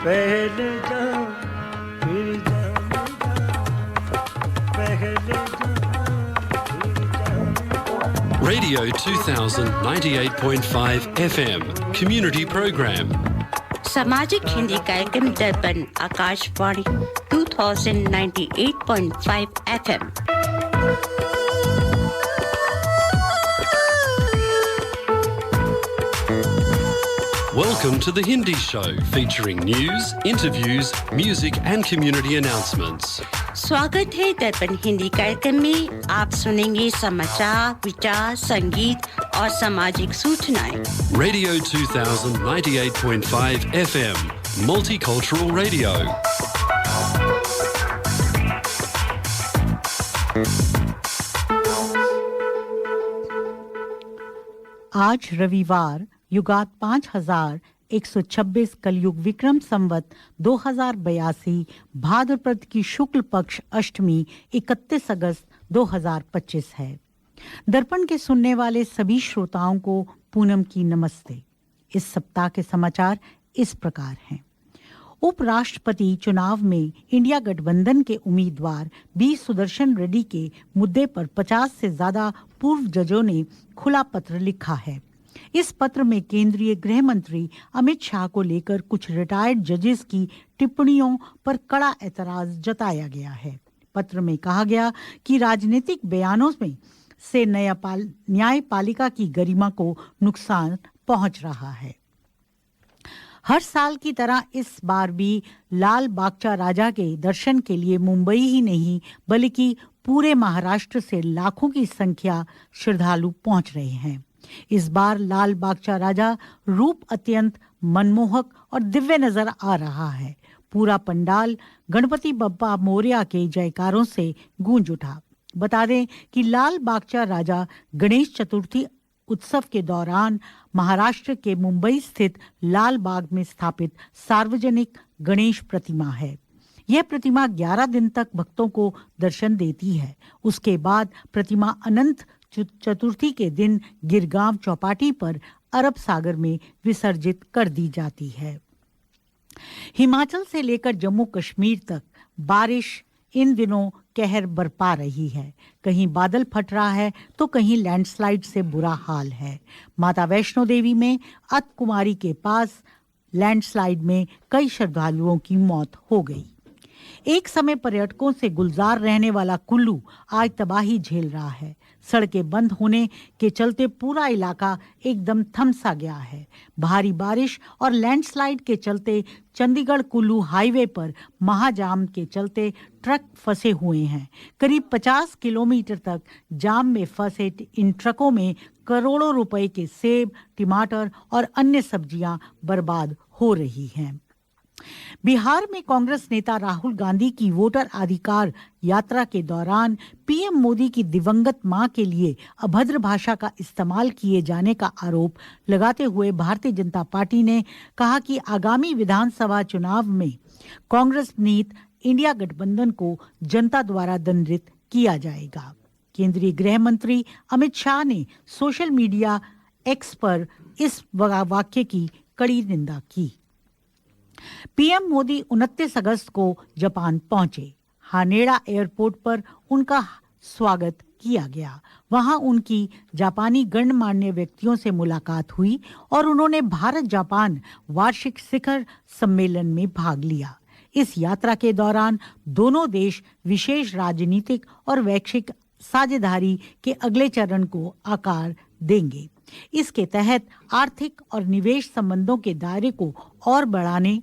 पहले जाओ फिर जाने जाओ, पहले जाओ फिर जाने। Radio 2000 98.5 FM Community Program. सामाजिक हिंदी कार्यक्रम दर्पण Akashvani 2098.5 FM। Welcome to the Hindi Show, featuring news, interviews, music and community announcements. स्वागत है दर्पण हिंदी कार्यक्रम में। आप सुनेंगे समाचार, विचार, संगीत और सामाजिक सूचनाएं। Radio 2000 98.5 FM Multicultural Radio. आज रविवार युगात 5126 कलयुग विक्रम संवत 2082 भाद्रपद की शुक्ल पक्ष अष्टमी 31 अगस्त 2025 है। दर्पण के सुनने वाले सभी श्रोताओं को पूनम की नमस्ते। इस सप्ताह के समाचार इस प्रकार हैं। उपराष्ट्रपति चुनाव में इंडिया गठबंधन के उम्मीदवार बी सुदर्शन रेड्डी के मुद्दे पर 50 से ज्यादा पूर्व जजों ने खुला पत्र लिखा है। इस पत्र में केंद्रीय गृह मंत्री अमित शाह को लेकर कुछ रिटायर्ड जजेस की टिप्पणियों पर कड़ा एतराज जताया गया है। पत्र में कहा गया कि राजनीतिक बयानों में से न्यायपालिका की गरिमा को नुकसान पहुंच रहा है। हर साल की तरह इस बार भी लाल बागचा राजा के दर्शन के लिए मुंबई ही नहीं बल्कि पूरे महाराष्ट्र से लाखों की संख्या श्रद्धालु पहुंच रहे हैं। इस बार लाल बागचा राजा रूप अत्यंत मनमोहक और दिव्य नजर आ रहा है। पूरा पंडाल गणपति बप्पा मोरया के जयकारों से गूंज उठा। बता दें कि लाल बागचा राजा गणेश चतुर्थी उत्सव के दौरान महाराष्ट्र के मुंबई स्थित लाल बाग में स्थापित सार्वजनिक गणेश प्रतिमा है। यह प्रतिमा 11 दिन तक भक्तों को दर्शन देती है। उसके बाद प्रतिमा अनंत चतुर्थी के दिन गिरगांव चौपाटी पर अरब सागर में विसर्जित कर दी जाती है। हिमाचल से लेकर जम्मू कश्मीर तक बारिश इन दिनों कहर बरपा रही है। कहीं बादल फट रहा है तो कहीं लैंडस्लाइड से बुरा हाल है। माता वैष्णो देवी में अत कुमारी के पास लैंडस्लाइड में कई श्रद्धालुओं की मौत हो गई। एक समय पर्यटकों से गुलजार रहने वाला कुल्लू आज तबाही झेल रहा है। सड़कें बंद होने के चलते पूरा इलाका एकदम थमसा गया है। भारी बारिश और लैंडस्लाइड के चलते चंडीगढ़ कुल्लू हाईवे पर महाजाम के चलते ट्रक फंसे हुए हैं। करीब 50 किलोमीटर तक जाम में फंसे इन ट्रकों में करोड़ों रुपए के सेब, टमाटर और अन्य सब्जियां बर्बाद हो रही हैं। बिहार में कांग्रेस नेता राहुल गांधी की वोटर अधिकार यात्रा के दौरान पीएम मोदी की दिवंगत मां के लिए अभद्र भाषा का इस्तेमाल किए जाने का आरोप लगाते हुए भारतीय जनता पार्टी ने कहा कि आगामी विधानसभा चुनाव में कांग्रेस नीत इंडिया गठबंधन को जनता द्वारा दंडित किया जाएगा। केंद्रीय गृह मंत्री अमित शाह ने सोशल मीडिया एक्स पर इस वाक्य की कड़ी निंदा की। पीएम मोदी 29 अगस्त को जापान पहुंचे। हानेडा एयरपोर्ट पर उनका स्वागत किया गया। वहां उनकी जापानी गणमान्य व्यक्तियों से मुलाकात हुई और उन्होंने भारत जापान वार्षिक शिखर सम्मेलन में भाग लिया। इस यात्रा के दौरान दोनों देश विशेष राजनीतिक और वैश्विक साझेदारी के अगले चरण को आकार देंगे। इसके तहत आर्थिक और निवेश संबंधों के दायरे को और बढ़ाने,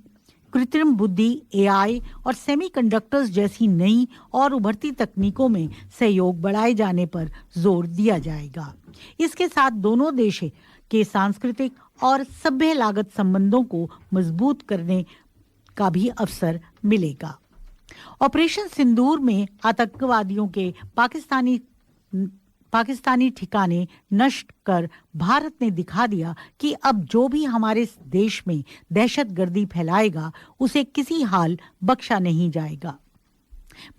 कृत्रिम बुद्धि, एआई और सेमीकंडक्टर्स जैसी नई और उभरती तकनीकों में सहयोग बढ़ाए जाने पर जोर दिया जाएगा। इसके साथ दोनों देश के सांस्कृतिक और सभ्य लागत संबंधों को मजबूत करने का भी अवसर मिलेगा। ऑपरेशन सिंदूर में आतंकवादियों के पाकिस्तानी ठिकाने नष्ट कर भारत ने दिखा दिया कि अब जो भी हमारे देश में दहशतगर्दी फैलाएगा उसे किसी हाल बख्शा नहीं जाएगा।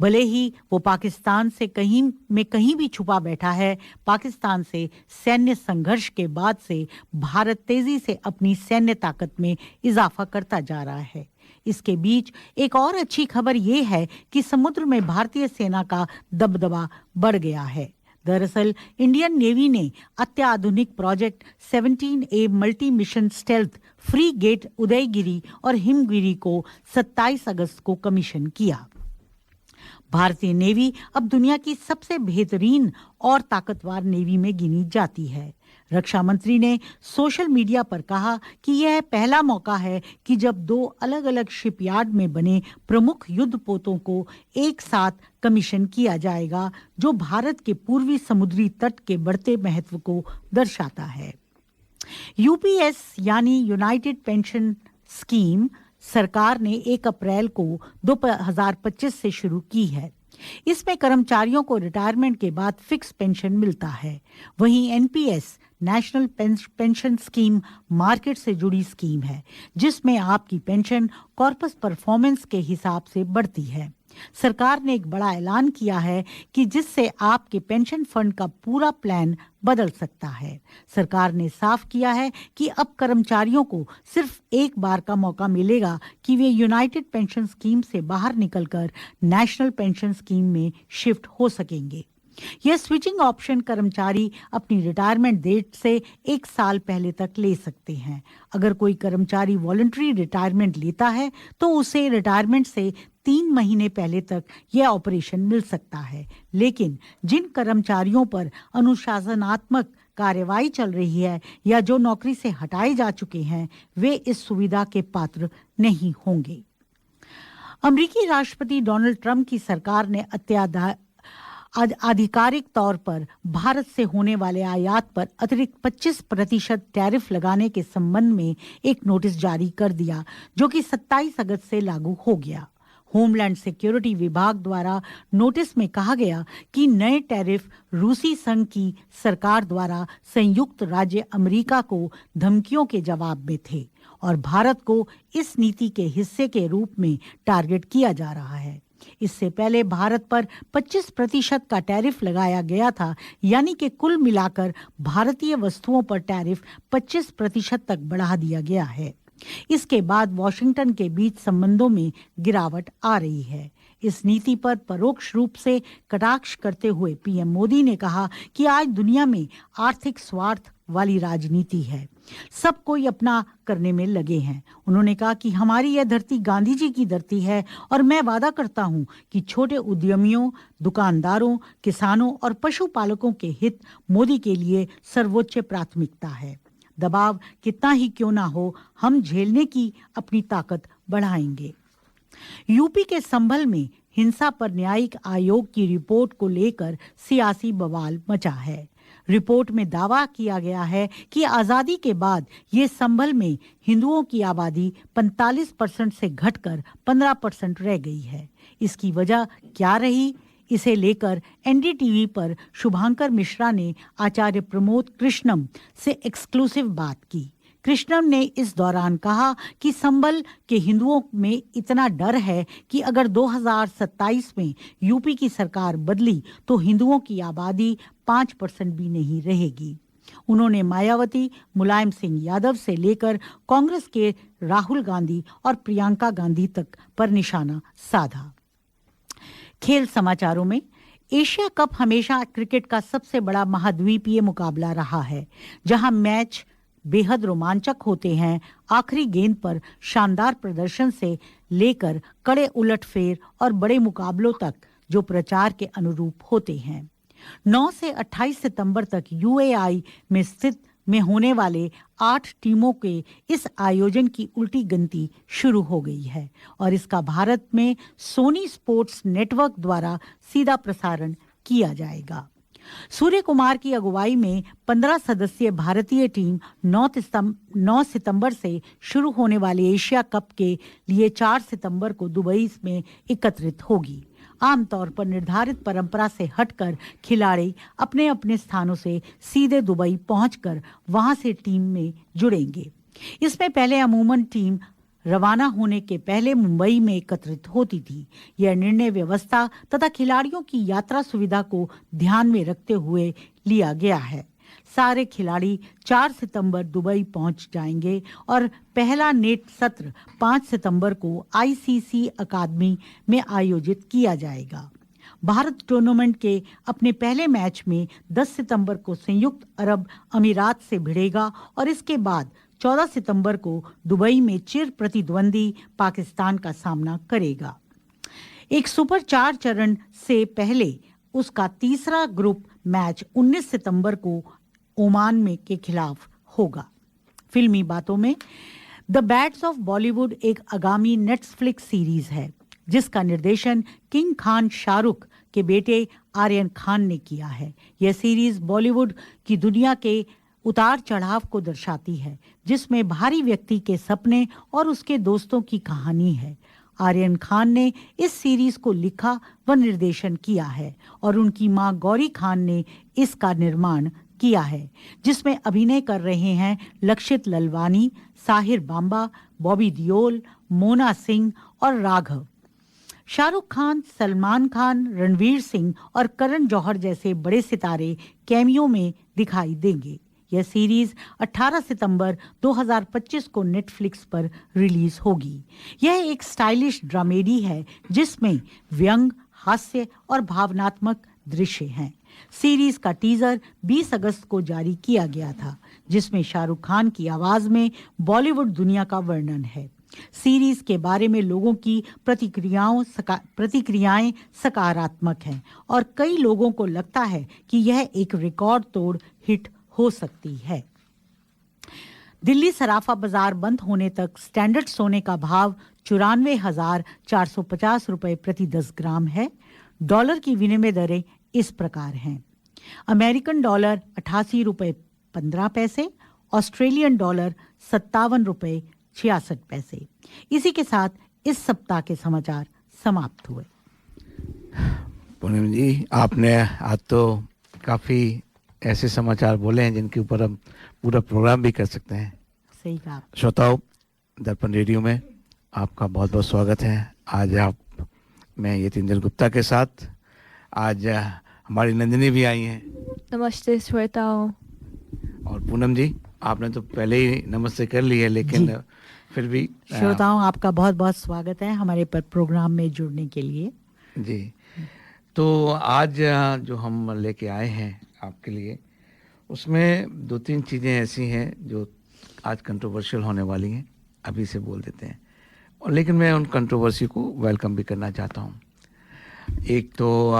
भले ही वो पाकिस्तान से कहीं भी छुपा बैठा है। पाकिस्तान से सैन्य संघर्ष के बाद से भारत तेजी से अपनी सैन्य ताकत में इजाफा करता जा रहा है। इसके बीच एक और अच्छी खबर ये है कि समुद्र में भारतीय सेना का दबदबा बढ़ गया है। दरअसल इंडियन नेवी ने अत्याधुनिक project 17A multi mission stealth frigate Udaygiri और हिमगिरी को 27 अगस्त को कमीशन किया। भारतीय नेवी अब दुनिया की सबसे बेहतरीन और ताकतवर नेवी में गिनी जाती है। रक्षा मंत्री ने सोशल मीडिया पर कहा कि यह पहला मौका है कि जब 2 अलग-अलग शिपयार्ड में बने प्रमुख युद्धपोतों को एक साथ कमीशन किया जाएगा, जो भारत के पूर्वी समुद्री तट के बढ़ते महत्व को दर्शाता है। यूपीएस यानी यूनाइटेड पेंशन स्कीम सरकार ने 1 अप्रैल को 2025 से शुरू की है। इसमें कर्मचारियों को रिटायरमेंट के बाद फिक्स पेंशन मिलता है। वहीं NPS national pension scheme market से जुड़ी स्कीम है, जिसमें आपकी पेंशन कॉर्पस परफॉर्मेंस के हिसाब से बढ़ती है। सरकार ने एक बड़ा ऐलान किया है कि जिससे आपके पेंशन फंड का पूरा प्लान बदल सकता है। सरकार ने साफ किया है कि अब कर्मचारियों को सिर्फ एक बार का मौका मिलेगा कि वे यूनाइटेड पेंशन स्कीम से बाहर निकलकर नेशनल पेंशन स्कीम में शिफ्ट हो सकेंगे। यह स्विचिंग ऑप्शन कर्मचारी अपनी रिटायरमेंट डेट से 1 साल पहले तक ले सकते हैं। अगर कोई कर्मचारी वॉलंटरी रिटायरमेंट लेता है तो उसे रिटायरमेंट से 3 महीने पहले तक यह ऑपरेशन मिल सकता है, लेकिन जिन कर्मचारियों पर अनुशासनात्मक कार्रवाई चल रही है या जो नौकरी से हटाए जा चुके हैं, वे इस सुविधा के पात्र नहीं होंगे। अमेरिकी राष्ट्रपति डोनाल्ड ट्रंप की सरकार ने आधिकारिक तौर पर भारत से होने वाले आयात पर अतिरिक्त 25% टैरिफ लगाने के संबंध में एक नोटिस जारी कर दिया, जो कि 27 अगस्त से लागू हो गया। होमलैंड सिक्योरिटी विभाग द्वारा नोटिस में कहा गया कि नए टैरिफ रूसी संघ की सरकार द्वारा संयुक्त राज्य अमेरिका को धमकियों के जवाब में थे और भारत को इस नीति के हिस्से के रूप में टारगेट किया जा रहा है। इससे पहले भारत पर 25% का टैरिफ लगाया गया था, यानी कि कुल मिलाकर भारतीय वस्तुओं पर टैरिफ 25% तक बढ़ा दिया गया है। इसके बाद वॉशिंगटन के बीच संबंधों में गिरावट आ रही है। इस नीति पर परोक्ष रूप से कटाक्ष करते हुए पीएम मोदी ने कहा कि आज दुनिया में आर्थिक स्वार्थ वाली राजनीति है, सब कोई अपना करने में लगे हैं। उन्होंने कहा कि हमारी यह धरती गांधी जी की धरती है और मैं वादा करता हूं कि छोटे उद्यमियों, दुकानदारों, किसानों और पशुपालकों के हित मोदी के लिए सर्वोच्च प्राथमिकता है। दबाव कितना ही क्यों ना हो, हम झेलने की अपनी ताकत बढ़ाएंगे। यूपी के संभल में हिंसा पर न्यायिक आयोग की रिपोर्ट को लेकर सियासी बवाल मचा है। रिपोर्ट में दावा किया गया है कि आजादी के बाद ये संभल में हिंदुओं की आबादी 45% से घटकर 15% रह गई है। इसकी वजह क्या रही, इसे लेकर एनडीटीवी पर शुभांकर मिश्रा ने आचार्य प्रमोद कृष्णम से एक्सक्लूसिव बात की। कृष्णम ने इस दौरान कहा कि संभल के हिंदुओं में इतना डर है कि अगर 2027 में यूपी की सरकार बदली तो हिंदुओं की आबादी 5% भी नहीं रहेगी। उन्होंने मायावती, मुलायम सिंह यादव से लेकर कांग्रेस के राहुल गांधी और प्रियंका गांधी तक पर निशाना साधा। खेल समाचारों में, एशिया कप हमेशा क्रिकेट का सबसे बड़ा महाद्वीपीय मुकाबला रहा है, जहां मैच बेहद रोमांचक होते हैं। आखिरी गेंद पर शानदार प्रदर्शन से लेकर कड़े उलटफेर और बड़े मुकाबलों तक जो प्रचार के अनुरूप होते हैं। 9 से 28 सितंबर तक यूएई में होने वाले 8 टीमों के इस आयोजन की उल्टी गिनती शुरू हो गई है और इसका भारत में सोनी स्पोर्ट्स नेटवर्क द्वारा सीधा प्रसारण किया जाएगा। सूर्य कुमार की अगुवाई में 15 सदस्यीय भारतीय टीम 9 सितंबर से शुरू होने वाले एशिया कप के लिए 4 सितंबर को दुबई में एकत्रित होगी। आमतौर पर निर्धारित परंपरा से हटकर खिलाड़ी अपने अपने स्थानों से सीधे दुबई पहुंचकर वहां से टीम में जुड़ेंगे। इसमें पहले अमूमन टीम रवाना होने के पहले मुंबई में एकत्रित होती थी। यह निर्णय व्यवस्था तथा खिलाड़ियों की यात्रा सुविधा को ध्यान में रखते हुए लिया गया है। सारे खिलाड़ी 4 सितंबर दुबई पहुंच जाएंगे और पहला नेट सत्र 5 सितंबर को आईसीसी अकादमी में आयोजित किया जाएगा। भारत टूर्नामेंट के अपने पहले मैच में 10 सितंबर को संयुक्त अरब अमीरात से भिड़ेगा और इसके बाद 14 सितंबर को दुबई में चिर प्रतिद्वंदी पाकिस्तान का सामना करेगा। एक सुपर 4 चरण से पहले उसका तीसरा ग्रुप मैच 19 सितंबर को ओमान में के खिलाफ होगा। फिल्मी बातों में द बैड्स ऑफ बॉलीवुड एक आगामी नेटफ्लिक्स सीरीज है जिसका निर्देशन किंग खान शाहरुख के बेटे आर्यन खान ने किया है। यह सीरीज बॉलीवुड की दुनिया के उतार चढ़ाव को दर्शाती है जिसमें भारी व्यक्ति के सपने और उसके दोस्तों की कहानी है। आर्यन खान ने इस सीरीज को लिखा व निर्देशन किया है और उनकी मां गौरी खान ने इसका निर्माण किया है जिसमें अभिनय कर रहे हैं लक्षित ललवानी, साहिर बांबा, बॉबी दियोल, मोना सिंह और राघव। शाहरुख खान, सलमान खान, रणवीर सिंह और करण जौहर जैसे बड़े सितारे कैमियो में दिखाई देंगे। यह सीरीज 18 सितंबर 2025 को नेटफ्लिक्स पर रिलीज होगी। यह एक स्टाइलिश ड्रामेडी है जिसमें व्यंग, हास्य और भावनात्मक दृश्य हैं। सीरीज का टीजर 20 अगस्त को जारी किया गया था जिसमें शाहरुख खान की आवाज में बॉलीवुड दुनिया का वर्णन है। सीरीज के बारे में लोगों की प्रतिक्रियाएं सकारात्मक हैं और कई लोगों को लगता है कि यह एक रिकॉर्ड तोड़ हिट हो सकती है। दिल्ली सराफा बाजार बंद होने तक स्टैंडर्ड सोने का भाव 94,450 रुपए प्रति 10 ग्राम है। डॉलर की विनिमय दरें इस प्रकार हैं। अमेरिकन डॉलर 88 रुपए 15 पैसे, ऑस्ट्रेलियन डॉलर 57 रुपए 66 पैसे। इसी के साथ इस सप्ताह के समाचार समाप्त हुए। पूनम जी, आपने आज तो काफ़ी ऐसे समाचार बोले हैं जिनके ऊपर हम पूरा प्रोग्राम भी कर सकते हैं। सही कहा। श्रोताओं, दर्पण रेडियो में आपका बहुत बहुत स्वागत है। आज मैं यतीन्द्र गुप्ता के साथ, आज हमारी नंदिनी भी आई हैं। नमस्ते श्रोताओं। और पूनम जी, आपने तो पहले ही नमस्ते कर ली है लेकिन फिर भी श्रोताओं, आपका बहुत बहुत स्वागत है हमारे पर प्रोग्राम में जुड़ने के लिए। जी, तो आज जो हम लेके आए हैं आपके लिए, उसमें 2-3 चीज़ें ऐसी हैं जो आज कंट्रोवर्शियल होने वाली हैं, अभी से बोल देते हैं। और लेकिन मैं उन कंट्रोवर्सी को वेलकम भी करना चाहता हूँ। एक तो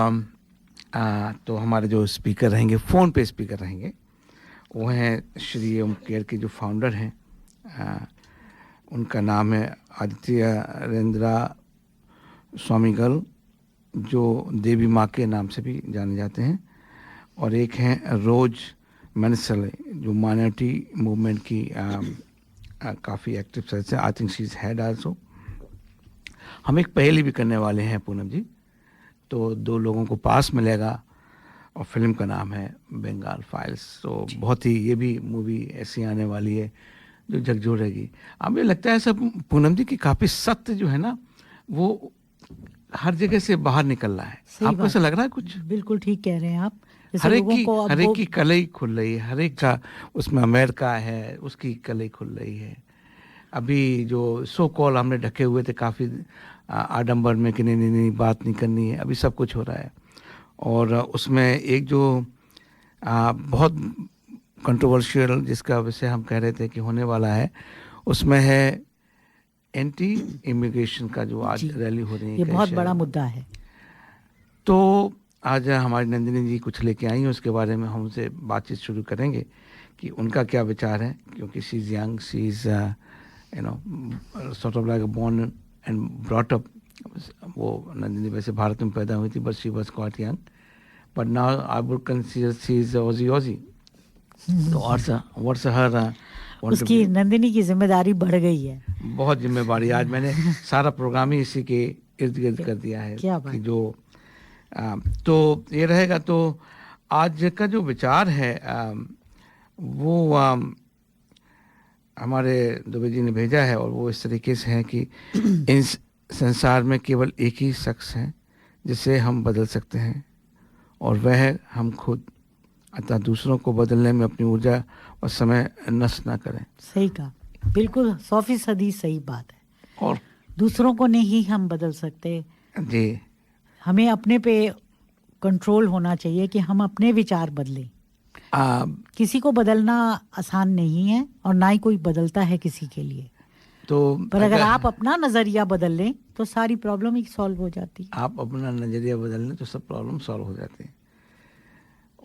हमारे जो स्पीकर रहेंगे, फ़ोन पे स्पीकर रहेंगे, वो हैं श्री ओम केयर के जो फाउंडर हैं, उनका नाम है आदित्य रेंद्रा स्वामीगल, जो देवी माँ के नाम से भी जाने जाते हैं। और एक हैं रोज मनसले, जो माइनॉरिटी मूवमेंट की काफ़ी एक्टिव सदस्य, I think she is head also. हम एक पहेली भी करने वाले हैं पूनम जी, तो 2 लोगों को पास मिलेगा और फिल्म का नाम है बंगाल फाइल्स। तो बहुत ही, ये भी मूवी ऐसी आने वाली है जो झकझोरेगी। अब मुझे लगता है सब पूनम जी कि काफ़ी सत्य जो है ना, वो हर जगह से बाहर निकल रहा है। आपको ऐसा लग रहा है कुछ? बिल्कुल ठीक कह रहे हैं आप। हर एक की कलई खुल रही है, हर एक का, उसमें अमेरिका है उसकी कलई खुल रही है। अभी जो सो कॉल हमने ढके हुए थे काफ़ी आडंबर में कि नहीं बात नहीं करनी है, अभी सब कुछ हो रहा है। और उसमें एक जो बहुत कंट्रोवर्शियल, जिसका विषय हम कह रहे थे कि होने वाला है, उसमें है एंटी इमिग्रेशन का जो आज रैली हो रही है। ये बहुत बड़ा मुद्दा है। तो आज हमारी नंदिनी जी कुछ लेके आई हैं, उसके बारे में हम उनसे बातचीत शुरू करेंगे कि उनका क्या विचार है, क्योंकि she is young, she is sort of like born and brought up. वो नंदिनी वैसे भारत में पैदा हुई थी, but she was quite young, but now I would consider she is Aussie. तो व्हाट्स हर उसकी, नंदिनी की जिम्मेदारी बढ़ गई है, बहुत जिम्मेदारी। आज मैंने सारा प्रोग्राम ही इसी के इर्द गिर्द कर दिया है कि जो तो ये रहेगा। तो आज का जो विचार है वो हमारे दुबे जी ने भेजा है, और वो इस तरीके से है कि इस संसार में केवल एक ही शख्स है जिसे हम बदल सकते हैं, और वह है हम खुद। अतः दूसरों को बदलने में अपनी ऊर्जा और समय नष्ट ना करें। सही कहा, बिल्कुल 100% सही बात है। और दूसरों को नहीं हम बदल सकते जी, हमें अपने पे कंट्रोल होना चाहिए कि हम अपने विचार बदलें। किसी को बदलना आसान नहीं है और ना ही कोई बदलता है किसी के लिए। तो पर अगर आप अपना नजरिया बदल लें तो सारी प्रॉब्लम ही सॉल्व हो जाती है। आप अपना नजरिया बदल लें तो सब प्रॉब्लम सॉल्व हो जाती है।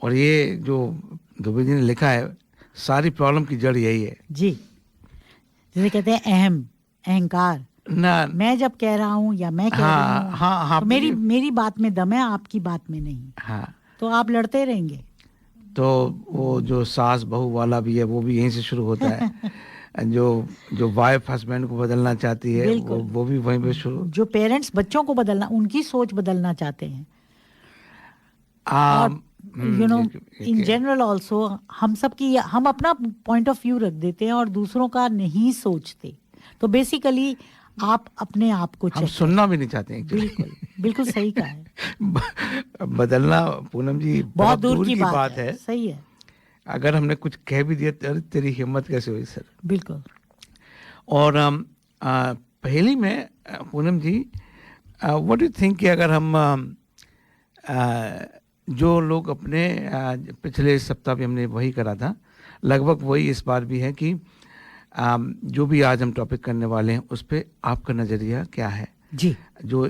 और ये जो दुबे जी ने लिखा है, सारी प्रॉब्लम की जड़ यही है। जी, जैसे कहते हैं अहंकार ना, मैं जब कह रहा हूँ या मैं कह रही हूँ हाँ, तो मेरी बात में दम है, आपकी बात में नहीं, हाँ, तो आप लड़ते रहेंगे। तो वो जो सास बहू वाला भी है वो भी यहीं से शुरू होता है। जो वाइफ हस्बैंड को बदलना चाहती है वो भी वहीं पे शुरू। जो पेरेंट्स बच्चों को बदलना, उनकी सोच बदलना चाहते हैं, और you know in general also हम अपना पॉइंट ऑफ व्यू रख देते हैं और दूसरों का नहीं सोचते। तो बेसिकली आप अपने आप को हम सुनना भी नहीं चाहते हैं। बिल्कुल बिल्कुल सही कहा है। बदलना पूनम जी बहुत दूर की बात है। सही है। अगर हमने कुछ कह भी दिया तो तेरी हिम्मत कैसे हुई सर। बिल्कुल। और पहली में पूनम जी, व्हाट डू थिंक कि अगर हम जो लोग अपने पिछले सप्ताह भी हमने वही करा था, लगभग वही इस बार भी है कि जो भी आज हम टॉपिक करने वाले हैं उस पे आपका नज़रिया क्या है जी। जो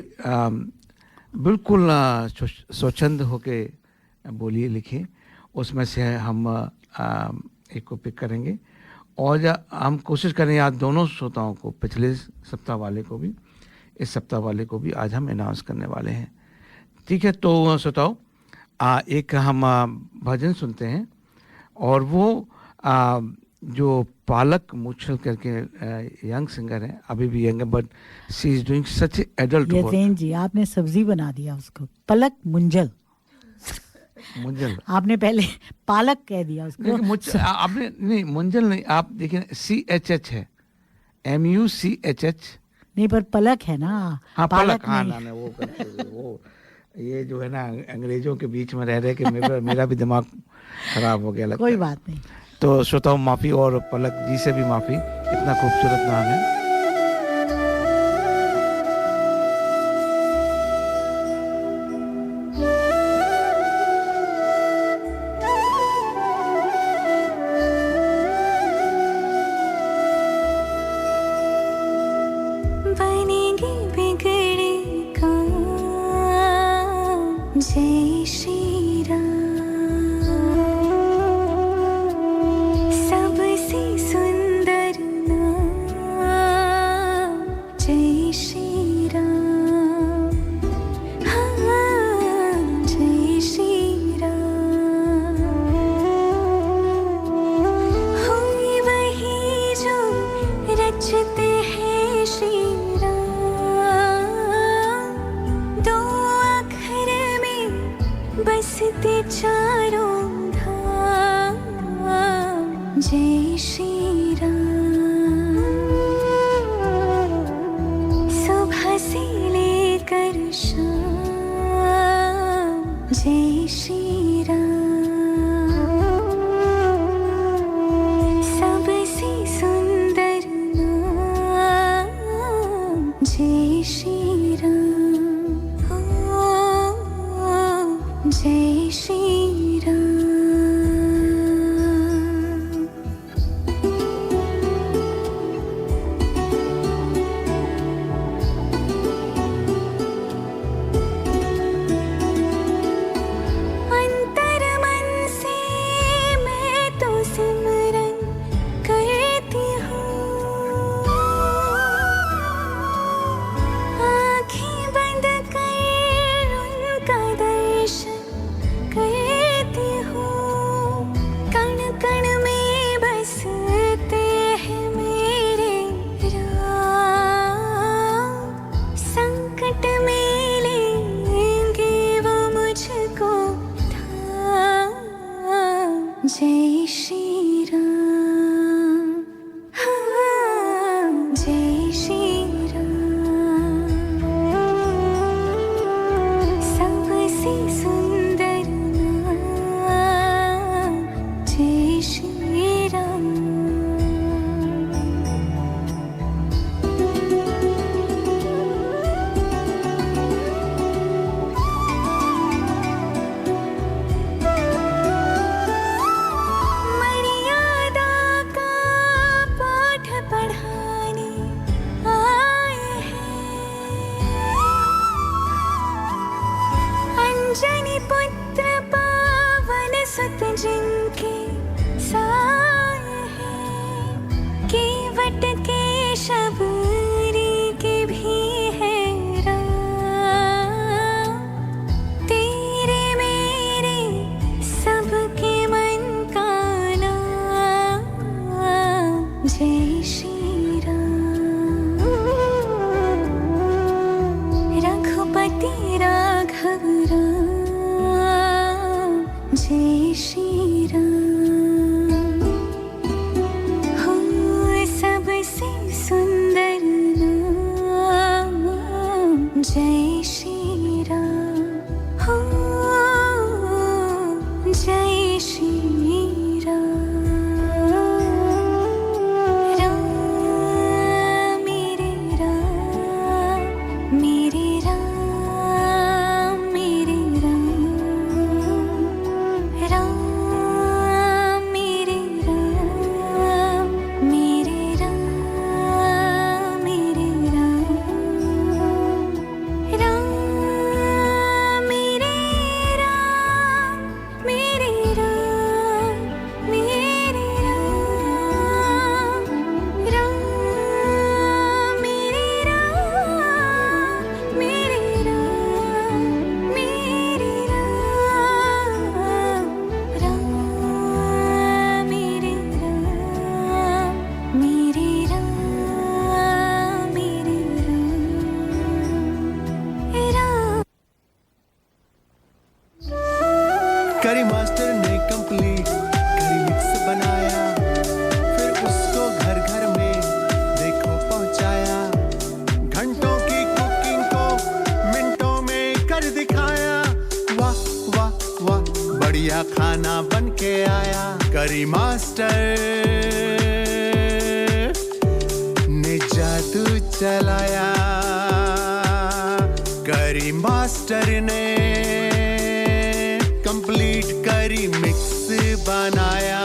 बिल्कुल स्वच्छंद होके बोलिए, लिखिए, उसमें से हम एक को पिक करेंगे और हम कोशिश करेंगे आज दोनों श्रोताओं को, पिछले सप्ताह वाले को भी, इस सप्ताह वाले को भी आज हम अनाउंस करने वाले हैं। ठीक है, तो श्रोताओं एक हम भजन सुनते हैं और वो जो पालक मुच्छल करके यंग सिंगर है, अभी भी यंग है, but she is doing such adult work. Yasen ji, आपने सब्जी बना दिया उसको, पलक मुंजल। मुंजल आपने पहले पालक कह दिया उसको। आपने नहीं, मुंजल नहीं, आप देखिए CHH है, MUCHH नहीं, पर पलक है ना। हाँ, पालक, हाँ ना वो ये जो है ना अंग्रेजों के बीच में रह रहे कि मेरा भी दिमाग खराब हो गया लगता है। कोई बात नहीं। तो श्रोताओं माफ़ी, और पलक जी से भी माफ़ी, इतना खूबसूरत नाम है। जय श्री राम, सबसे सुंदर नाम जय श्री राम। हाँ, जय श्री राम। हुई वही जो रचते हैं श्री बसते चारों धाम जय श्री राम। सुबह से लेकर शाम जय श्री राम। सबसे सुंदर नाम शबरी की भी है राह, तेरे मेरे सबके मन का नाम जय श्री राम। रघुपति राघव राम जय श्री राम। हो सबसे सुंदर नाम जय श्री राम। हो जय श्री राम। राम मेरे राम, मेरे राम, मेरे राम। राम मेरे राम, मेरे राम, मेरे राम। राम मेरे राम, मेरे राम, मेरे राम। राम मेरे राम, मेरे राम, मेरे राम। राम मेरे राम, मेरे राम, मेरे राम। करी मास्टर ने कंप्लीट करी मिक्स बनाया, फिर उसको घर घर में देखो पहुंचाया। घंटों की कुकिंग को मिनटों में कर दिखाया। वाह वाह वाह बढ़िया खाना बन के आया। करी मास्टर ने जादू चलाया। करी मास्टर ने कंप्लीट करी मिक्स बनाया।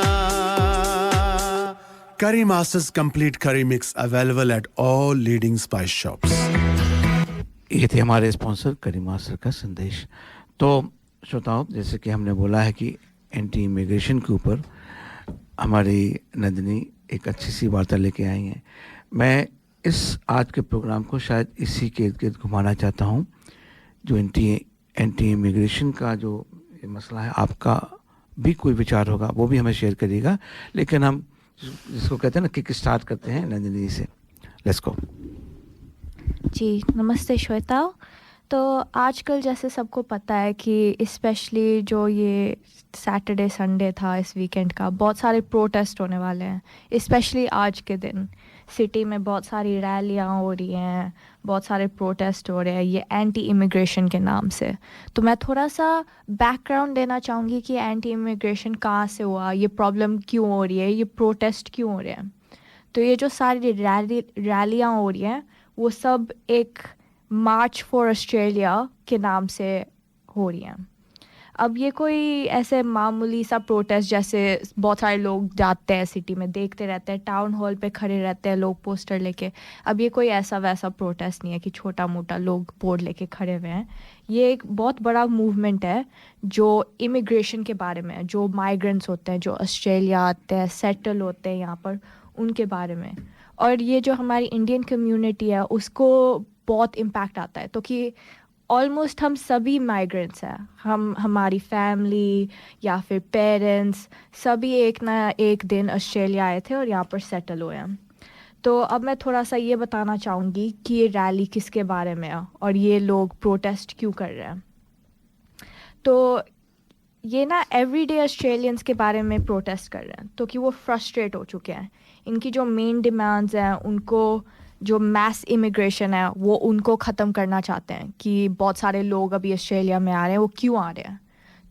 Curry Masters Complete Curry Mix available at all leading spice shops. ये थे हमारे स्पॉन्सर करी मास्टर का संदेश। तो श्रोताओं, जैसे कि हमने बोला है कि एंटी इमिग्रेशन के ऊपर हमारी नंदिनी एक अच्छी सी वार्ता लेके आई हैं। मैं इस आज के प्रोग्राम को शायद इसी के इर्द गिर्द घुमाना चाहता हूँ। जो एंटी इमिग्रेशन का जो ये मसला है, आपका भी कोई विचार होगा वो भी हमें शेयर करिएगा। लेकिन हम जिसको कहते हैं ना किक स्टार्ट करते हैं नंदिनी से। Let's go. जी नमस्ते श्वेता। तो आजकल जैसे सबको पता है कि स्पेशली जो ये सैटरडे संडे था इस वीकेंड का, बहुत सारे प्रोटेस्ट होने वाले हैं। स्पेशली आज के दिन सिटी में बहुत सारी रैलियां हो रही हैं, बहुत सारे प्रोटेस्ट हो रहे हैं ये एंटी इमिग्रेशन के नाम से। तो मैं थोड़ा सा बैकग्राउंड देना चाहूँगी कि एंटी इमिग्रेशन कहाँ से हुआ, ये प्रॉब्लम क्यों हो रही है, ये प्रोटेस्ट क्यों हो रहे हैं। तो ये जो सारी रैलियां हो रही हैं वो सब एक मार्च फॉर ऑस्ट्रेलिया के नाम से हो रही हैं। अब ये कोई ऐसे मामूली सा प्रोटेस्ट जैसे बहुत सारे लोग जाते हैं सिटी में, देखते रहते हैं, टाउन हॉल पे खड़े रहते हैं लोग पोस्टर लेके। अब ये कोई ऐसा वैसा प्रोटेस्ट नहीं है कि छोटा मोटा लोग बोर्ड लेके खड़े हुए हैं। ये एक बहुत बड़ा मूवमेंट है जो इमिग्रेशन के बारे में है, जो माइग्रेंट्स होते हैं, जो ऑस्ट्रेलिया आते हैं, सेटल होते हैं यहाँ पर, उनके बारे में। और ये जो हमारी इंडियन कम्युनिटी है उसको बहुत इम्पैक्ट आता है। तो कि ऑलमोस्ट हम सभी माइग्रेंट्स हैं, हमारी फैमिली या फिर पेरेंट्स सभी एक ना एक दिन ऑस्ट्रेलिया आए थे और यहाँ पर सेटल हुए हैं। तो अब मैं थोड़ा सा ये बताना चाहूँगी कि ये रैली किसके बारे में है और ये लोग प्रोटेस्ट क्यों कर रहे हैं। तो ये ना एवरीडे ऑस्ट्रेलियंस के बारे में प्रोटेस्ट कर रहे हैं, तो कि वो फ्रस्ट्रेट हो चुके हैं। इनकी जो मेन डिमांड्स हैं, उनको जो मैस इमिग्रेशन है वो उनको ख़त्म करना चाहते हैं कि बहुत सारे लोग अभी ऑस्ट्रेलिया में आ रहे हैं, वो क्यों आ रहे हैं।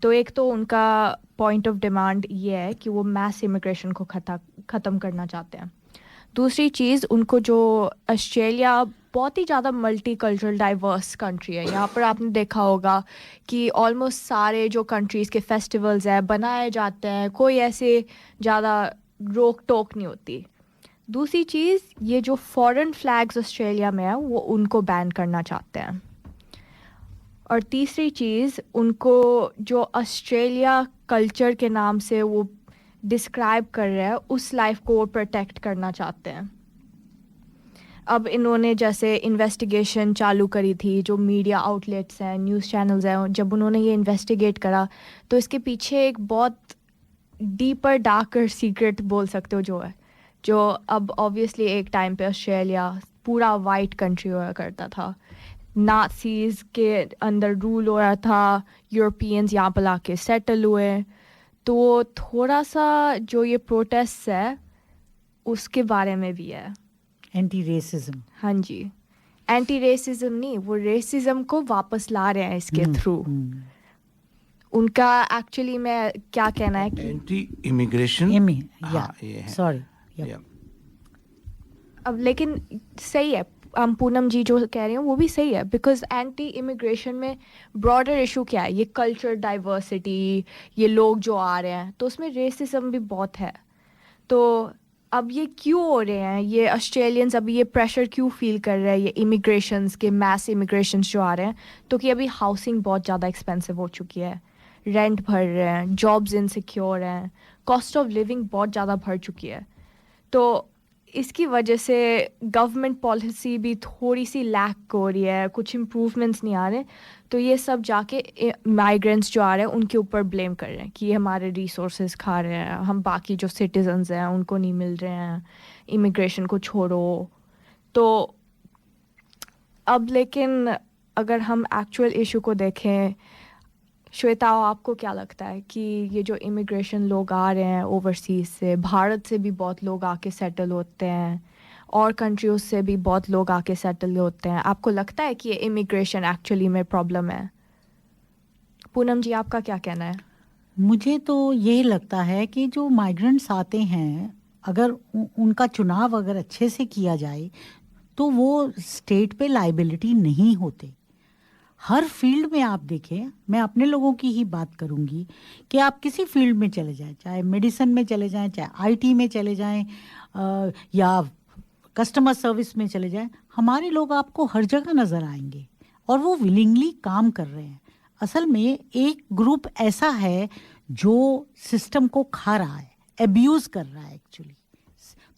तो एक तो उनका पॉइंट ऑफ डिमांड ये है कि वो मैस इमिग्रेशन को ख़त्म करना चाहते हैं। दूसरी चीज़, उनको जो ऑस्ट्रेलिया बहुत ही ज़्यादा मल्टी कल्चरल डाइवर्स कंट्री है। यहाँ पर आपने देखा होगा कि ऑलमोस्ट सारे जो कंट्रीज़ के फेस्टिवल्स हैं बनाए जाते हैं, कोई ऐसे ज़्यादा रोक टोक नहीं होती। दूसरी चीज़, ये जो फॉरेन फ्लैग्स ऑस्ट्रेलिया में है वो उनको बैन करना चाहते हैं। और तीसरी चीज़, उनको जो ऑस्ट्रेलिया कल्चर के नाम से वो डिस्क्राइब कर रहे हैं उस लाइफ को वो प्रोटेक्ट करना चाहते हैं। अब इन्होंने जैसे इन्वेस्टिगेशन चालू करी थी, जो मीडिया आउटलेट्स हैं, न्यूज़ चैनल्स हैं, जब उन्होंने ये इन्वेस्टिगेट करा तो इसके पीछे एक बहुत डीपर डार्कर सीक्रेट बोल सकते हो जो अब ऑब्वियसली एक टाइम पे ऑस्ट्रेलिया पूरा वाइट कंट्री हुआ करता था, नाज़ीज़ के अंदर रूल हो रहा था, यूरोपियंस यहाँ पर आके सेटल हुए। तो थोड़ा सा जो ये प्रोटेस्ट है उसके बारे में भी है। Anti racism. हाँ जी, एंटी रेसिज्म नहीं, वो रेसिज्म को वापस ला रहे हैं इसके थ्रू। उनका एक्चुअली में क्या कहना है कि एंटी इमिग्रेशन, हाँ ये है। सॉरी। अब लेकिन सही है, हम पूनम जी जो कह रही हैं वो भी सही है, बिकॉज एंटी इमिग्रेशन में ब्रॉडर इशू क्या है, ये कल्चर डाइवर्सिटी, ये लोग जो आ रहे हैं, तो उसमें रेसिज्म भी बहुत है। तो अब ये क्यों हो रहे हैं, ये ऑस्ट्रेलियंस अभी ये प्रेशर क्यों फील कर रहे हैं, ये इमिग्रेशंस के मैस इमिग्रेशंस जो आ रहे हैं, तो कि अभी हाउसिंग बहुत ज़्यादा एक्सपेंसिव हो चुकी है, रेंट भर रहे हैं, जॉब्स इनसिक्योर हैं, कॉस्ट ऑफ लिविंग बहुत ज़्यादा बढ़ चुकी है। तो इसकी वजह से गवर्नमेंट पॉलिसी भी थोड़ी सी लैक हो रही है, कुछ इम्प्रूवमेंट्स नहीं आ रहे। तो ये सब जाके माइग्रेंट्स जो आ रहे हैं उनके ऊपर ब्लेम कर रहे हैं कि ये हमारे रिसोर्सेज खा रहे हैं, हम बाकी जो सिटीजन्स हैं उनको नहीं मिल रहे हैं, इमिग्रेशन को छोड़ो। तो अब लेकिन अगर हम एक्चुअल इशू को देखें, श्वेता आपको क्या लगता है कि ये जो इमिग्रेशन लोग आ रहे हैं ओवरसीज से, भारत से भी बहुत लोग आके सेटल होते हैं और कंट्रियों से भी बहुत लोग आके सेटल होते हैं, आपको लगता है कि ये इमिग्रेशन एक्चुअली में प्रॉब्लम है? पूनम जी आपका क्या कहना है? मुझे तो यही लगता है कि जो माइग्रेंट्स आते हैं, अगर उनका चुनाव अगर अच्छे से किया जाए तो वो स्टेट पे लाइबिलिटी नहीं होते। हर फील्ड में आप देखें, मैं अपने लोगों की ही बात करूंगी कि आप किसी फील्ड में चले जाएं, चाहे मेडिसिन में चले जाएं, चाहे आईटी में चले जाएं, या कस्टमर सर्विस में चले जाएं, हमारे लोग आपको हर जगह नज़र आएंगे और वो विलिंगली काम कर रहे हैं। असल में एक ग्रुप ऐसा है जो सिस्टम को खा रहा है, एब्यूज़ कर रहा है एक्चुअली।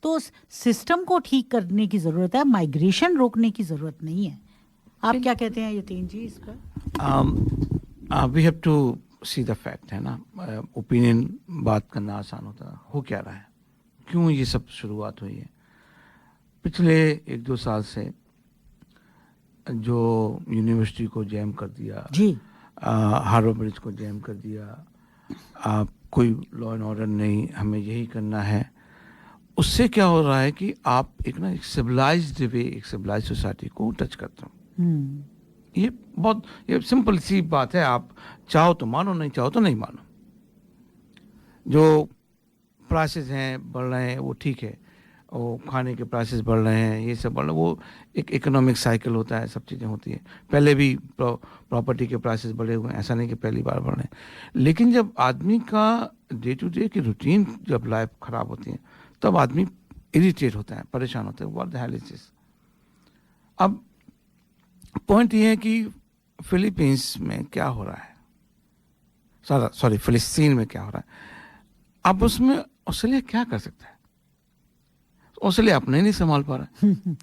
तो सिस्टम को ठीक करने की ज़रूरत है, माइग्रेशन रोकने की ज़रूरत नहीं है। आप क्या कहते हैं यतीन जी इस पर? We have to see the fact, है ना। ओपिनियन बात करना आसान होता है। हो क्या रहा है, क्यों ये सब शुरुआत हुई है? पिछले 1-2 साल से जो यूनिवर्सिटी को जैम कर दिया जी, हार्बर ब्रिज को जैम कर दिया, कोई लॉ एंड ऑर्डर नहीं, हमें यही करना है। उससे क्या हो रहा है कि आप एक सिविलाइज्ड वे, एक सिविलाइज्ड सोसाइटी को टच करते हो। ये सिंपल सी बात है, आप चाहो तो मानो, नहीं चाहो तो नहीं मानो। जो प्राइसेस हैं बढ़ रहे हैं वो ठीक है, वो खाने के प्राइसेस बढ़ रहे हैं, ये सब बढ़ रहे हैं, वो एक इकोनॉमिक साइकिल होता है, सब चीज़ें होती हैं। पहले भी प्रॉपर्टी के प्राइसेस बढ़े हुए हैं, ऐसा नहीं कि पहली बार बढ़ रहे हैं। लेकिन जब आदमी का डे टू डे की रूटीन, जब लाइफ ख़राब होती है, तब आदमी इरिटेट होता है, परेशान होता है। What the hell is this? अब पॉइंट ये है कि फिलीपींस में क्या हो रहा है, सॉरी फिलिस्तीन में क्या हो रहा है। अब उसमें ऑस्ट्रेलिया क्या कर सकता है? ऑस्ट्रेलिया अपने नहीं संभाल पा रहा है।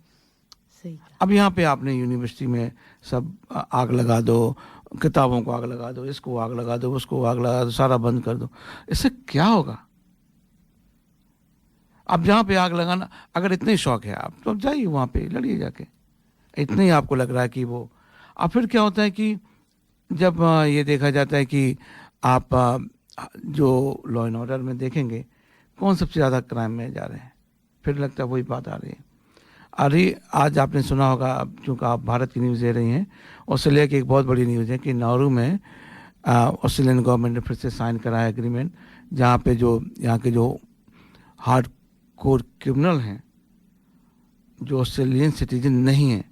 सही। अब यहाँ पे आपने यूनिवर्सिटी में सब आग लगा दो, किताबों को आग लगा दो, इसको आग लगा दो, उसको आग लगा दो, सारा बंद कर दो, इससे क्या होगा? अब जहाँ पे आग लगाना, अगर इतने शौक है आप तो जाइए वहाँ पे लड़िए जाके, इतना ही आपको लग रहा है कि वो। अब फिर क्या होता है कि जब ये देखा जाता है कि आप जो लॉ एंड ऑर्डर में देखेंगे कौन सबसे ज़्यादा क्राइम में जा रहे हैं, फिर लगता है वही बात आ रही है। अरे आज आपने सुना होगा, चूँकि आप भारत की न्यूज़ दे रही हैं, ऑस्ट्रेलिया की एक बहुत बड़ी न्यूज़ है कि नाउरू में ऑस्ट्रेलियन गवर्नमेंट ने फिर से साइन करा है एग्रीमेंट, जहाँ पे जो यहाँ के जो हार्ड कोर क्रिमिनल हैं, जो ऑस्ट्रेलियन सिटीजन नहीं हैं,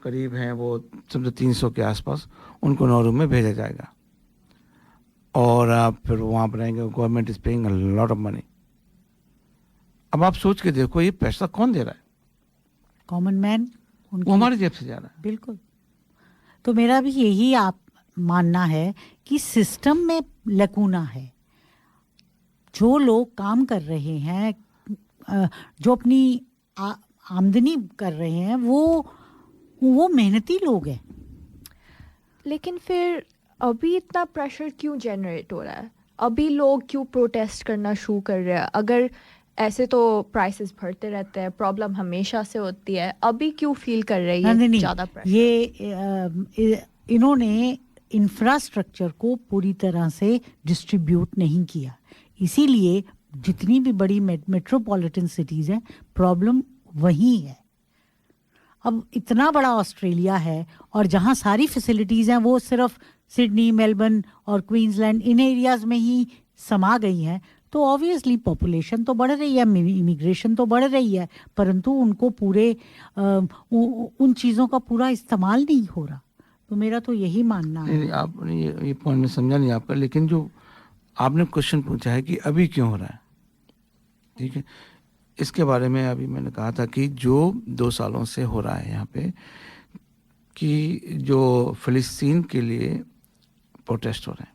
करीब हैं वो समझो 300 के आसपास, उनको नाउरू में भेजा जाएगा और फिर वहाँ पर रहेंगे। Government is paying a lot of money. अब आप सोच के देखो, ये पैसा कौन दे रहा है? कॉमन मैन, वो हमारे जेब से जा रहा है। बिल्कुल। तो मेरा भी यही आप मानना है कि सिस्टम में लकूना है। जो लोग काम कर रहे हैं, जो अपनी आमदनी कर रहे हैं वो मेहनती लोग हैं। लेकिन फिर अभी इतना प्रेशर क्यों जनरेट हो रहा है? अभी लोग क्यों प्रोटेस्ट करना शुरू कर रहे हैं? अगर ऐसे तो प्राइसेस बढ़ते रहते हैं, प्रॉब्लम हमेशा से होती है, अभी क्यों फील कर रही है नहीं, ज़्यादा प्रेशर? ये इन्होंने इंफ्रास्ट्रक्चर को पूरी तरह से डिस्ट्रीब्यूट नहीं किया, इसीलिए जितनी भी बड़ी मेट्रोपॉलिटन सिटीज़ हैं प्रॉब्लम वही है। अब इतना बड़ा ऑस्ट्रेलिया है और जहाँ सारी फैसिलिटीज़ हैं वो सिर्फ सिडनी, मेलबर्न और क्वींसलैंड इन एरियाज़ में ही समा गई हैं, तो ऑब्वियसली पॉपुलेशन तो बढ़ रही है, इमिग्रेशन तो बढ़ रही है, परंतु उनको पूरे उन चीज़ों का पूरा इस्तेमाल नहीं हो रहा। तो मेरा तो यही मानना है। नहीं, आपने ये पॉइंट में समझा नहीं आपका, लेकिन जो आपने क्वेश्चन पूछा है कि अभी क्यों हो रहा है, ठीक है, इसके बारे में अभी मैंने कहा था कि जो 2 सालों से हो रहा है यहाँ पे कि जो फ़िलिस्तीन के लिए प्रोटेस्ट हो रहे हैं,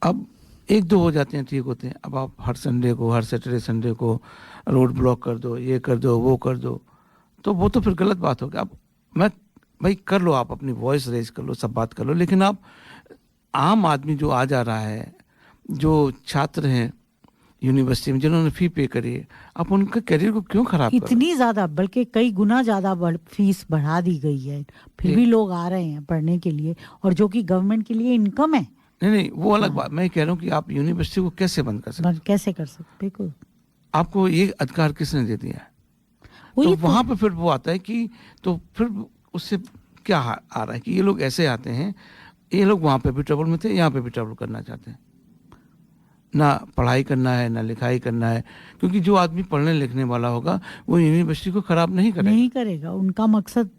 अब 1-2 हो जाते हैं, ठीक होते हैं। अब आप हर संडे को, हर सैटरडे संडे को रोड ब्लॉक कर दो, ये कर दो, वो कर दो, तो वो तो फिर गलत बात होगी। अब भाई कर लो, आप अपनी वॉइस रेज कर लो, सब बात कर लो, लेकिन आप आम आदमी जो आ जा रहा है, जो छात्र हैं यूनिवर्सिटी में जिन्होंने फ़ी पे करी है, आप उनके करियर को क्यों खराब कर रहे हो? इतनी ज़्यादा, बल्कि कई गुना ज़्यादा फीस बढ़ा दी गई है, फिर भी लोग आ रहे हैं पढ़ने के लिए, और जो कि गवर्नमेंट के लिए इनकम है। नहीं, वो अलग बात। मैं कह रहा हूँ कि आप यूनिवर्सिटी को कैसे बंद कर सकते? कैसे कर सकते? बिल्कुल, आपको ये अधिकार किसने दे दिया है? वही तो वहाँ पे फिर वो आता है कि तो फिर उससे क्या आ रहा है कि ये लोग ऐसे आते हैं, ये लोग वहाँ पे भी ट्रबल में थे, यहाँ पे भी ट्रबल करना चाहते हैं, ना पढ़ाई करना है ना लिखाई करना है, क्योंकि जो आदमी पढ़ने लिखने वाला होगा वो यूनिवर्सिटी को खराब नहीं करेगा, उनका मकसद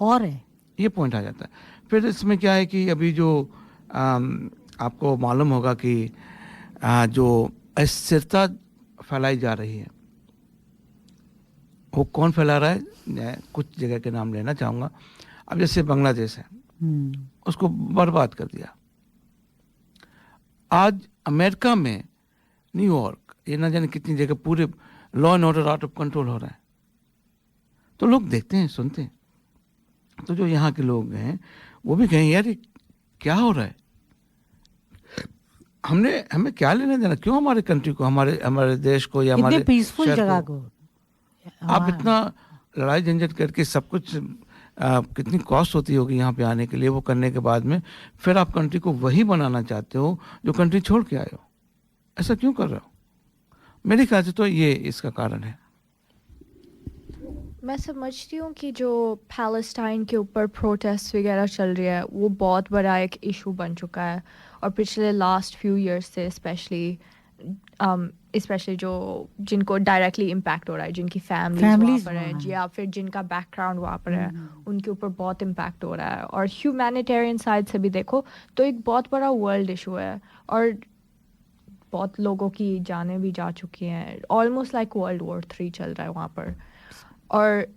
और है। ये पॉइंट आ जाता है। फिर इसमें क्या है कि अभी जो आपको मालूम होगा कि जो अस्थिरता फैलाई जा रही है, वो कौन फैला रहा है? मैं कुछ जगह के नाम लेना चाहूँगा। अब जैसे बांग्लादेश है, उसको बर्बाद कर दिया। आज अमेरिका में न्यूयॉर्क, ये ना जाने कितनी जगह पूरे law and order out of control हो रहा है, तो लोग देखते हैं, सुनते हैं, तो जो यहाँ के लोग हैं वो भी कहें यार ये क्या हो रहा है, हमें क्या लेना देना, क्यों हमारे कंट्री को, हमारे देश को या हमारे पीसफुल जगह को आप इतना लड़ाई झंझट करके सब कुछ कितनी कॉस्ट होती होगी यहाँ पे आने के लिए, वो करने के बाद में फिर आप कंट्री को वही बनाना चाहते हो जो कंट्री छोड़ के आए हो। ऐसा क्यों कर रहे हो? मेरे ख्याल से तो ये इसका कारण है। मैं समझती हूँ कि जो पैलेस्टाइन के ऊपर प्रोटेस्ट वगैरह चल रही है वो बहुत बड़ा एक इशू बन चुका है, और पिछले लास्ट फ्यू इयर्स से स्पेशली जो जिनको डायरेक्टली इम्पैक्ट हो रहा है, जिनकी फैमिलीज वहाँ पर है या फिर जिनका बैकग्राउंड वहाँ पर है, उनके ऊपर बहुत इम्पैक्ट हो रहा है। और ह्यूमैनिटेरियन साइड से भी देखो तो एक बहुत बड़ा वर्ल्ड इशू है, और बहुत लोगों की जानें भी जा चुकी हैं। Almost like World War III चल रहा है वहाँ पर। और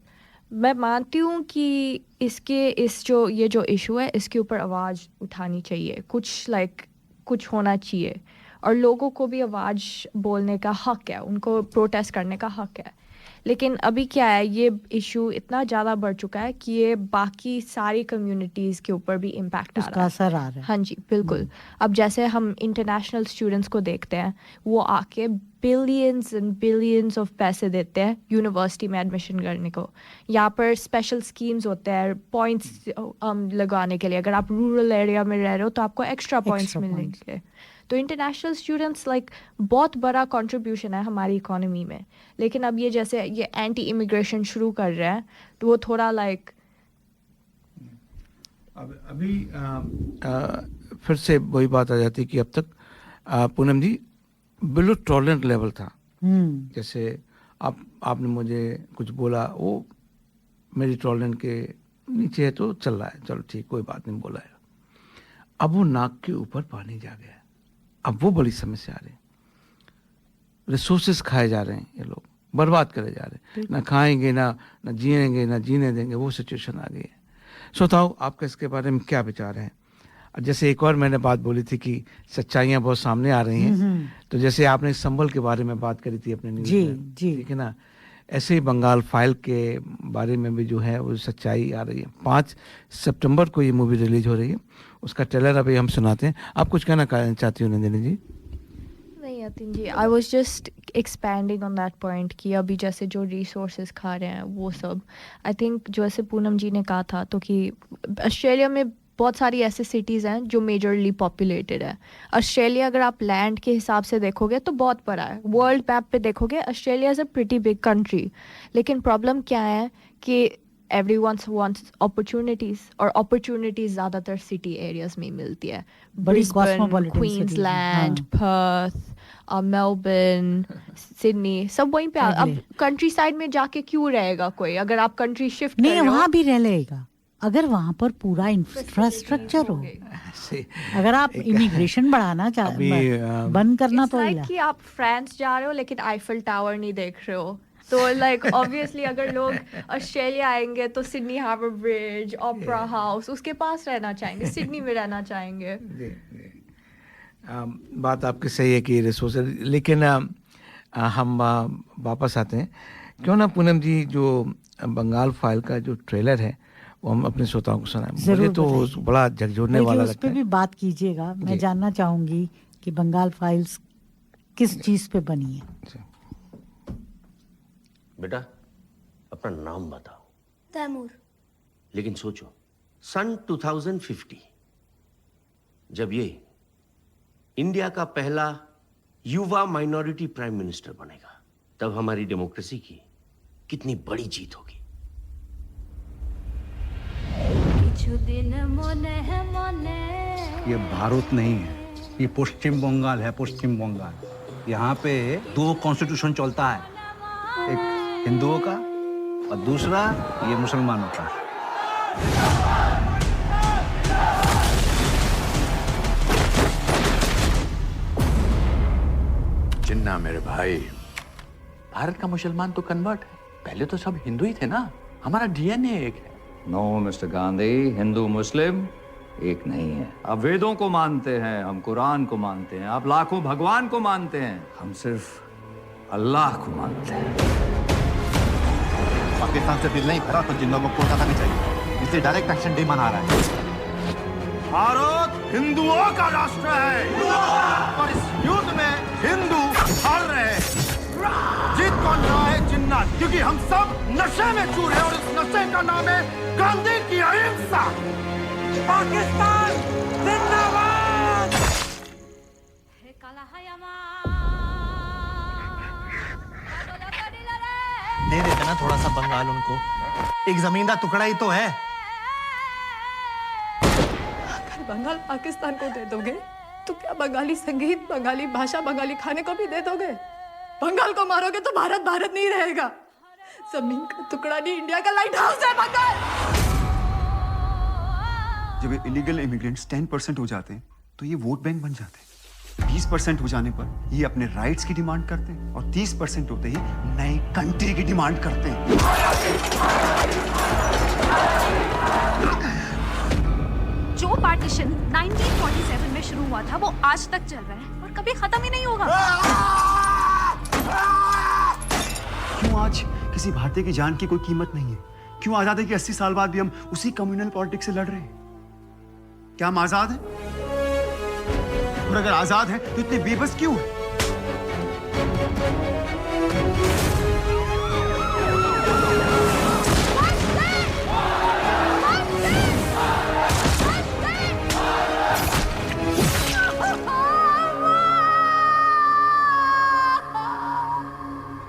मैं मानती हूँ कि ये जो इशू है इसके ऊपर आवाज़ उठानी चाहिए, कुछ होना चाहिए, और लोगों को भी आवाज़ बोलने का हक है, उनको प्रोटेस्ट करने का हक है। लेकिन अभी क्या है, ये इशू इतना ज़्यादा बढ़ चुका है कि ये बाकी सारी कम्युनिटीज़ के ऊपर भी इम्पैक्ट आ रहा है, असर आ रहा है। हाँ जी बिल्कुल। अब जैसे हम इंटरनेशनल स्टूडेंट्स को देखते हैं, वो आके बिलियंस एंड बिलियंस ऑफ पैसे देते हैं यूनिवर्सिटी में एडमिशन करने को। यहाँ पर स्पेशल स्कीम्स होते हैं पॉइंट्स लगाने के लिए, अगर आप रूरल एरिया में रह रहे हो तो आपको एक्स्ट्रा पॉइंट्स मिलेंगे। तो इंटरनेशनल स्टूडेंट्स बहुत बड़ा कंट्रीब्यूशन है हमारी इकोनॉमी में। लेकिन अब ये जैसे ये एंटी इमिग्रेशन शुरू कर रहे हैं तो वो थोड़ा अभी फिर से वही बात आ जाती है कि अब तक पूनम जी बिलो टॉलरेंट लेवल था। जैसे आपने मुझे कुछ बोला, वो मेरी टॉलरेंट के नीचे है तो चल रहा है, चलो ठीक, कोई बात नहीं, बोला है। अब वो नाक के ऊपर पानी जा गया, अब वो बड़ी समस्या आ रही। रिसोर्सेज खाए जा रहे हैं, ये लोग बर्बाद करे जा रहे हैं, ना खाएंगे ना जिएंगे ना जीने देंगे, वो सिचुएशन आ गई है। सोताओ आपका इसके बारे में क्या विचार है? जैसे एक और मैंने बात बोली थी कि सच्चाइयाँ बहुत सामने आ रही हैं, तो जैसे आपने संबल के बारे में बात करी थी अपने न्यूज़ में, ठीक है ना, ऐसे ही बंगाल फाइल के बारे में भी जो है वो सच्चाई आ रही है। 5 सितंबर को ये मूवी रिलीज हो रही है, उसका ट्रेलर अभी हम सुनाते हैं। आप कुछ कहना चाहती हो नंदिनी जी? नहीं Yatin ji, I was just expanding on that point कि अभी जैसे जो रिसोर्सेज खा रहे हैं वो सब, आई थिंक जो ऐसे पूनम जी ने कहा था तो कि ऑस्ट्रेलिया में बहुत सारी ऐसे सिटीज़ हैं जो मेजरली पॉपुलेटेड है। ऑस्ट्रेलिया अगर आप लैंड के हिसाब से देखोगे तो बहुत बड़ा है, वर्ल्ड मैप पे देखोगे Australia is a pretty big country. लेकिन प्रॉब्लम क्या है कि everyone wants opportunities, और opportunities ज़्यादातर सिटी एरियाज में मिलती है। बड़ी ब्रिस्बेन, cosmopolitan cities, क्वींसलैंड, हाँ। पर्थ, मेलबर्न, सिडनी, सब वहीं पे। अब कंट्री साइड में जाके क्यों रहेगा कोई? अगर आप कंट्री शिफ्ट नहीं, वहाँ भी रह लेगा अगर वहाँ पर पूरा इंफ्रास्ट्रक्चर हो। अगर आप इमिग्रेशन बढ़ाना बंद करना तो कि आप फ्रांस जा रहे हो लेकिन आईफल टावर नहीं देख रहे हो, तो लाइक ऑब्वियसली अगर लोग ऑस्ट्रेलिया आएंगे तो Sydney Harbour Bridge, Opera House, उसके पास रहना चाहेंगे, सिडनी में रहना चाहेंगे। बात आपकी सही है कि रिसोर्सेज, लेकिन हम वापस आते हैं। क्यों ना पूनम जी जो बंगाल फाइल का जो ट्रेलर है वो हम अपने श्रोताओं को सुनाएं। मुझे तो बड़ा झकझोरने वाला लगता है। उस पे भी बात कीजिएगा, मैं जानना चाहूंगी कि बंगाल फाइल्स किस चीज पे बनी है। बेटा अपना नाम बताओ। तैमूर। लेकिन सोचो सन 2050 जब ये इंडिया का पहला युवा माइनॉरिटी प्राइम मिनिस्टर बनेगा, तब हमारी डेमोक्रेसी की कितनी बड़ी जीत होगी। ये भारत नहीं है, ये पश्चिम बंगाल है। पश्चिम बंगाल, यहाँ पे 2 कॉन्स्टिट्यूशन चलता है, एक हिंदुओं का और दूसरा ये मुसलमानों का। जिन्ना मेरे भाई, भारत का मुसलमान तो कन्वर्ट है, पहले तो सब हिंदू ही थे ना, हमारा डीएनए एक है। नो मिस्टर गांधी, हिंदू मुस्लिम एक नहीं है। आप वेदों को मानते हैं, हम कुरान को मानते हैं, आप लाखों भगवान को मानते हैं, हम सिर्फ अल्लाह को मानते हैं। पाकिस्तान से बिल नहीं भरा तो जिन लोगों को कोलकाता में चाहिए, इसलिए डायरेक्ट एक्शन डे मना रहा है। भारत हिंदुओं का राष्ट्र है और इस युद्ध में हिंदू हार रहे हैं। जीत कौन रहा है? जिन्ना, क्योंकि हम सब नशे में चूर हैं और इस नशे का नाम है गांधी की अहिंसा। पाकिस्तान जिंदाबाद। दे देते ना थोड़ा सा बंगाल उनको, एक जमीन का टुकड़ा ही तो है। अगर बंगाल पाकिस्तान को दे दोगे तो क्या बंगाली संगीत, बंगाली भाषा, बंगाली खाने को भी दे दोगे? बंगाल को मारोगे तो भारत भारत नहीं रहेगा। जमीन का टुकड़ा नहीं, इंडिया का लाइट हाउस है बंगाल। जब इलीगल इमिग्रेंट्स 10% हो जाते हैं तो ये वोट बैंक बन जाते हैं। 20% हो जाने पर ये अपने राइट्स की डिमांड करते हैं और 30% होते ही नई कंट्री की डिमांड करते हैं। जो पार्टीशन 1947 में शुरू हुआ था वो आज तक चल रहा है और कभी खत्म ही नहीं होगा। क्यों आज किसी भारतीय की जान की कोई कीमत नहीं है? क्यों आजादी के 80 साल बाद भी हम उसी कम्युनल पॉलिटिक्स से लड़ रहे हैं? क्या हम आजाद हैं? और अगर आजाद हैं तो इतने बेबस क्यों हैं?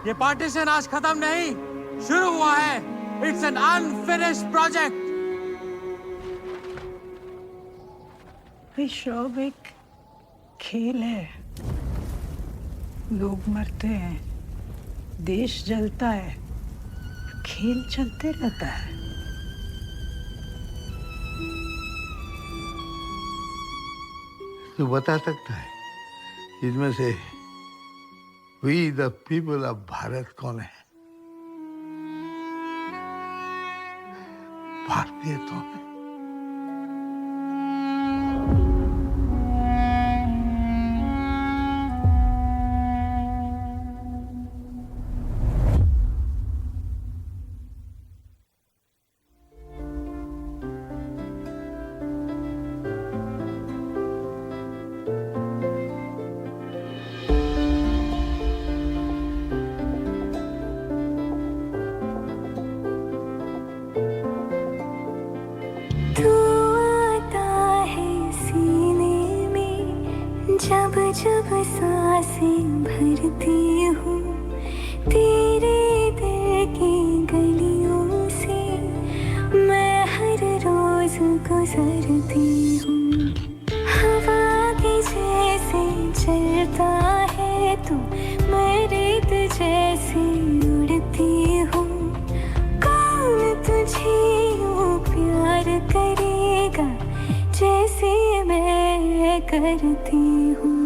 ये पार्टीशन आज खत्म नहीं, शुरू हुआ है। It's an unfinished project. विश्व एक खेल है, लोग मरते हैं, देश जलता है, खेल चलते रहता है। तो बता सकता है इसमें से we the people of Bharat कौन है? भारतीय तो है। तू आता है सीने में, जब जब सांसें भरती हूँ, तेरे दिल की गलियों से मैं हर रोज गुजरती हूँ। हवा के जैसे चलता है तू, मैं रेत जैसे उड़ती हूँ। कौन तुझे यूं प्यार करेगा जैसे मैं करती हूँ।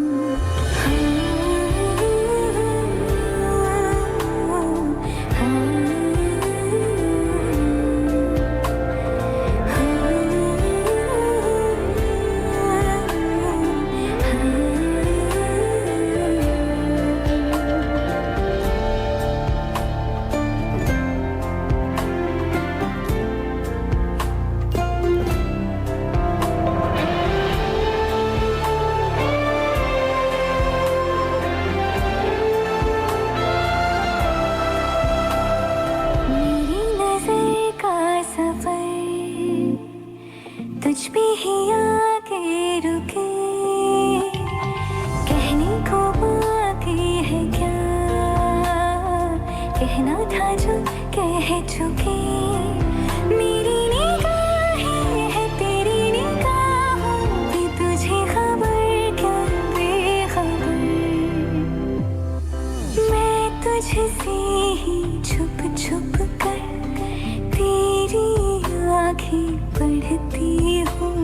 तुझ पे ही आके रुके, कहने को बाकी है क्या, कहना था जो कह चुके। मेरी निगाहें है तेरी निगाहों की, तुझे खबर क्या बेखबर। मैं तुझसे ही छुप छुप कर तेरी आँखें पढ़ती हूँ।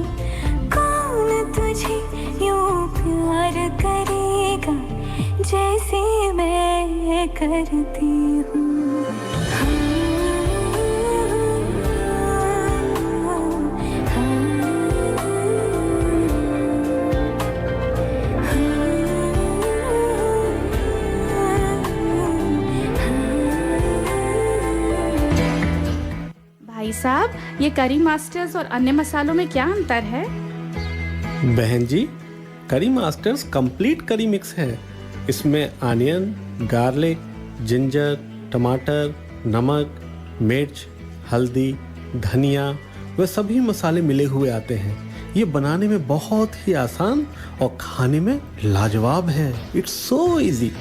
कौन तुझे यूं प्यार करेगा जैसे मैं करती हूँ। भाई साहब, ये करी मास्टर्स और अन्य मसालों में क्या अंतर है? बहन जी, करी मास्टर्स कंप्लीट करी मिक्स है। इसमें आनियन, गार्लिक, जिंजर, टमाटर, नमक, मिर्च, हल्दी, धनिया व सभी मसाले मिले हुए आते हैं। ये बनाने में बहुत ही आसान और खाने में लाजवाब है। It's so easy.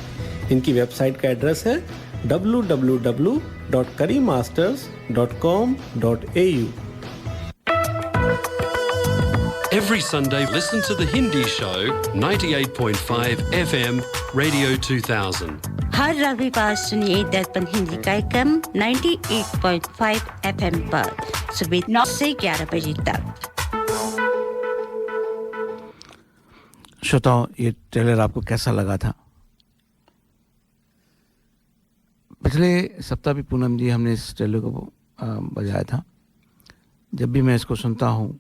इनकी वेबसाइट का एड्रेस है www.currymasters.com.au। Every Sunday, listen to the Hindi show 98.5 FM, Radio 2000. हर रविवार सुनिए दर्पण हिंदी कार्यक्रम 98.5 FM पर सुबह 9 से 11 बजे तक। श्रोताओं, ये ट्रेलर आपको कैसा लगा था? पिछले सप्ताह भी पूनम जी हमने इस ट्रेलर को बजाया था। जब भी मैं इसको सुनता हूँ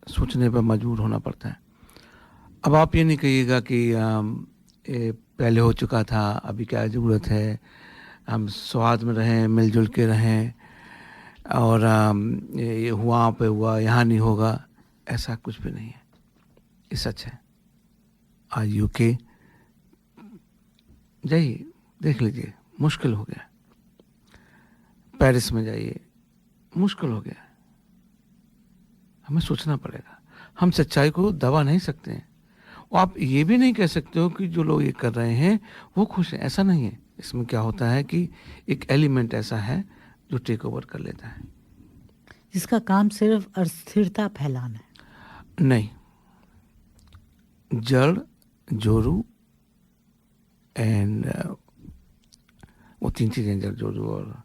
सोचने पर मजबूर होना पड़ता है। अब आप ये नहीं कहिएगा कि ये पहले हो चुका था, अभी क्या ज़रूरत है, हम स्वाद में रहें, मिलजुल के रहें और ये हुआ पे हुआ, यहाँ नहीं होगा, ऐसा कुछ भी नहीं है। ये सच है। आज यूके जाइए, देख लीजिए, मुश्किल हो गया। पेरिस में जाइए, मुश्किल हो गया। हमें सोचना पड़ेगा। हम सच्चाई को दबा नहीं सकते हैं। और आप ये भी नहीं कह सकते हो कि जो लोग ये कर रहे हैं वो खुश हैं। ऐसा नहीं है। इसमें क्या होता है कि एक एलिमेंट ऐसा है जो टेक ओवर कर लेता है, जिसका काम सिर्फ अस्थिरता फैलाना है। नहीं, जड़, जोरू एंड वो तीन चीज़ें, जड़, जोरू और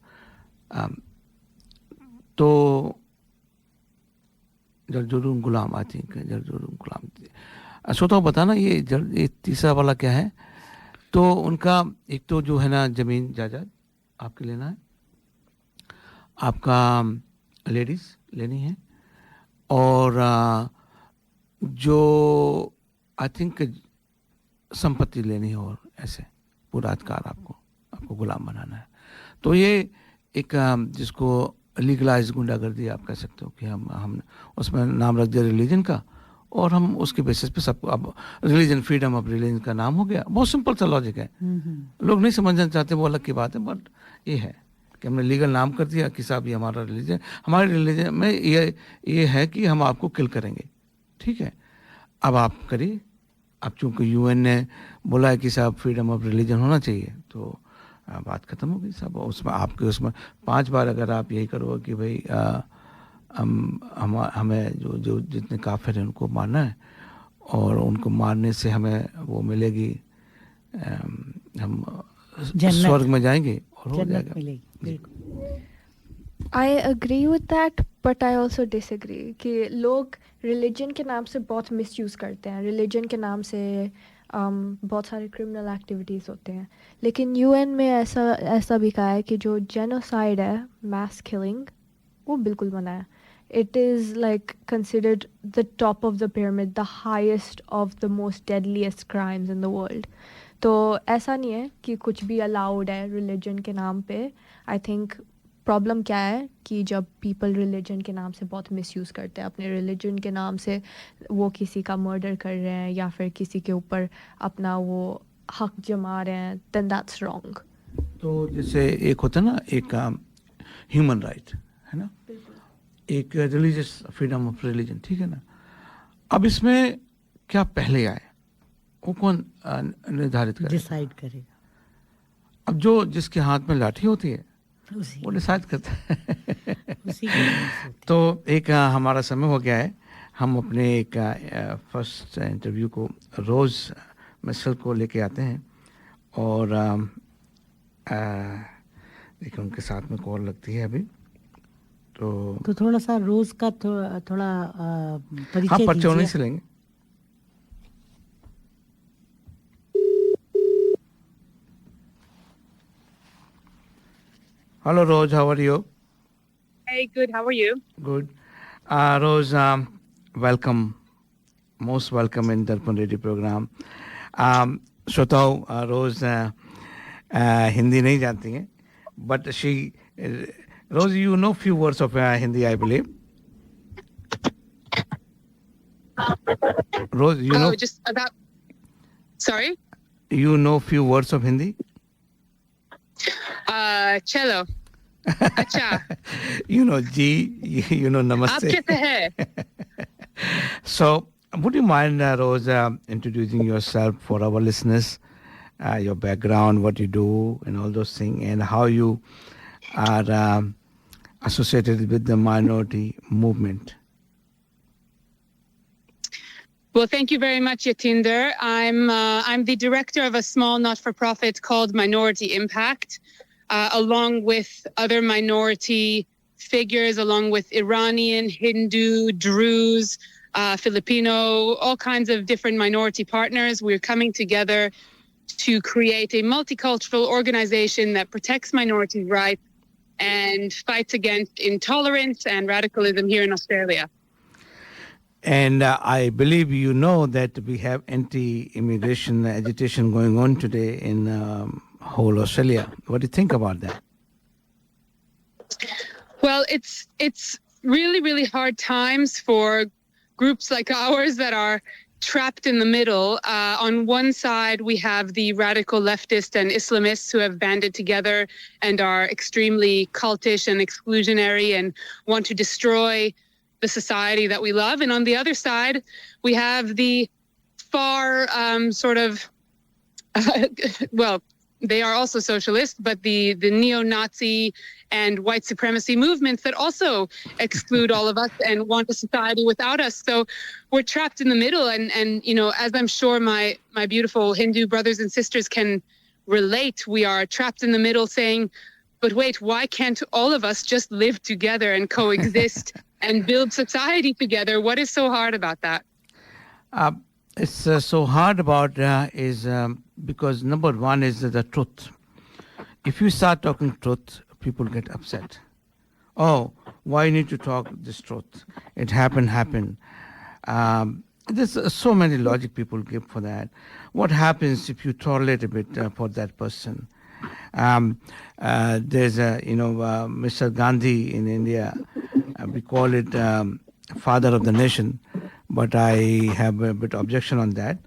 तो जड़, जोरू, गुलाम। आई थिंक जड़, जोरू, गुलाम। श्रोताओं बताना ये तीसरा वाला क्या है? तो उनका एक तो जो है ना, ज़मीन जायदाद आपके लेना है, आपका लेडीज़ लेनी है, और जो आई थिंक संपत्ति लेनी है, और ऐसे पूरा अधिकार आपको गुलाम बनाना है। तो ये एक जिसको लीगलाइज गुंडागर्दी आप कह सकते हो कि हम उसमें नाम रख दिया रिलीजन का, और हम उसके बेसिस पे सबको, अब रिलीजन, फ्रीडम ऑफ रिलीजन का नाम हो गया। बहुत सिंपल सा लॉजिक है। लोग नहीं समझना चाहते, वो अलग की बात है, बट ये है। कि हमने लीगल नाम कर दिया कि साहब ये हमारा रिलीजन, हमारे रिलीजन में ये है कि हम आपको किल करेंगे, ठीक है, अब आप करिए। अब चूंकि यूएन ने बोला है कि साहब फ्रीडम ऑफ रिलीजन होना चाहिए, तो बात खत्म हो गई साहब। उसमें आपके उसमें 5 बार अगर आप यही करोगे कि भाई हमें जो जितने काफिर हैं उनको मारना है और उनको मारने से हमें वो मिलेगी, हम स्वर्ग में जाएंगे और हो जाएगा। I agree with that, but I also disagree कि लोग रिलीजन के नाम से बहुत मिसयूज़ करते हैं। रिलीजन के नाम से बहुत सारे क्रिमिनल एक्टिविटीज़ होते हैं, लेकिन यूएन में ऐसा भी कहा है कि जो जेनोसाइड है, मास किलिंग, वो बिल्कुल मना है। It is like considered the top of the pyramid, the highest of the most deadliest crimes in the world. तो ऐसा नहीं है कि कुछ भी अलाउड है रिलीजन के नाम पे। आई थिंक प्रॉब्लम क्या है कि जब पीपल रिलीजन के नाम से बहुत मिसयूज़ करते हैं, अपने रिलीजन के नाम से वो किसी का मर्डर कर रहे हैं या फिर किसी के ऊपर अपना वो हक जमा रहे हैं, देन दैट्स रॉन्ग। तो जैसे एक होता है ना, एक ह्यूमन राइट है ना, एक रिलीजियस फ्रीडम ऑफ रिलीजन, ठीक है ना। अब इसमें क्या पहले आए वो कौन निर्धारित करेगा, डिसाइड करेगा? अब जो जिसके हाथ में लाठी होती है वो डिसाइड करता है। तो एक हमारा समय हो गया है, हम अपने एक फर्स्ट इंटरव्यू को रोज़ मिसल को लेके आते हैं और देखिए उनके साथ में कॉल लगती है अभी, तो थोड़ा सा रोज़ का थोड़ा परिचय हाँ, परिचय उन्हीं से लेंगे। Hello, Rose. How are you? Hey, good. How are you? Good. Rose, welcome. Most welcome in Darpan Radio program. श्रोताओं, Rose हिंदी नहीं जानती हैं, but Rose, you know few words of Hindi, I believe. Rose, you know. Just about. Sorry. You know few words of Hindi. Cello. अच्छा. You know Ji, you know Namaste. आप कैसे हैं? So, would you mind, Rose, introducing yourself for our listeners, your background, what you do, and all those things, and how you are associated with the minority movement? Well, thank you very much, Yatinder. I'm the director of a small not-for-profit called Minority Impact, along with other minority figures, along with Iranian, Hindu, Druze, Filipino, all kinds of different minority partners. We're coming together to create a multicultural organization that protects minority rights and fights against intolerance and radicalism here in Australia. And I believe you know that we have anti-immigration agitation going on today in whole Australia. What do you think about that? Well, it's really, really hard times for groups like ours that are trapped in the middle. On one side, we have the radical leftists and Islamists who have banded together and are extremely cultish and exclusionary and want to destroy the society that we love. And on the other side, we have the far well, they are also socialist, but the neo-Nazi and white supremacy movements that also exclude all of us and want a society without us. So we're trapped in the middle. And you know, as I'm sure my beautiful Hindu brothers and sisters can relate, we are trapped in the middle saying, but wait, why can't all of us just live together and coexist and build society together? What is so hard about that? It's so hard about is because number one is the truth. If you start talking truth, people get upset. Oh, why you need to talk this truth? It happened. There's so many logic people give for that. What happens if you tolerate a bit for that person? There's Mr. Gandhi in India. We call it father of the nation, but I have a bit objection on that.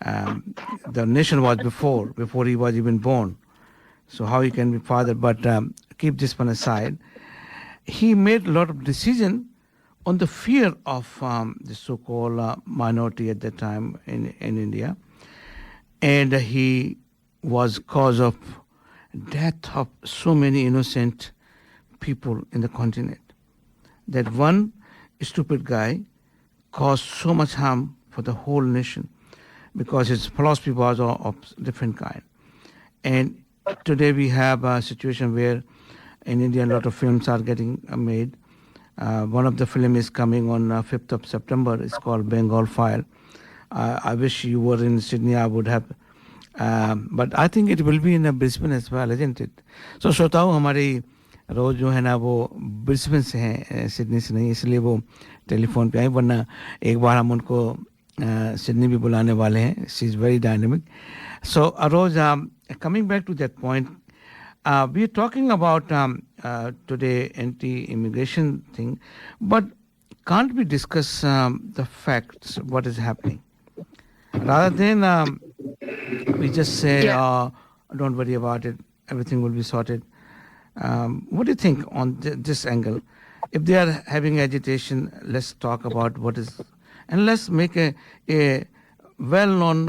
The nation was before he was even born. So how he can be father? But keep this one aside, he made a lot of decision on the fear of the so-called minority at that time in India. And he was cause of death of so many innocent people in the continent. That one stupid guy caused so much harm for the whole nation because his philosophy was of different kind. And today we have a situation where in India a lot of films are getting made. One of the film is coming on 5th of September. It's called Bengal Fire. I wish you were in Sydney. I would have. But I think it will be in Brisbane as well, isn't it? So श्रोताओं हमारी रोज जो है ना वो Brisbane से हैं, Sydney से नहीं, इसलिए वो टेलीफोन पे आए, वरना एक बार हम उनको सिडनी भी बुलाने वाले हैं. She is very dynamic. So Rose, coming back to that point, we are talking about today anti-immigration thing, but can't we discuss the facts, what is happening? Rather than we just say, don't worry about it, everything will be sorted. What do you think on this angle? If they are having agitation, let's talk about what is, and let's make a well-known,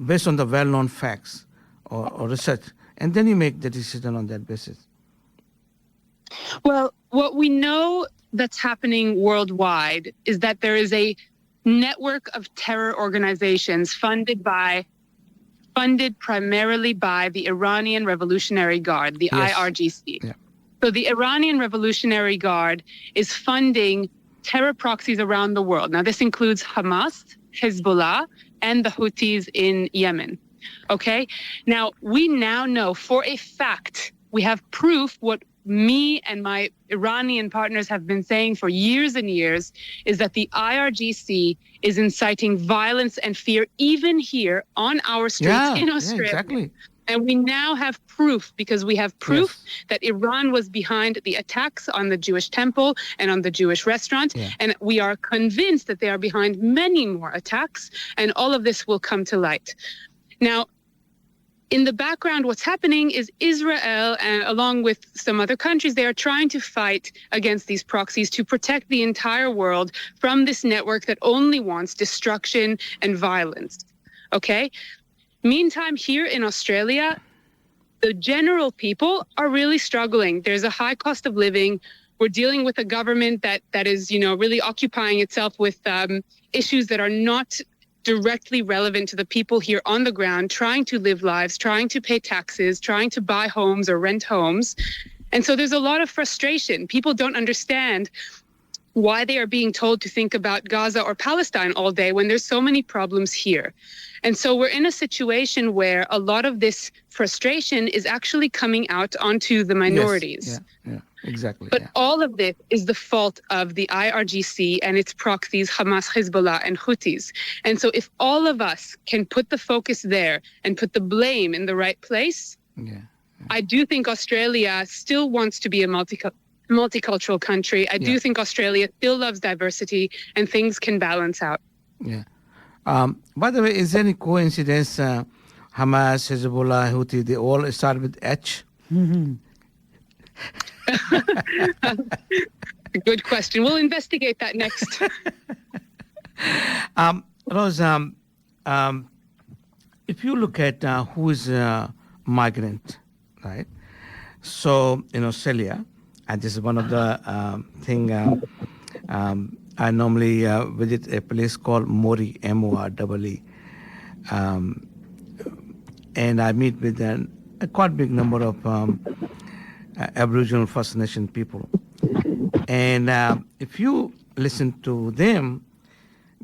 based on the well-known facts or research, and then you make the decision on that basis. Well, what we know that's happening worldwide is that there is a network of terror organizations funded primarily by the Iranian Revolutionary Guard, the IRGC. Yeah. So the Iranian Revolutionary Guard is funding terror proxies around the world. Now, this includes Hamas, Hezbollah, and the Houthis in Yemen. Okay? Now, we now know for a fact, we have proof what me and my Iranian partners have been saying for years and years, is that the IRGC is inciting violence and fear even here on our streets in Australia. Yeah, exactly. And we now have proof, because we have proof that Iran was behind the attacks on the Jewish temple and on the Jewish restaurant. Yeah. And we are convinced that they are behind many more attacks, and all of this will come to light. Now, in the background, what's happening is Israel, along with some other countries, they are trying to fight against these proxies to protect the entire world from this network that only wants destruction and violence. Okay? Meantime, here in Australia, the general people are really struggling. There's a high cost of living. We're dealing with a government that is, really occupying itself with issues that are not directly relevant to the people here on the ground, trying to live lives, trying to pay taxes, trying to buy homes or rent homes. And so there's a lot of frustration. People don't understand why they are being told to think about Gaza or Palestine all day when there's so many problems here. And so we're in a situation where a lot of this frustration is actually coming out onto the minorities. Yeah, exactly. But all of this is the fault of the IRGC and its proxies, Hamas, Hezbollah, and Houthis. And so if all of us can put the focus there and put the blame in the right place, I do think Australia still wants to be a multicultural country. I do think Australia still loves diversity, and things can balance out. Yeah. By the way, is there any coincidence Hamas, Hezbollah, Houthi, they all start with H? Good question. We'll investigate that next. Rose, if you look at who is a migrant, right? So in Australia, and this is one of the thing, I normally visit a place called Moree, M-O-R-E-E. And I meet with a quite big number of Aboriginal First Nation people. And if you listen to them,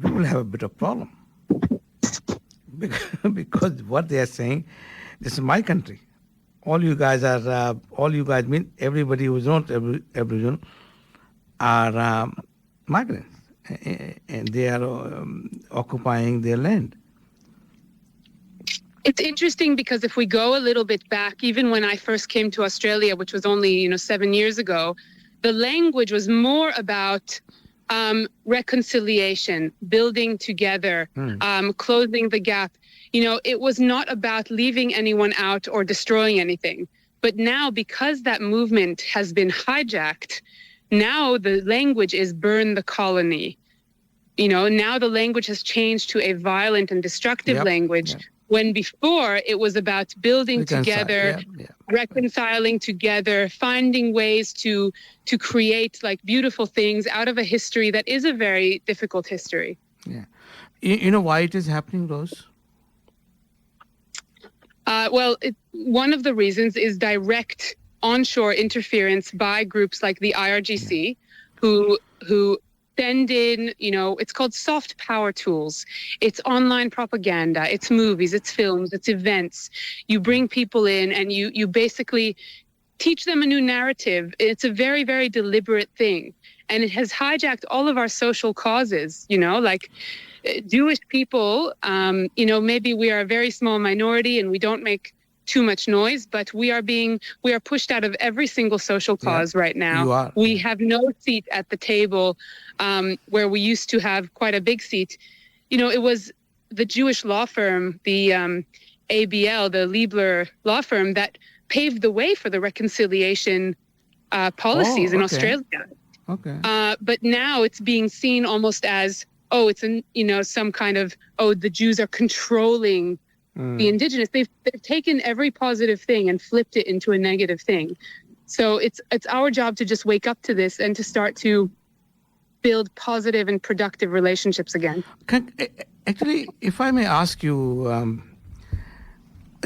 we will have a bit of problem. Because what they are saying, this is my country. All you guys mean everybody who is not Aboriginal are migrants, and they are occupying their land. It's interesting because if we go a little bit back, even when I first came to Australia, which was only 7 years ago, the language was more about reconciliation, building together, closing the gap. It was not about leaving anyone out or destroying anything. But now, because that movement has been hijacked, now the language is burn the colony. You know, now the language has changed to a violent and destructive language, when before it was about building together, reconciling together, finding ways to create like beautiful things out of a history that is a very difficult history. Yeah. You know why it is happening, Rose? Well, one of the reasons is direct onshore interference by groups like the IRGC, who send in, you know, it's called soft power tools. It's online propaganda, it's movies, it's films, it's events. You bring people in and you basically teach them a new narrative. It's a very, very deliberate thing. And it has hijacked all of our social causes, you know, like Jewish people, you know, maybe we are a very small minority and we don't make too much noise, but we are pushed out of every single social cause right now. We have no seat at the table where we used to have quite a big seat. You know, it was the Jewish law firm, the ABL, the Liebler law firm, that paved the way for the reconciliation policies in Australia. Okay. But now it's being seen almost as, it's some kind of, the Jews are controlling the indigenous. They've taken every positive thing and flipped it into a negative thing. So it's our job to just wake up to this and to start to build positive and productive relationships again. Actually, if I may ask you,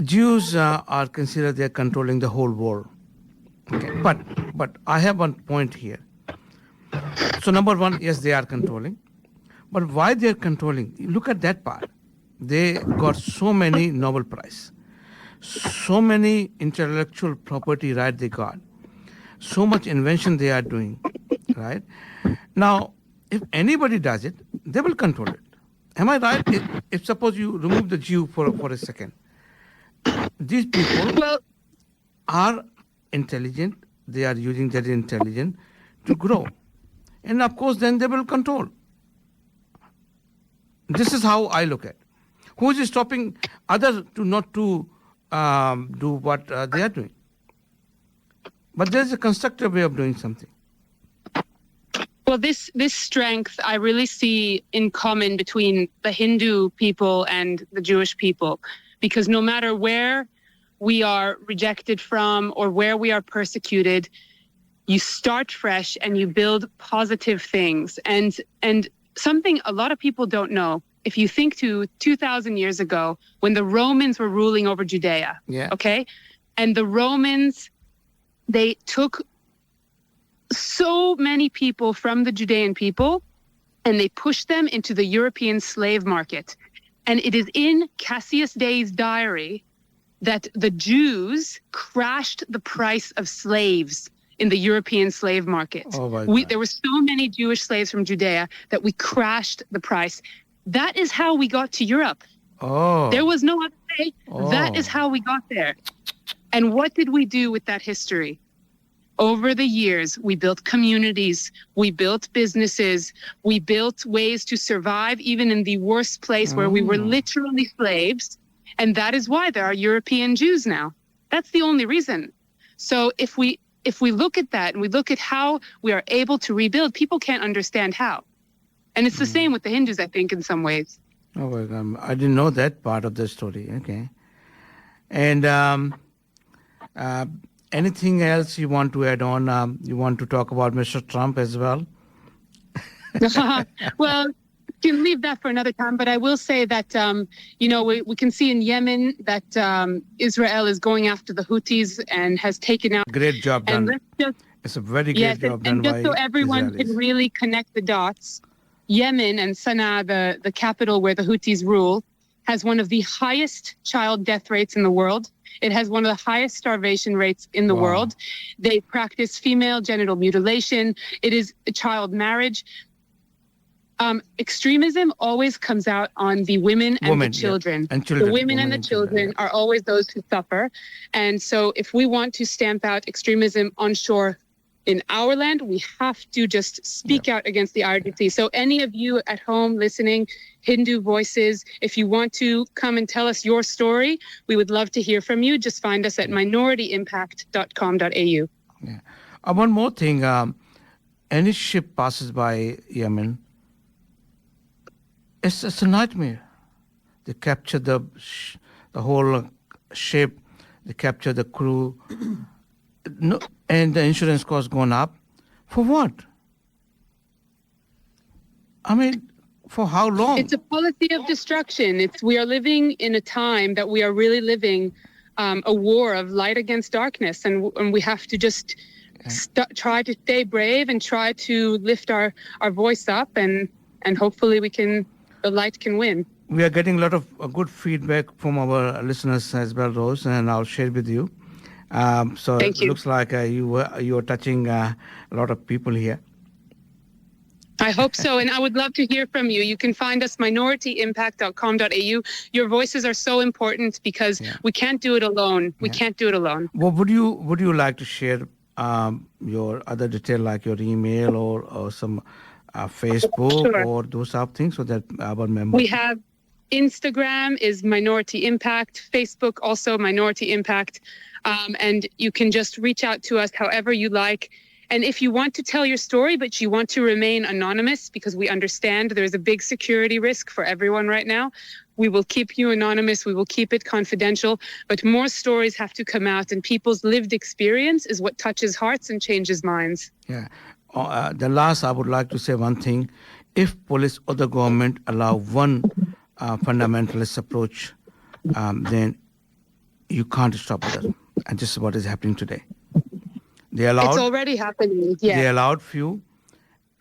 Jews are considered they're controlling the whole world. Okay, but I have one point here. So number one, yes, they are controlling. But why they're controlling? Look at that part. They got so many Nobel Prize, so many intellectual property right they got, so much invention they are doing, right? Now, if anybody does it, they will control it. Am I right? If suppose you remove the Jew for a second, these people are intelligent, they are using that intelligence to grow. And of course, then they will control. This is how I look at it. Who is stopping others to not to do what they are doing? But there's a constructive way of doing something. Well, this strength I really see in common between the Hindu people and the Jewish people, because no matter where we are rejected from or where we are persecuted, you start fresh and you build positive things. And something a lot of people don't know, if you think to 2,000 years ago when the Romans were ruling over Judea, okay? And the Romans, they took so many people from the Judean people and they pushed them into the European slave market. And it is in Cassius Day's diary that the Jews crashed the price of slaves in the European slave market. There were so many Jewish slaves from Judea that we crashed the price. That is how we got to Europe. There was no other way. That is how we got there. And what did we do with that history? Over the years, we built communities, we built businesses, we built ways to survive even in the worst place where we were literally slaves. And that is why there are European Jews now. That's the only reason. So if we look at that and we look at how we are able to rebuild, people can't understand how. And it's the same with the Hindus, I think, in some ways. I didn't know that part of the story. Okay. And anything else you want to add on? You want to talk about Mr. Trump as well? Well, you can leave that for another time. But I will say that, we can see in Yemen that Israel is going after the Houthis and has taken out... Great job done. It's a very great job done by And just so everyone Israelis. can really connect the dots, Yemen and Sana'a, the capital where the Houthis rule, has one of the highest child death rates in the world. It has one of the highest starvation rates in the world. They practice female genital mutilation. It is child marriage. Extremism always comes out on the women and the children. And children. The women and the children are always those who suffer. And so if we want to stamp out extremism onshore in our land, we have to just speak out against the IRGC. So any of you at home listening, Hindu Voices, if you want to come and tell us your story, we would love to hear from you. Just find us at minorityImpact.com.au. Yeah. One more thing. Any ship passes by Yemen, it's a nightmare. They capture the whole ship, they capture the crew, no, and the insurance cost gone up. For what? I mean, for how long? It's a policy of destruction. We are living in a time that we are really living a war of light against darkness, and we have to just try to stay brave and try to lift our voice up, and hopefully the light can win. We are getting a lot of good feedback from our listeners as well, Rose, and I'll share with you. So it looks like you are touching a lot of people here. I hope so, and I would love to hear from you. You can find us minorityImpact.com.au. Your voices are so important because we can't do it alone. We can't do it alone. Well, would you like to share your other detail, like your email or some Facebook or those type of things, so that our members? We have Instagram is Minority Impact, Facebook also Minority Impact, and you can just reach out to us however you like. And if you want to tell your story, but you want to remain anonymous, because we understand there's a big security risk for everyone right now, we will keep you anonymous. We will keep it confidential. But more stories have to come out, and people's lived experience is what touches hearts and changes minds. Yeah. The last, I would like to say one thing. If police or the government allow one fundamentalist approach, then you can't stop it. And this is what is happening today. It's already happening. Yeah. They allowed few,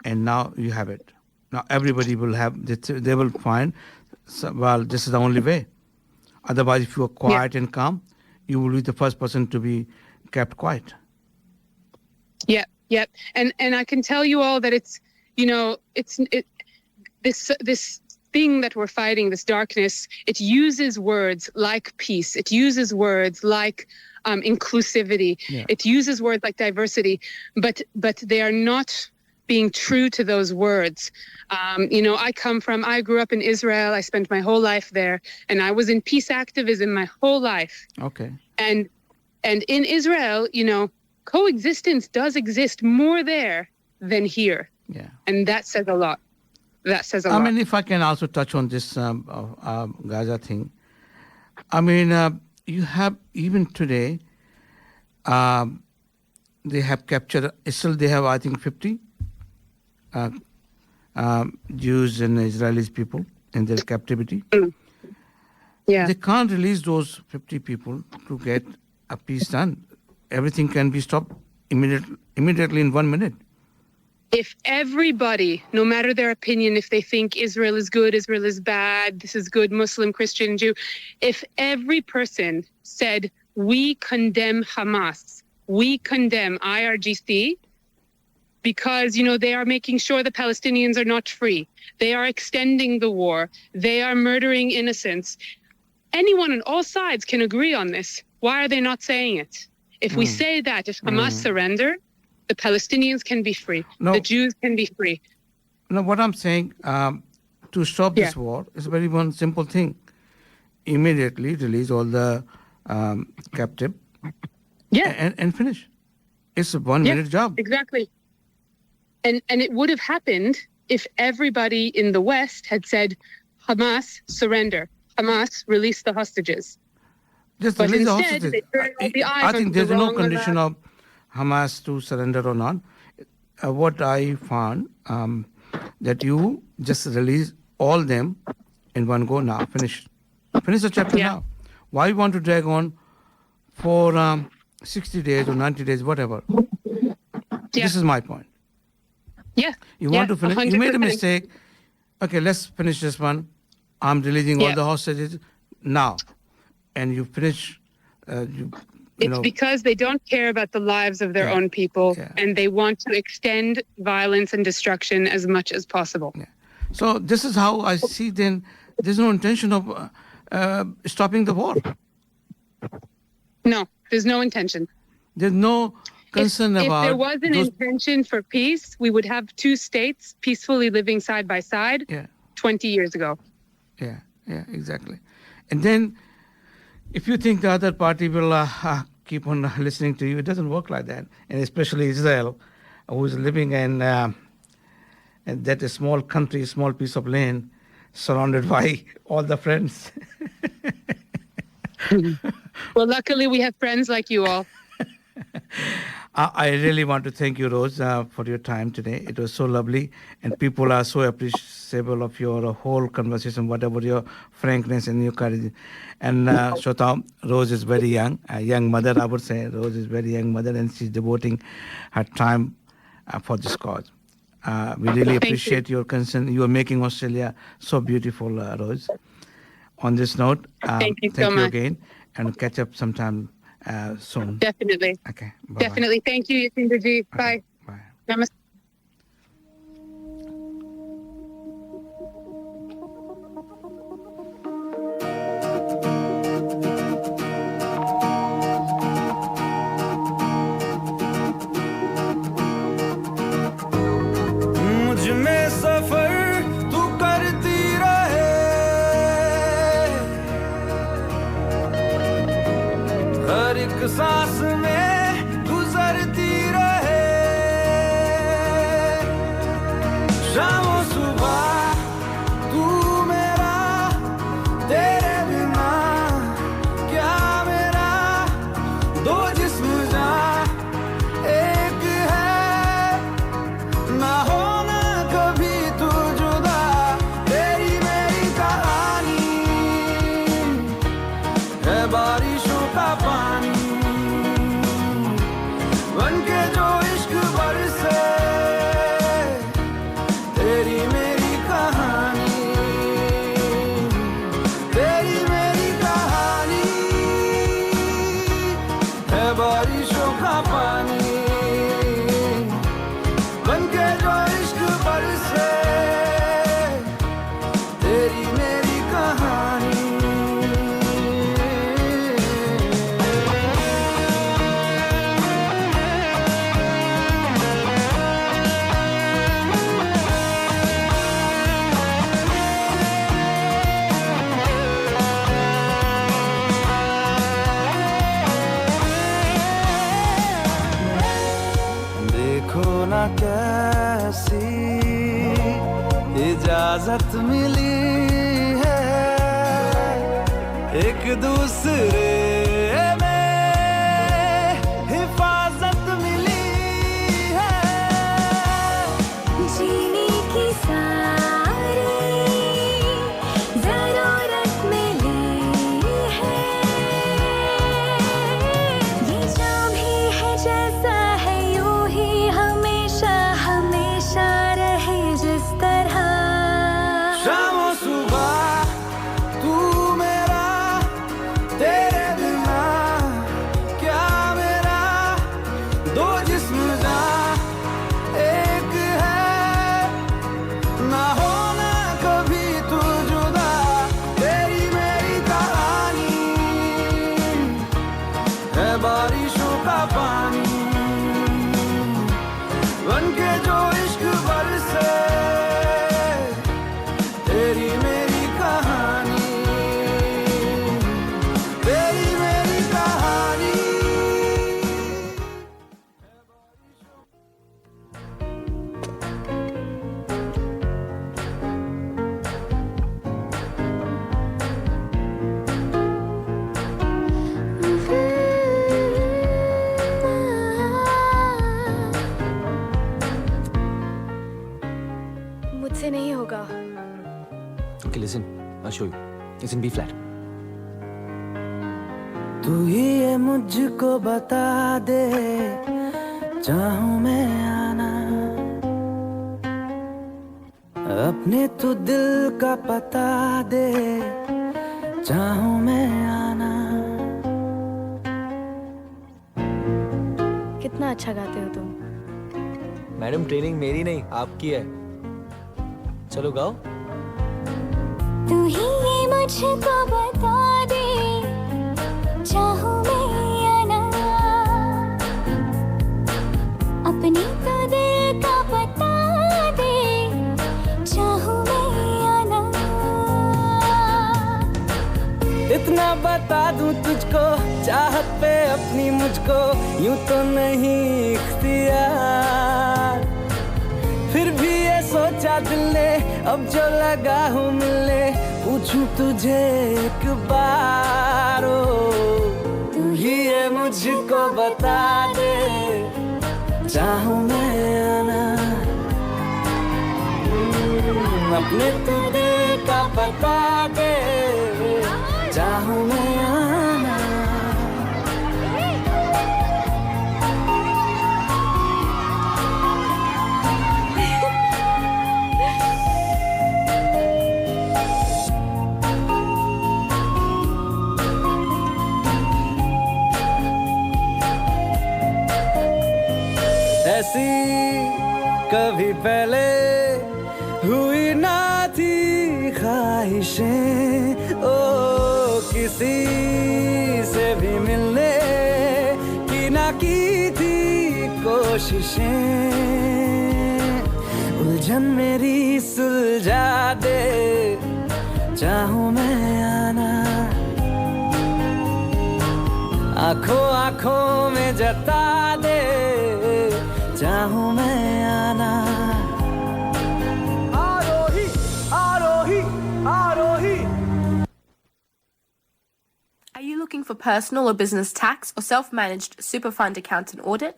and now you have it. Now everybody will have. They will find. Well, this is the only way. Otherwise, if you are quiet and calm, you will be the first person to be kept quiet. Yeah. Yep. And I can tell you all that this thing that we're fighting, this darkness, it uses words like peace. It uses words like inclusivity. Yeah. It uses words like diversity, but they are not being true to those words. I grew up in Israel. I spent my whole life there, and I was in peace activism my whole life. Okay. And in Israel, coexistence does exist more there than here. Yeah. And that says a lot. That says a lot. I mean, if I can also touch on this Gaza thing. I mean, you have, even today, they have captured, still they have, I think, 50 Jews and Israelis people in their captivity. Yeah. They can't release those 50 people to get a peace done. Everything can be stopped immediately in 1 minute. If everybody, no matter their opinion, if they think Israel is good, Israel is bad, this is good, Muslim, Christian, Jew, if every person said, we condemn Hamas, we condemn IRGC, because, they are making sure the Palestinians are not free. They are extending the war. They are murdering innocents. Anyone on all sides can agree on this. Why are they not saying it? If we say that, if Hamas surrender, the Palestinians can be free. No. The Jews can be free. No, what I'm saying, to stop this war is a very one simple thing. Immediately release all the captive and finish. It's a 1 minute job. Exactly. And it would have happened if everybody in the West had said, Hamas, surrender. Hamas, release the hostages. Just but release the instead, hostages. the I think there's no condition of Hamas to surrender or not. What I found, that you just release all them in one go now. Finish the chapter now. Why you want to drag on for 60 days or 90 days, whatever? This is my point. Yeah. You want to finish. 100%. You made a mistake. Okay, let's finish this one. I'm releasing all the hostages now. And you finish, It's because they don't care about the lives of their own people, and they want to extend violence and destruction as much as possible. Yeah. So this is how I see then there's no intention of stopping the war. No, there's no intention. There's no concerned if about there was an intention for peace, we would have two states peacefully living side by side 20 years ago. Yeah, exactly. And then if you think the other party will keep on listening to you, it doesn't work like that. And especially Israel, who is living in that small country, small piece of land, surrounded by all the friends. Well, luckily we have friends like you all. I really want to thank you, Rose, for your time today. It was so lovely, and people are so appreciable of your whole conversation, whatever your frankness and your courage. And Shota, Rose is very young, a young mother, I would say. Rose is very young mother, and she's devoting her time for this cause. We really appreciate your concern. You are making Australia so beautiful, Rose. On this note, thank you so much again, and catch up sometime soon. Definitely. Okay. Bye-bye. Definitely. Thank you, Yatinda ji. Bye. Bye. Namaste. मुझ में सफर तू करती रहे, हर एक सांस में गुजरती रहे, शामों सुबह तू मेरा, तेरे बिना क्या मेरा, दो जिस्म जा एक है, ना होना कभी तू जुदा, तेरी मेरी कहानी है बारिशों का पानी, बनके जो इश्क बरसे, तेरी मेरी कहानी, तेरी मेरी कहानी है बारिशों का पानी, बनके जो इश्क बरसे, तेरी मेरी कहानी। देखो ना कैसी इजाजत मिली है, एक दूसरे में हिफाजत मिली है, जीने की सारी जरूरत मिली है, ये जो भी है जैसा है यूं ही हमेशा हमेशा रहे जिस तरह, शामों सुबह तू मेरा, तेरे बिना क्या मेरा, दो जिस्म जा एक है, ना होना कभी तू जुदा, तेरी मेरी कहानी है बारिशों का पानी, बनके जो इश्क बरसे, तेरी मेरी कहानी, तेरी मेरी कहानी। मुझसे नहीं होगा। Okay, listen. I'll show you. It's in B flat. तू ही ये मुझको बता दे, चाहूं मैं आना, अपने तू दिल का पता दे, चाहूं मैं आना। कितना अच्छा गाते हो तुम। मैडम ट्रेनिंग मेरी नहीं आपकी है। चलो गाओ। तू ही ये मुझको बता दे, चाहूं मैं या ना, ना बता दूं तुझको चाहत पे अपनी मुझको यूं तो नहीं इख्तियार फिर भी ये सोचा दिल ने अब जो लगा हूँ मिलने पूछूं तुझे एक बार तू ही ये मुझको बता दे चाहूं मैं आना अपने तू दिल का बता दे चाहूं मैं आना ऐसी कभी पहले हुई ना थी ख्वाहिशें ओ किसी से भी मिलने की ना की थी कोशिशें उलझन मेरी सुलझा दे चाहूं मैं आना आंखों आंखों में जता दे चाहूं मैं आना आरोही आरोही आरोही Are you looking for personal or business tax or self-managed super fund account and audit,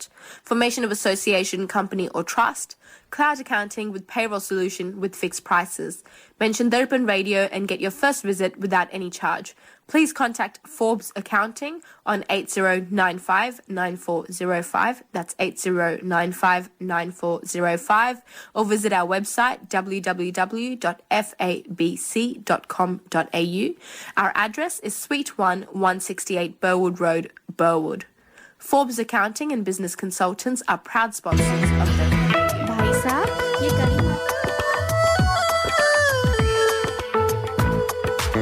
formation of association, company or trust, cloud accounting with payroll solution with fixed prices? Mention Darpan Radio and get your first visit without any charge. Please contact Forbes Accounting on 8095-9405, that's 8095-9405, or visit our website www.fabc.com.au. Our address is Suite 1, 168 Burwood Road, Burwood. Forbes Accounting and Business Consultants are proud sponsors of the भाई साहब ये करीमा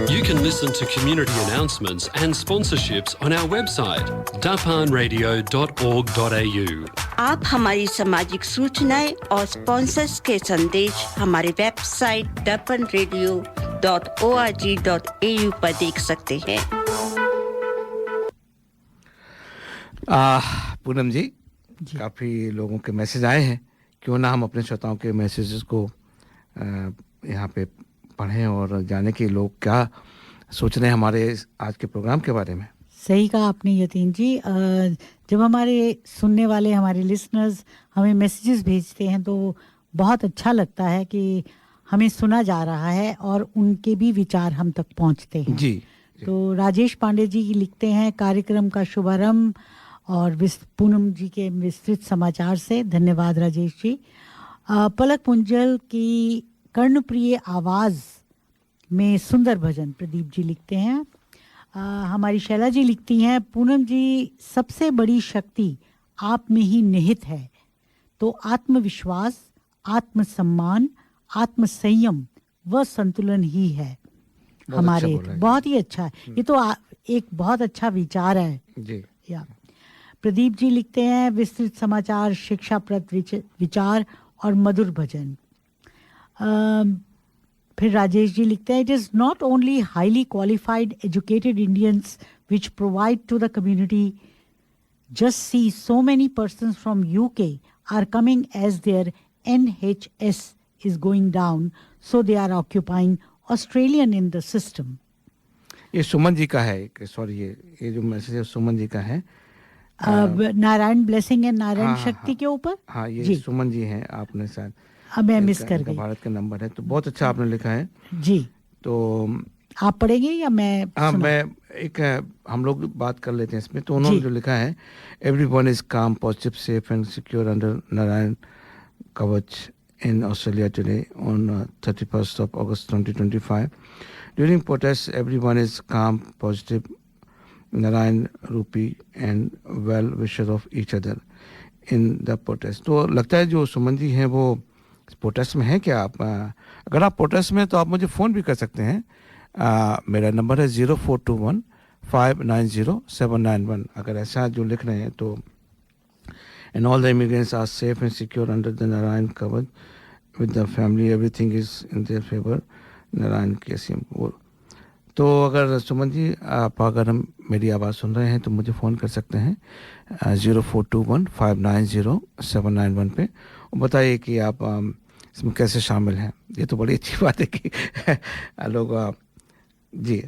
You can listen to community announcements and sponsorships on our website, darpanradio.org.au. आप हमारी सामाजिक सूचनाएं और sponsors के संदेश हमारे वेबसाइट darpanradio.org.au पर देख सकते हैं। पूनम जी काफ़ी लोगों के मैसेज आए हैं, क्यों ना हम अपने श्रोताओं के मैसेजेस को यहाँ पे पढ़ें और जाने कि लोग क्या सोच रहे हैं हमारे आज के प्रोग्राम के बारे में। सही कहा आपने यतीन जी। जब हमारे सुनने वाले हमारे लिसनर्स हमें मैसेजेस भेजते हैं तो बहुत अच्छा लगता है कि हमें सुना जा रहा है और उनके भी विचार हम तक पहुंचते हैं। जी। तो राजेश पांडे जी लिखते हैं कार्यक्रम का शुभारंभ और पूनम जी के विस्तृत समाचार से धन्यवाद राजेश जी। पलक पुंजल की कर्णप्रिय आवाज़ में सुंदर भजन प्रदीप जी लिखते हैं। हमारी शैला जी लिखती हैं पूनम जी सबसे बड़ी शक्ति आप में ही निहित है, तो आत्मविश्वास, आत्मसम्मान, आत्मसंयम व संतुलन ही है हमारे। अच्छा बहुत ही अच्छा है ये तो एक बहुत अच्छा विचार है जी। या प्रदीप जी लिखते हैं विस्तृत समाचार, शिक्षाप्रद विचार और मधुर भजन। फिर राजेश जी लिखते हैं it is not only highly qualified educated Indians which provide to the community, just see so many persons from UK are coming as there NHS is going down, so they are occupying Australian in the system. ये सुमन जी का है, sorry ये जो message है सुमन जी का है। Narayan blessing and Narayan शक्ति के ऊपर। हाँ ये सुमन जी हैं, आपने शायद मैं मिस कर गई। भारत का नंबर है, तो बहुत अच्छा आपने लिखा है जी। तो आप पढ़ेंगे या मैं? हाँ मैं एक हम लोग बात कर लेते हैं इसमें। तो उन्होंने जो लिखा है एवरीवन इज काम, positive, safe and secure under Narayan कवच in Australia today on 31st of August 2025. During protests, everyone is calm, positive, Narayan, Rupi and well-wisher of each other in the protest. तो लगता है जो सुमन जी हैं वो प्रोटेस्ट में हैं क्या? आप अगर आप प्रोटेस्ट में तो आप मुझे फ़ोन भी कर सकते हैं। मेरा नंबर है 0421-590-791। अगर ऐसा जो लिख रहे हैं तो and all the immigrants are safe and secure under the Narayan cover with the family, everything is in their favor, Narayan KCM। तो अगर सुमन जी आप अगर हम मेरी आवाज़ सुन रहे हैं तो मुझे फ़ोन कर सकते हैं 0421-590-791 पे और बताइए कि आप इसमें कैसे शामिल हैं। ये तो बड़ी अच्छी बात है कि लोग जी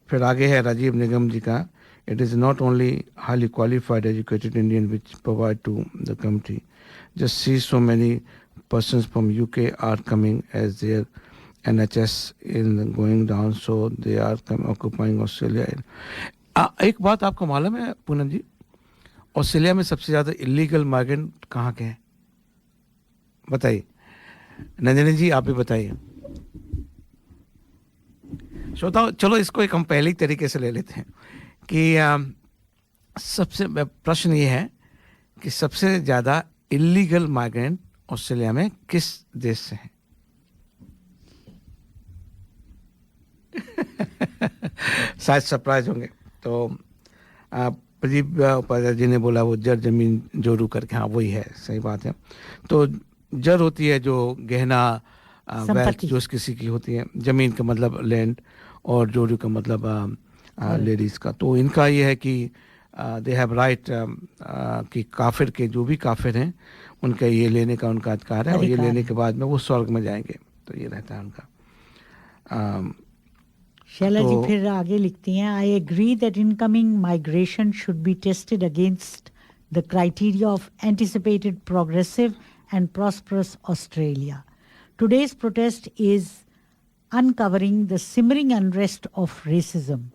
फिर आगे है राजीव निगम जी का, it is not only highly qualified educated Indian which provide to the country, just see so many persons from UK are coming as their NHS in going down, so they are occupying Australia. एक बात आपको मालूम है पूनम जी, Australia में सबसे ज़्यादा illegal migrant कहाँ के हैं बताइए। नंदिनी जी आप भी बताइए। श्रोताओ चलो इसको एक हम पहले तरीके से ले लेते हैं कि सबसे प्रश्न ये है कि सबसे ज़्यादा इलीगल माइग्रेंट ऑस्ट्रेलिया में किस देश से हैं? शायद सरप्राइज होंगे। तो प्रदीप उपाध्याय जी ने बोला वो जर जमीन जोरू करके, हाँ वही है, सही बात है। तो जर होती है जो गहना वेल्थ जो किसी की होती है, जमीन का मतलब लैंड और जोरू का मतलब लेडीज का। तो इनका ये है कि दे हैव राइट कि काफिर के जो भी काफिर हैं उनका ये लेने का उनका अधिकार है और ये लेने के बाद में वो स्वर्ग में जाएंगे, तो ये रहता है उनका। शैला जी फिर आगे लिखती हैं, I agree that incoming migration should be tested against the criteria of anticipated progressive and prosperous Australia. Today's protest is uncovering the simmering unrest of racism.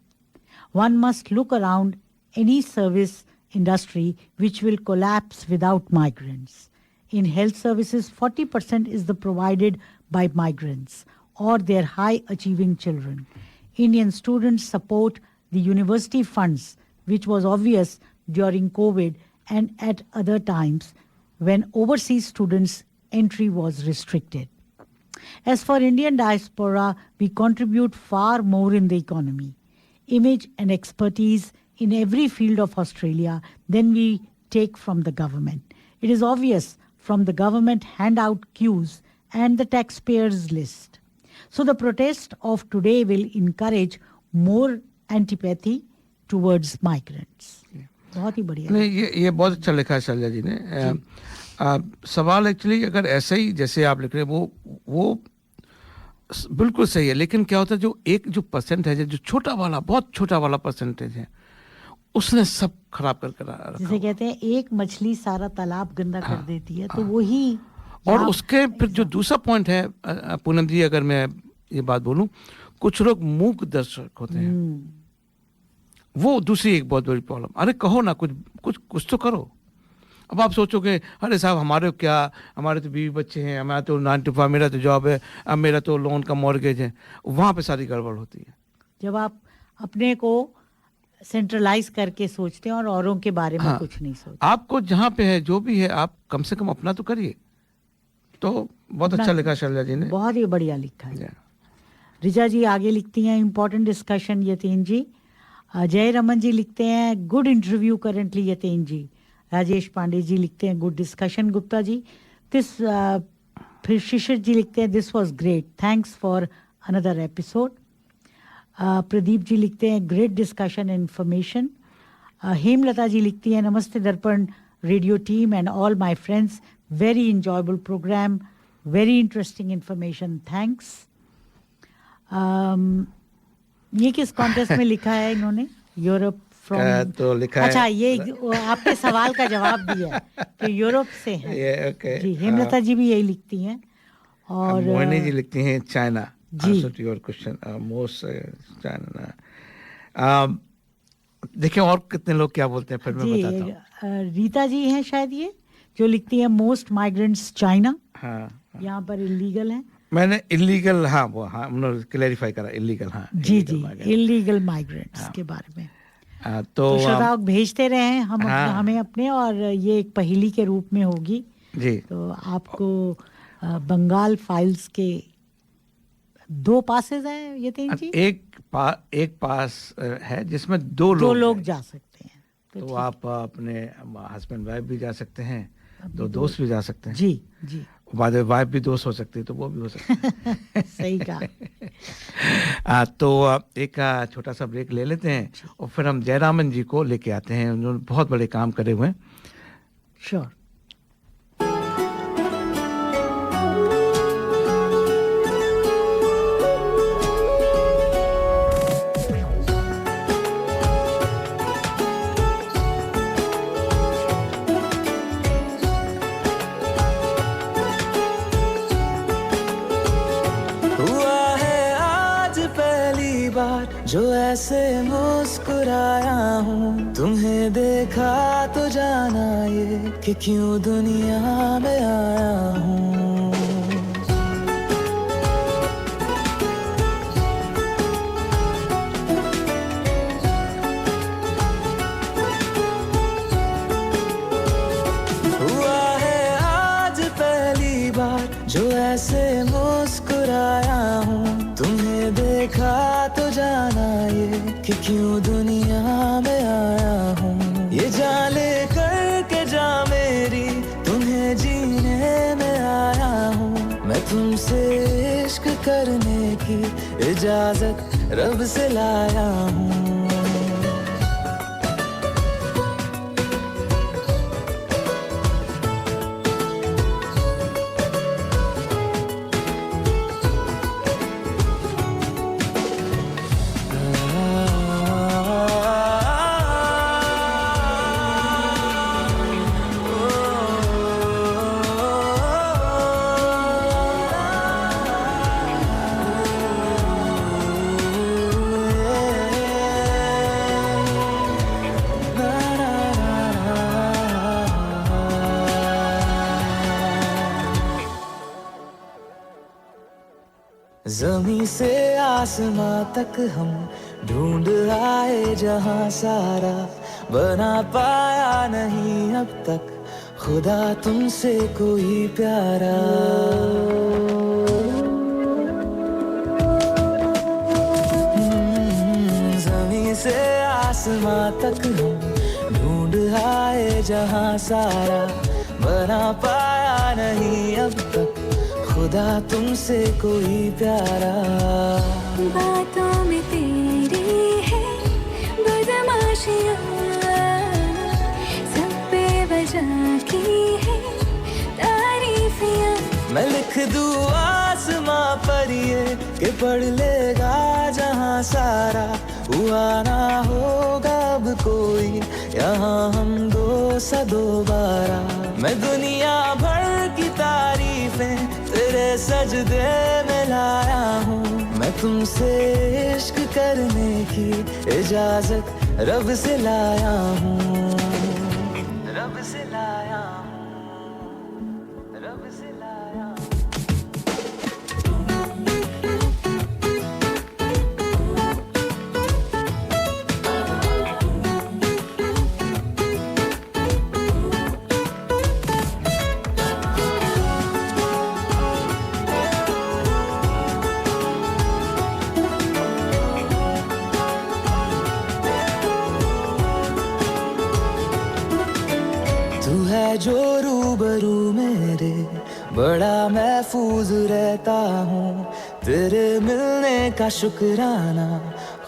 One must look around any service industry which will collapse without migrants. In health services, 40% is the provided by migrants or their high-achieving children. Indian students support the university funds, which was obvious during COVID and at other times when overseas students' entry was restricted. As for Indian diaspora, we contribute far more in the economy, image and expertise in every field of Australia than we take from the government. It is obvious from the government handout queues and the taxpayers list. So the protest of today will encourage more antipathy towards migrants. बहुत ही बढ़िया। नहीं ये बहुत अच्छा लिखा है शैलजा जी ने। सवाल एक्चुअली अगर ऐसे ही जैसे आप लिख रहे हैं वो बिल्कुल सही है, लेकिन क्या होता है जो एक जो परसेंट है जो छोटा वाला बहुत छोटा वाला परसेंटेज है उसने सब खराब करके रखा। जिसे कहते हैं एक मछली सारा तालाब गंदा कर देती है, तो वही। और उसके फिर जो दूसरा पॉइंट है पूनम जी, अगर मैं ये बात बोलूं, कुछ लोग मूक दर्शक होते हैं, वो दूसरी एक बहुत बड़ी प्रॉब्लम। अरे कहो ना, कुछ तो करो। अब आप सोचोगे अरे साहब हमारे तो बीवी बच्चे हैं, हमारा तो 9 to 5 मेरा तो जॉब है, अब मेरा तो लोन का मॉर्गेज है, वहाँ पे सारी गड़बड़ होती है। जब आप अपने को सेंट्रलाइज करके सोचते हैं और औरों के बारे में कुछ नहीं सोचते। आपको जहाँ पे है जो भी है आप कम से कम अपना तो करिए। तो बहुत अच्छा लिखा शैलजा जी ने, बहुत ही बढ़िया लिखा है। रिचा जी आगे लिखती हैं, इम्पोर्टेंट डिस्कशन यतीन जी। जय रमन जी लिखते हैं, गुड इंटरव्यू करेंटली यतीन जी। राजेश पांडे जी लिखते हैं, गुड डिस्कशन गुप्ता जी। फिर शिशिर जी लिखते हैं, this was great, thanks for another episode. Pradeep ji लिखते हैं, great discussion information. Hemlata ji लिखती हैं, नमस्ते Darpan radio team and all my friends, very enjoyable programme, very interesting information, thanks. ये किस कॉन्टेस्ट में लिखा है इन्होंने? यूरोप तो लिखा अच्छा है। ये आपके सवाल का जवाब दिया है कि यूरोप से है। जी हेमलता जी भी यही लिखती हैं। और मोहिनी जी लिखती हैं चाइना। जी योर क्वेश्चन मोस्ट चाइना। देखिए और कितने लोग क्या बोलते हैं, फिर मैं बताता हूँ। रीता जी हैं शायद ये जो लिखती हैं, मोस्ट माइग्रेंट्स चाइना। हाँ यहाँ पर इलीगल है। मैंने इलीगल उन्होंने क्लैरिफाई करा, इलीगल। हाँ जी इलीगल माइग्रेंट्स के बारे में। तो श्रोता भेजते रहे हम हमें अपने, और ये एक पहेली के रूप में होगी जी। तो आपको बंगाल फाइल्स के 2 पासेस हैं यतीन जी। एक पास है जिसमें दो लोग जा सकते हैं। तो आप अपने हस्बैंड वाइफ भी जा सकते हैं, 2 दोस्त भी जा सकते हैं। जी बाद में वाइफ भी दोस्त हो सकती है, तो वो भी हो सकता है। सही कहा। तो एक छोटा सा ब्रेक ले लेते हैं और फिर हम जयरामन जी को लेके आते हैं। उन्होंने बहुत बड़े काम करे हुए हैं। श्योर। जो ऐसे मुस्कुराया हूँ, तुम्हें देखा तो जाना ये कि क्यों दुनिया में आया हूँ। हुआ है आज पहली बार जो ऐसे मुस्कुराया हूँ, तुम्हें देखा तो जाना ये कि क्यों दुनिया में आया हूँ। ये जान ले करके जा मेरी, तुम्हें जीने में आया हूँ। मैं तुमसे इश्क करने की इजाजत रब से लाया हूँ। ज़मीं से आसमां तक हम ढूंढ आए जहां सारा, बना पाया नहीं अब तक खुदा तुमसे कोई प्यारा। ज़मीं से आसमां तक हम ढूंढ आए जहां सारा, बना पाया नहीं अब तक खुदा तुमसे कोई प्यारा। बातों में तेरी है बदमाशियाँ, सब पे वजह की है तारीफियाँ। मैं लिख दूँ आसमां पर ये कि पढ़ लेगा जहां सारा, हुआ ना होगा अब कोई यहाँ हम दो सा दोबारा। मैं दुनिया भर की तारीफें तेरे सजदे में लाया हूँ। मैं तुमसे इश्क करने की इजाजत रब से लाया हूँ। रब से लाया हूँ, रब से लाया हूँ। जो रूबरू मेरे बड़ा महफूज रहता हूँ, तेरे मिलने का शुक्राना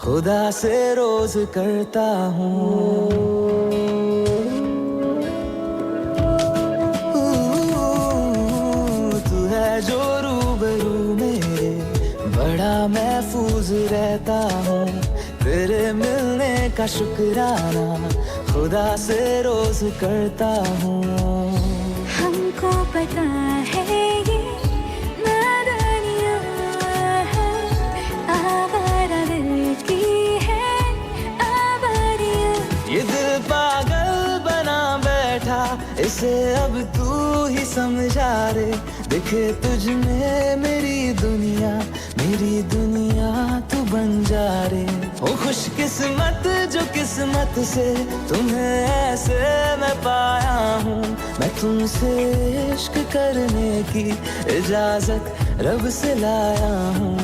खुदा से रोज करता हूँ। तू है जो रूबरू मेरे बड़ा महफूज रहता हूँ, तेरे मिलने का शुक्राना खुदा से रोज करता हूँ। हमको पता है ये नादानियाँ हैं, आवारा दिल की है आवारियाँ। ये दिल पागल बना बैठा, इसे अब तू ही समझा रे। दिखे तुझ में मेरी दुनिया तू बन जा रे। ओ खुशकिस्मत जो किस्मत से तुम्हें ऐसे मैं पाया हूँ। मैं तुमसे इश्क करने की इजाजत रब से लाया हूँ।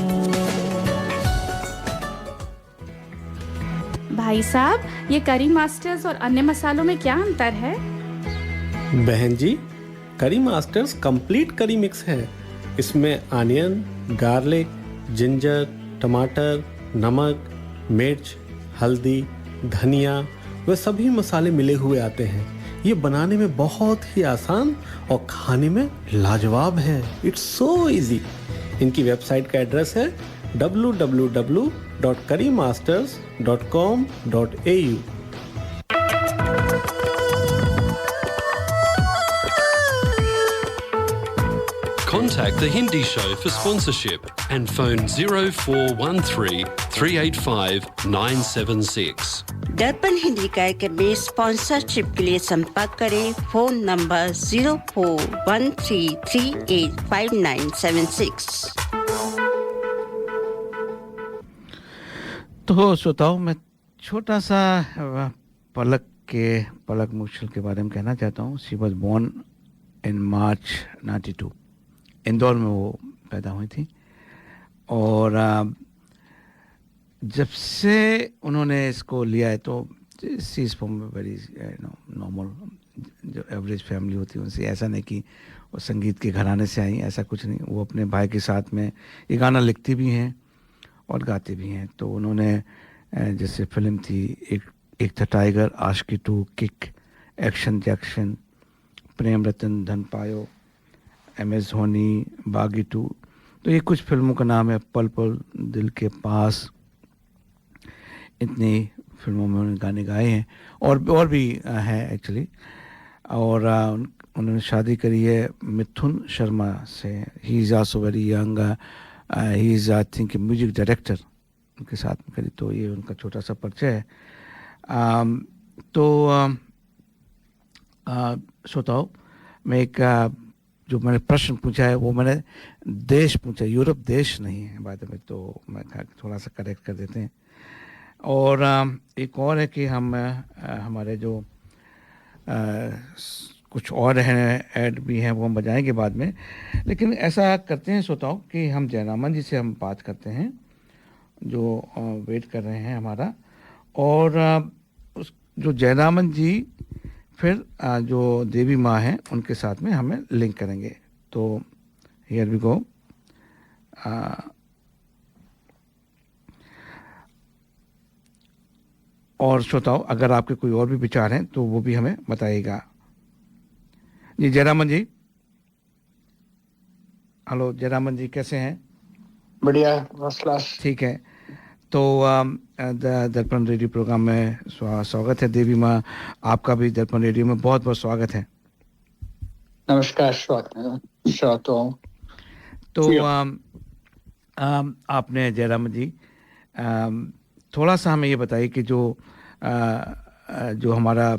भाई साहब, ये करी मास्टर्स और अन्य मसालों में क्या अंतर है? बहन जी, करी मास्टर्स कंप्लीट करी मिक्स है। इसमें अनियन, गार्लिक, जिंजर, टमाटर, नमक, मिर्च, हल्दी, धनिया वे सभी मसाले मिले हुए आते हैं। ये बनाने में बहुत ही आसान और खाने में लाजवाब है। It's so easy. इनकी वेबसाइट का एड्रेस है www.currymasters.com.au। Contact The Hindi Show for sponsorship and phone 0413 385 976. दर्पण हिंदी कार्यक्रम में स्पॉन्सरशिप के लिए संपर्क करें। Phone number 0413385976। तो श्रोताओं, मैं छोटा सा पलक मुश्किल के बारे में कहना चाहता हूँ। शी वॉज बोर्न इन मार्च 92। इंदौर में वो पैदा हुई थी और जब से उन्होंने इसको लिया है तो सी इज फ्रॉम वेरी नॉर्मल जो एवरेज फैमिली होती है उनसे। ऐसा नहीं कि वो संगीत के घराने से आई, ऐसा कुछ नहीं। वो अपने भाई के साथ में ये गाना लिखती भी हैं और गाते भी हैं। तो उन्होंने जैसे फिल्म थी एक था टाइगर, आशिकी 2, किक, एक्शन जैक्शन, प्रेम रतन धन पायो, MS धोनी, बागी 2। तो ये कुछ फिल्मों का नाम है। पल पल दिल के पास, इतनी फिल्मों में उन्होंने गाने गाए हैं और भी हैं एक्चुअली। और उन्होंने शादी करी है मिथुन शर्मा से। He is also very young. He is I think music director उनके साथ में करी। तो ये उनका छोटा सा परिचय है। श्रोताओ, मैं एक जो मैंने प्रश्न पूछा है वो मैंने देश पूछा, यूरोप देश नहीं है बात में। तो मैं थोड़ा सा करेक्ट कर देते हैं। और एक और है कि हम हमारे जो कुछ और हैं ऐड भी हैं वो हम बजाएंगे बाद में। लेकिन ऐसा करते हैं श्रोताओं कि हम जयरामन जी से हम बात करते हैं जो वेट कर रहे हैं हमारा। और जो जयरामन जी फिर जो देवी माँ हैं उनके साथ में हमें लिंक करेंगे। तो हियर वी गो। और श्रोताओं, अगर आपके कोई और भी विचार हैं तो वो भी हमें बताइएगा। जी जयरामन जी, हेलो जयरामन जी, कैसे हैं? बढ़िया, फर्स्ट क्लास। ठीक है। तो दर्पण रेडियो प्रोग्राम में स्वागत है। देवी माँ, आपका भी दर्पण रेडियो में बहुत बहुत स्वागत है। नमस्कार श्रोताओं। तो आपने जयरामन जी थोड़ा सा हमें ये बताइए कि जो हमारा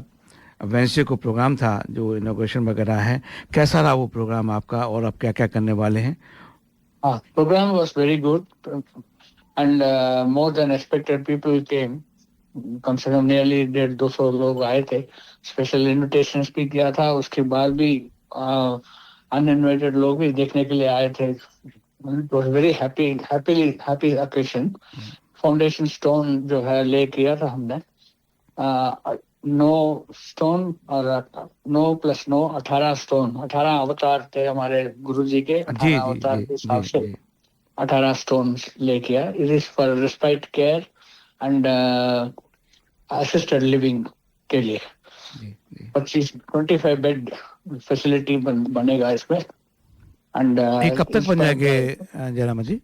वेंसडे को प्रोग्राम था, जो इनॉग्रेशन वगैरह है, कैसा रहा वो प्रोग्राम आपका और आप क्या क्या करने वाले हैं? Programme was very good and more than expected people came. कम से कम नियरली 150-200 लोग आए थे। स्पेशल इनविटेशंस भी किया था, उसके बाद भी अनइनवाइटेड लोग भी देखने के लिए आए थे। It was very happy occasion. Foundation stone जो है ले किया था हमने। 9 स्टोन और 9 + 9 18 स्टोन। 18 अवतार थे हमारे गुरुजी के। 18 अवतार के हिसाब से 18 स्टोन ले किया। It is for respite care and assisted living के लिए। 25 बेड फैसिलिटी बनेगा इसमें। एंड कब तक बन जाएंगे जयराम जी?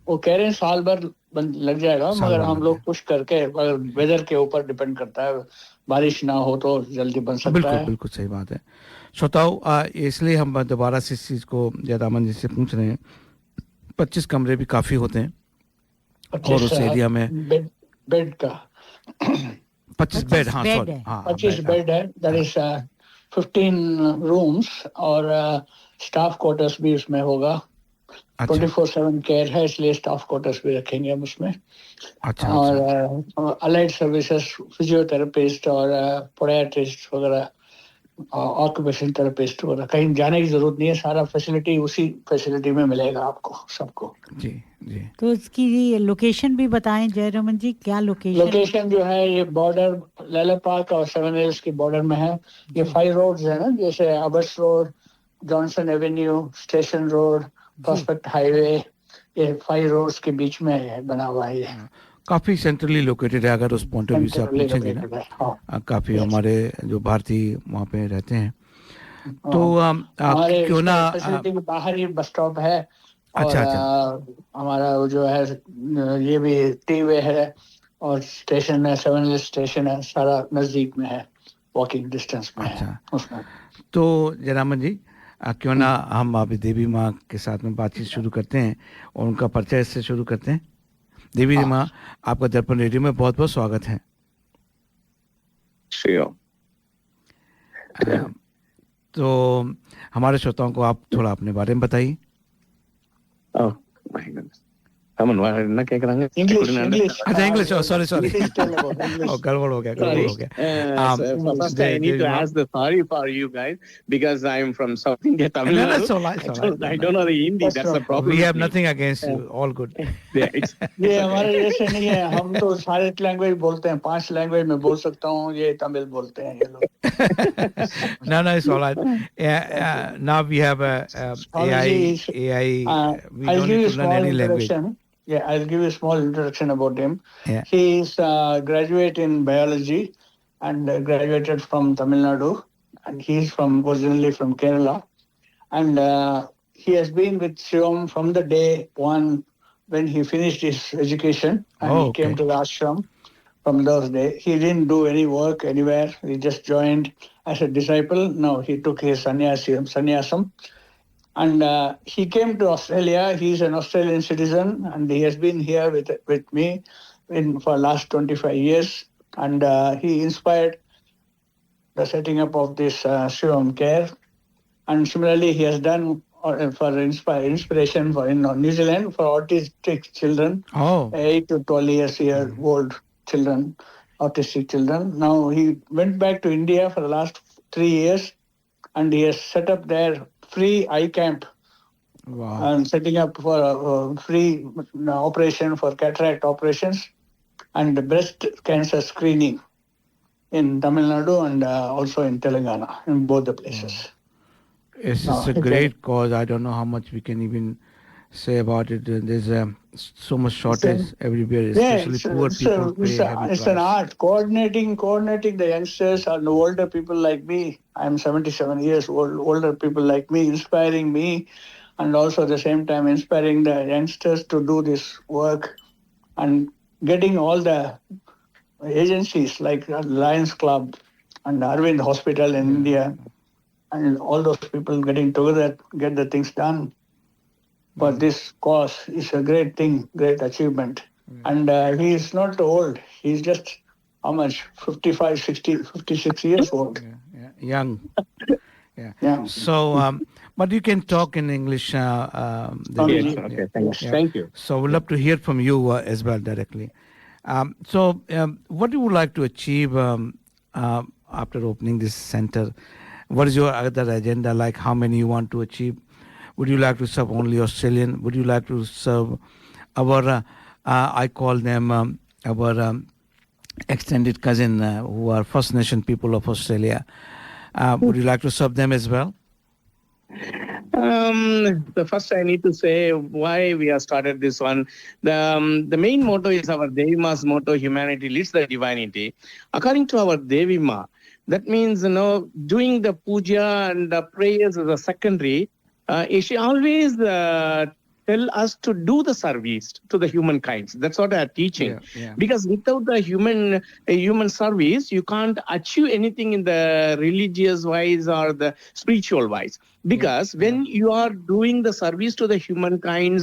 वो कह रहे हैं साल भर लग जाएगा, मगर हम लोग पुश करके, वेदर के ऊपर डिपेंड करता है। बारिश ना हो तो जल्दी बन सकता है। बिल्कुल सही बात है। श्रोताओं, इसलिए हम दोबारा से इस चीज को जयरामन जी से पूछ रहे हैं। 25 कमरे भी काफी होते हैं और उस एरिया में बेड का 25 बेड। हाँ, 25 बेड है। दैट इज 15 रूम्स और स्टाफ क्वार्टर्स भी उसमें होगा। 24/7 केयर है, इसलिए स्टाफ क्वार्टर्स भी रखेंगे हम उसमें। और अलाइड सर्विसेज, फिजियोथेरेपिस्ट और पोडियाट्रिस्ट वगैरह, ऑक्यूपेशन थेरेपिस्ट वगैरह, कहीं जाने की जरूरत नहीं है। सारा फैसिलिटी उसी फैसिलिटी में मिलेगा आपको सबको। जी जी। तो इसकी लोकेशन भी बताएं जयरामन जी, क्या लोकेशन जो है ये बॉर्डर लैला पार्क और 7 हिल्स की बॉर्डर में है। ये 5 रोड्स है ना, जैसे अबर्स road, Johnson avenue, station road, prospect highway, ये 5 रोड्स के बीच में है, बना हुआ है ये। काफी सेंट्रली लोकेटेड है, अगर उस पॉइंट ऑफ व्यू से आप Centrally पूछेंगे ना। located है, हाँ। काफी हमारे जो भारतीय वहाँ पे रहते हैं, तो हमारे क्यों ना फैसिलिटी के बाहर ही बस स्टॉप है। और अच्छा। हमारा वो जो है ये भी टी वे है और स्टेशन है, 7 हिल्स स्टेशन है, सारा नजदीक में है, वॉकिंग डिस्टेंस में है उसमें। तो जयरामन जी, क्यों ना हम अभी देवी माँ के साथ में बातचीत शुरू करते हैं और उनका परिचय से शुरू करते हैं। देवी माँ, आपका दर्पण रेडियो में बहुत बहुत स्वागत है। तो हमारे श्रोताओं को आप थोड़ा अपने बारे में बताइए। अच्छा, इंग्लिश, सॉरी गड़बड़ हो गया। First, I need to ask the sorry for you guys because I am from South India, Tamil No, Nadu. that's all right. I don't know the Hindi. That's the problem. We have nothing against you. All good. ये हमारे जैसे नहीं है, हम तो सारे language बोलते हैं, 5 लैंग्वेज में बोल सकता हूँ, ये तमिल बोलते हैं ये लोग। No, it's all right. Now we have AI. We don't need to learn any language. Yeah, I'll give you a small introduction about him. Yeah. He is a graduate in biology and graduated from Tamil Nadu, and he is originally from Kerala. And he has been with Shivam from the day one when he finished his education, and he came to the ashram. From those days, he didn't do any work anywhere. He just joined as a disciple. No, he took his sannyasam. And he came to Australia. He's an Australian citizen, and he has been here with me for last 25 years. And he inspired the setting up of this Shivam Care. And similarly, he has done for inspiration for in New Zealand for autistic children, 8 to 12 years old children, autistic children. Now he went back to India for the last 3 years, and he has set up there free eye camp. Wow. And setting up for a free operation for cataract operations and breast cancer screening in Tamil Nadu and also in Telangana, in both the places. It's a great cause. I don't know how much we can even say about it. There's so much shortage everywhere, especially poor people pay heavy It's an price. art, coordinating the youngsters and the older people like me. I'm 77 years old, older people like me, inspiring me, and also at the same time inspiring the youngsters to do this work and getting all the agencies like Lions Club and Arvind Hospital in India and all those people getting together, get the things done. But this cause is a great thing, great achievement. And he is not old. He's just, how much? 55, 60, 56 years old. Young. Yeah. So, but you can talk in English. Yes, okay, thanks. Thank you. So we'd love to hear from you as well directly. What you would like to achieve after opening this center? What is your other agenda? Like how many you want to achieve? Would you like to serve only Australian? Would you like to serve our, I call them our extended cousin who are First Nation people of Australia? Would you like to serve them as well? The first I need to say why we have started this one. The main motto is our Devi Ma's motto, humanity leads the divinity. According to our Devi Ma, that means, doing the puja and the prayers is a secondary. She always tell us to do the service to the humankind. That's what our teaching. Yeah. Because without the human service, you can't achieve anything in the religious wise or the spiritual wise. Because when you are doing the service to the humankind,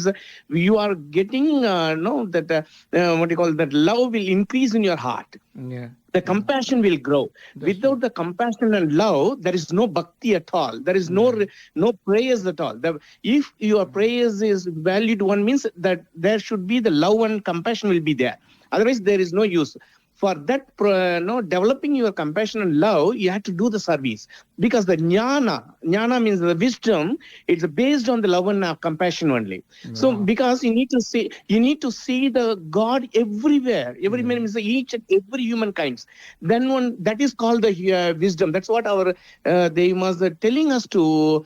you are getting that love will increase in your heart. Yeah. The compassion will grow. Without the compassion and love, there is no bhakti at all. There is no prayers at all. If your prayers is valued, one means that there should be the love and compassion will be there. Otherwise, there is no use. For that, developing your compassion and love, you have to do the service. Because the jnana jnana means the wisdom. It's based on the love and compassion only. So because you need to see the God everywhere. Every man means each and every humankind. Then that is called the wisdom. That's what our they must telling us to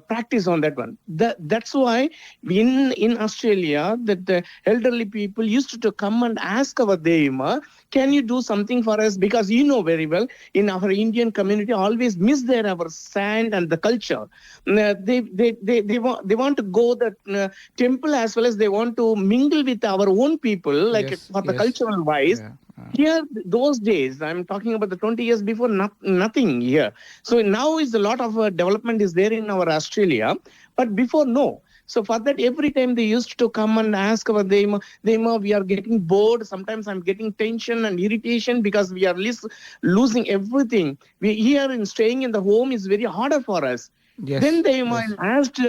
practice on that one. That's why in Australia that the elderly people used to come and ask our Deima, can you do something for us? Because you know very well, in our Indian community, always miss our sand and the culture. They want to go the temple as well as they want to mingle with our own people, like for the cultural wise. Here, those days, I'm talking about the 20 years before, nothing here. So now is a lot of development is there in our Australia, but before no. So for that, every time they used to come and ask about Deima, we are getting bored. Sometimes I'm getting tension and irritation because we are losing everything. We here in staying in the home is very harder for us. Yes. Then Deima asked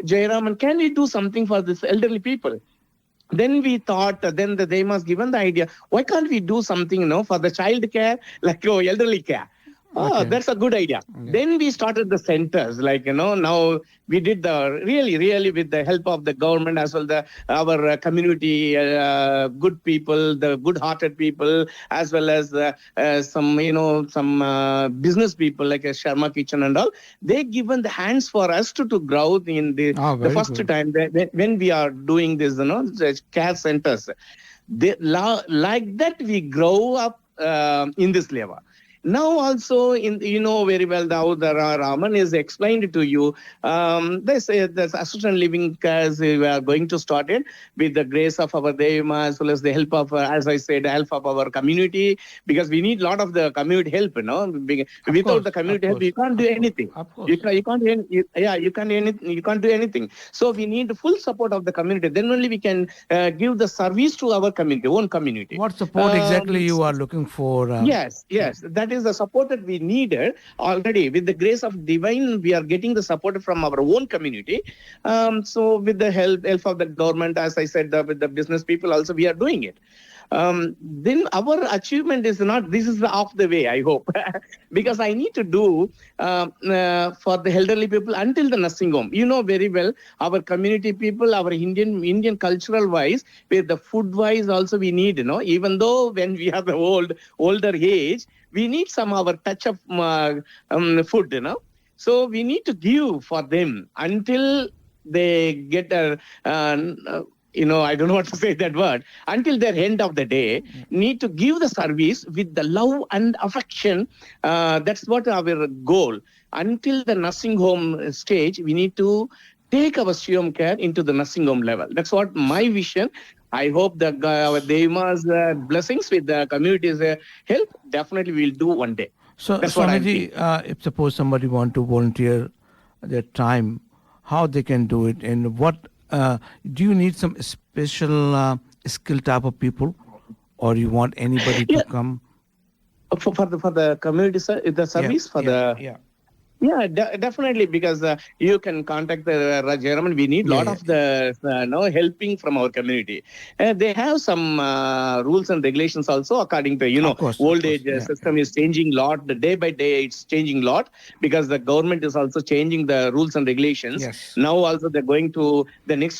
Jayaraman, can we do something for this elderly people? Then we thought, then the Deimas given the idea, why can't we do something, for the child care, like elderly care? Oh, that's a good idea. Okay. Then we started the centers, now we did the really with the help of the government as well, our community, good people, the good-hearted people, as well as some business people like Sharma Kitchen and all. They given the hands for us to grow in the first time when we are doing this, the care centers. Like that we grow up in this level. Now also, very well, now the Raman is explained to you. They say the assisted living care we are going to start it with the grace of our Deva as well as the help of, as I said, help of our community, because we need a lot of the community help. Without the community help, you can't do anything. You can't do anything. So we need the full support of the community. Then only we can give the service to our community, own community. What support exactly you are looking for? Yes. That is the support that we needed already. With the grace of divine, we are getting the support from our own community. So with the help of the government, as I said, with the business people also, we are doing it. Then our achievement is not, this is off the way, I hope, because I need to do for the elderly people until the nursing home. You know very well, our community people, our Indian cultural wise, with the food wise also we need, even though when we have the older age, we need some our touch of food, So we need to give for them until they get a, I don't know what to say that word, until their end of the day, need to give the service with the love and affection. That's what our goal. Until the nursing home stage, we need to take our Shivam care into the nursing home level. That's what my vision. I hope that our Deima's blessings with the community's help, definitely we'll do one day. So, Swamiji, if suppose somebody want to volunteer their time, how they can do it, and what do you need some special skill type of people, or you want anybody to come? For the community, the service Yeah, definitely, because you can contact the Jayaraman. We need a lot of the helping from our community. They have some rules and regulations also according to, old age system is changing a lot. The day by day it's changing a lot because the government is also changing the rules and regulations. Yes. Now also they're going to the next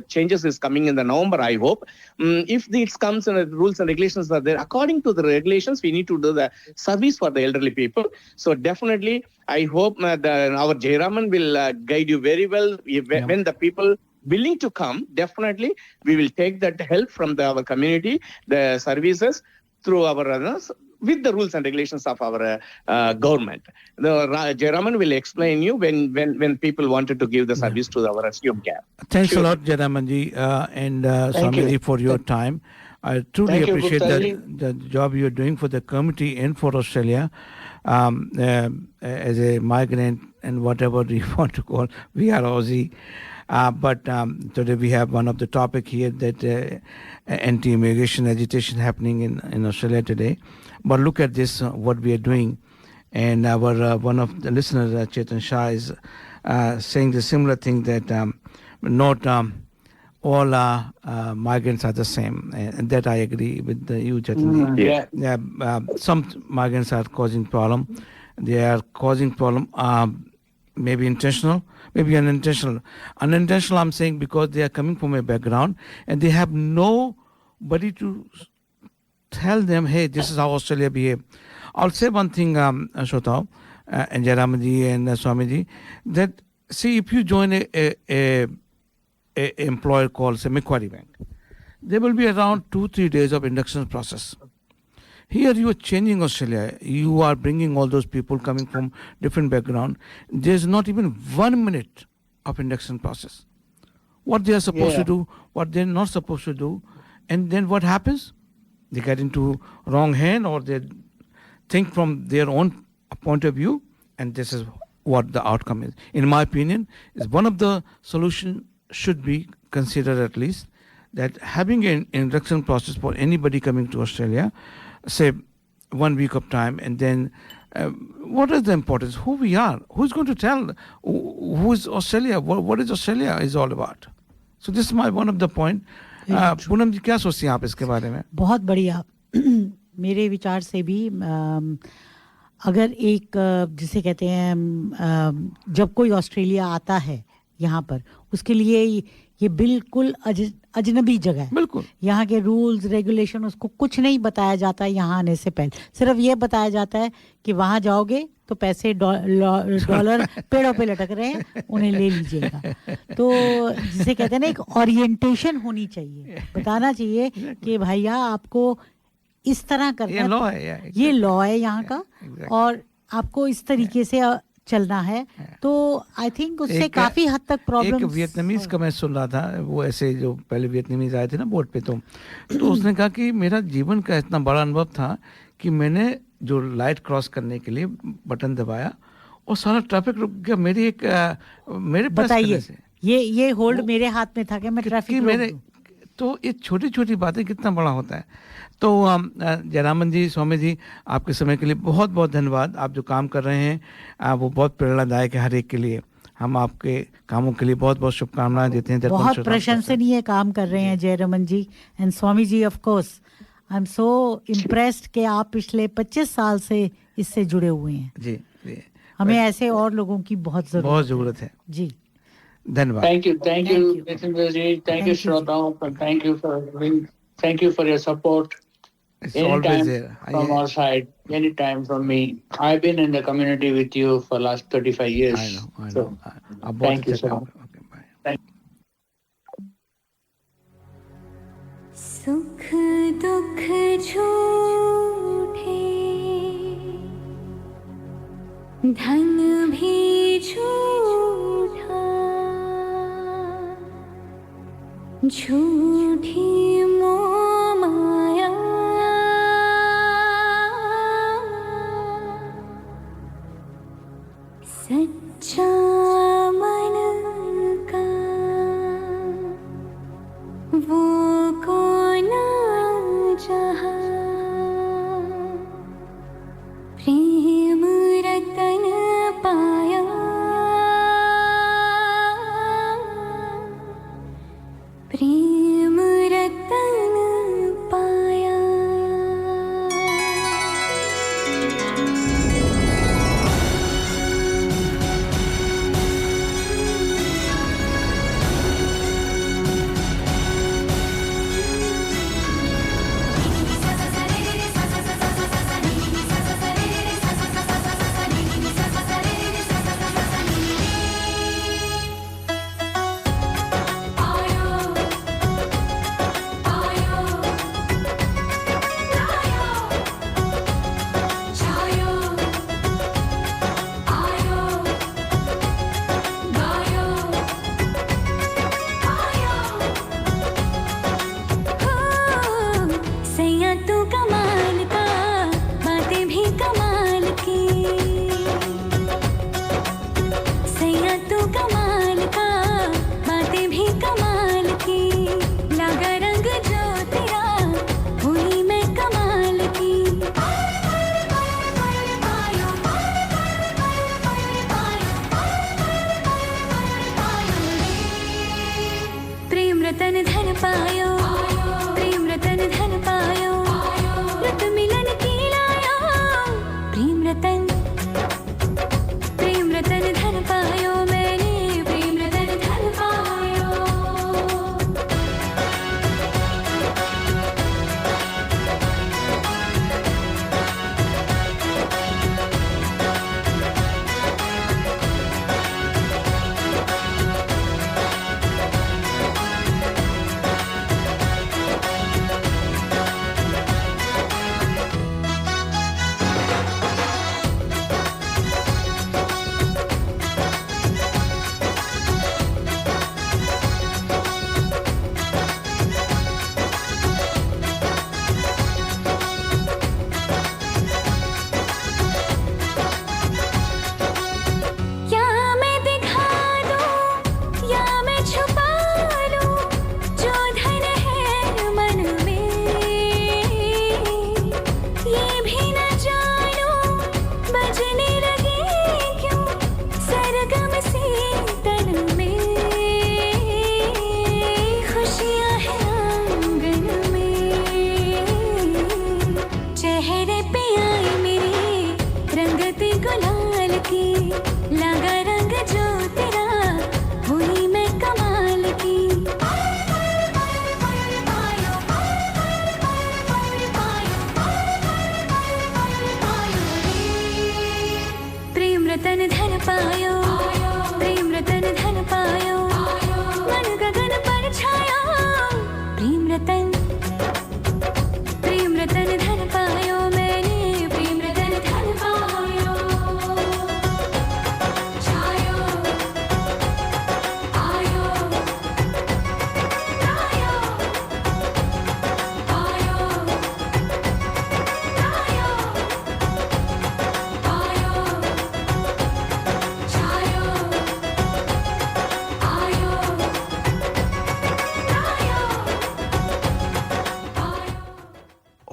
changes is coming in the November, I hope. If it comes and the rules and regulations are there, according to the regulations, we need to do the service for the elderly people. So definitely, I hope that our Jayaraman will guide you very well. When the people willing to come, definitely we will take that help from our community, the services through our with the rules and regulations of our government. The Jayaraman will explain you when people wanted to give the service to our Shivam care. Thanks a lot, Jayaramanji and Swamiji, for your time. I truly appreciate the job you're doing for the community and for Australia. As a migrant and whatever you want to call, we are Aussie. But today we have one of the topic here that anti-immigration agitation happening in Australia today. But look at this, what we are doing. And our one of the listeners, Chetan Shah, is saying the similar thing that not all migrants are the same. And that I agree with you, Chetan. Yeah. Some migrants are causing problem. they are causing problem, maybe intentional, maybe unintentional. Unintentional, I'm saying, because they are coming from a background and they have nobody to tell them, hey, this is how Australia behave. I'll say one thing, Shotao, and Jayaramanji and Swamiji, that see, if you join a employer called, say, Macquarie Bank, there will be around 2-3 days of induction process. Here you are changing Australia. You are bringing all those people coming from different background. There's not even 1 minute of induction process. What they are supposed to do, what they're not supposed to do, and then what happens? They get into wrong hand, or they think from their own point of view, and this is what the outcome is. In my opinion, is one of the solutions should be considered, at least, that having an induction process for anybody coming to Australia, say 1 week of time, and then what is the importance? Who we are? Who's going to tell? Who is Australia? What is Australia is all about? So this is my one of the point. Poonam जी क्या सोचती हैं आप इसके बारे में? बहुत बढ़िया. मेरे विचार से भी अगर एक जिसे कहते हैं जब कोई ऑस्ट्रेलिया आता है यहाँ पर, उसके लिए ये बिल्कुल अजनबी जगह है. बिल्कुल. यहाँ के रूल्स रेगुलेशन उसको कुछ नहीं बताया जाता है यहाँ आने से पहले. सिर्फ ये बताया जाता है कि वहाँ जाओगे तो पैसे डॉलर पेड़ों पे लटक रहे हैं, उन्हें ले लीजिएगा. तो जिसे कहते हैं ना, एक ओरिएंटेशन होनी चाहिए, बताना चाहिए कि भैया आपको इस तरह करना है, ये लॉ है यहाँ का, और आपको इस तरीके से चलना है. तो आई थिंक उससे काफी हद तक प्रॉब्लम. एक वियतनामीज का मैं सुन रहा था, वो ऐसे जो पहले वियतनामीज आए थे ना बोर्ड पे, तो उसने कहा कि मेरा जीवन का इतना बड़ा अनुभव था कि मैंने जो लाइट क्रॉस करने के लिए बटन दबाया और सारा ट्रैफिक रुक गया मेरे बताइए, ये होल्ड मेरे हाथ में था कि मैं ट्रैफिक मेरे. तो ये छोटी छोटी बातें कितना बड़ा होता है. तो जयरामन जी, स्वामी जी, आपके समय के लिए बहुत बहुत धन्यवाद. आप जो काम कर रहे हैं वो बहुत प्रेरणादायक है हर एक के लिए. हम आपके कामों के लिए बहुत बहुत शुभकामनाएं देते हैं. बहुत प्रशंसनीय काम कर रहे हैं Jayaraman ji and Swami ji. Of course I am so impressed कि आप पिछले 25 साल से इससे जुड़े हुए हैं. जी. हमें ऐसे और लोगों की बहुत जरूरत है. जी, धन्यवाद. Thank you, Nitin ji. Thank you, Shrotaon. Thank you for your support. It's always there. From our side, anytime from me. I've been in the community with you for last 35 years. I know. So, thank you so much. Okay, bye. Thank you. सुख दुख झूठे, धन भी झूठा, झूठी मोह माया, सच्चा मन का वो कौन जहाँ, प्रेम रतन पाया, प्रेम रतन पाया. रतन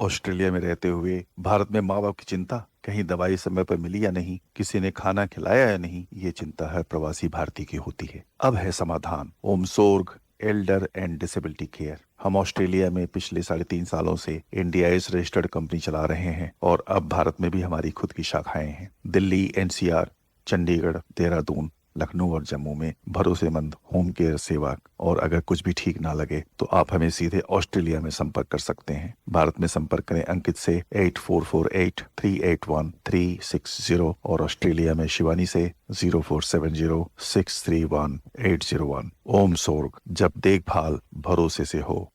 ऑस्ट्रेलिया में रहते हुए भारत में माँ बाप की चिंता, कहीं दवाई समय पर मिली या नहीं, किसी ने खाना खिलाया या नहीं, ये चिंता हर प्रवासी भारतीय की होती है। अब है समाधान, ओमसोर्ग एल्डर एंड डिसेबिलिटी केयर। हम ऑस्ट्रेलिया में पिछले 3.5 सालों से इंडियाज रजिस्टर्ड कंपनी चला रहे हैं और अब भारत में भी हमारी खुद की शाखाएं हैं। दिल्ली, NCR, चंडीगढ़, देहरादून, लखनऊ और जम्मू में भरोसेमंद होम केयर सेवा। और अगर कुछ भी ठीक ना लगे तो आप हमें सीधे ऑस्ट्रेलिया में संपर्क कर सकते हैं। भारत में संपर्क करें अंकित से 8448-381-360 और ऑस्ट्रेलिया में शिवानी से 0470-631-801। ओमसोर्ग, जब देखभाल भरोसे से हो।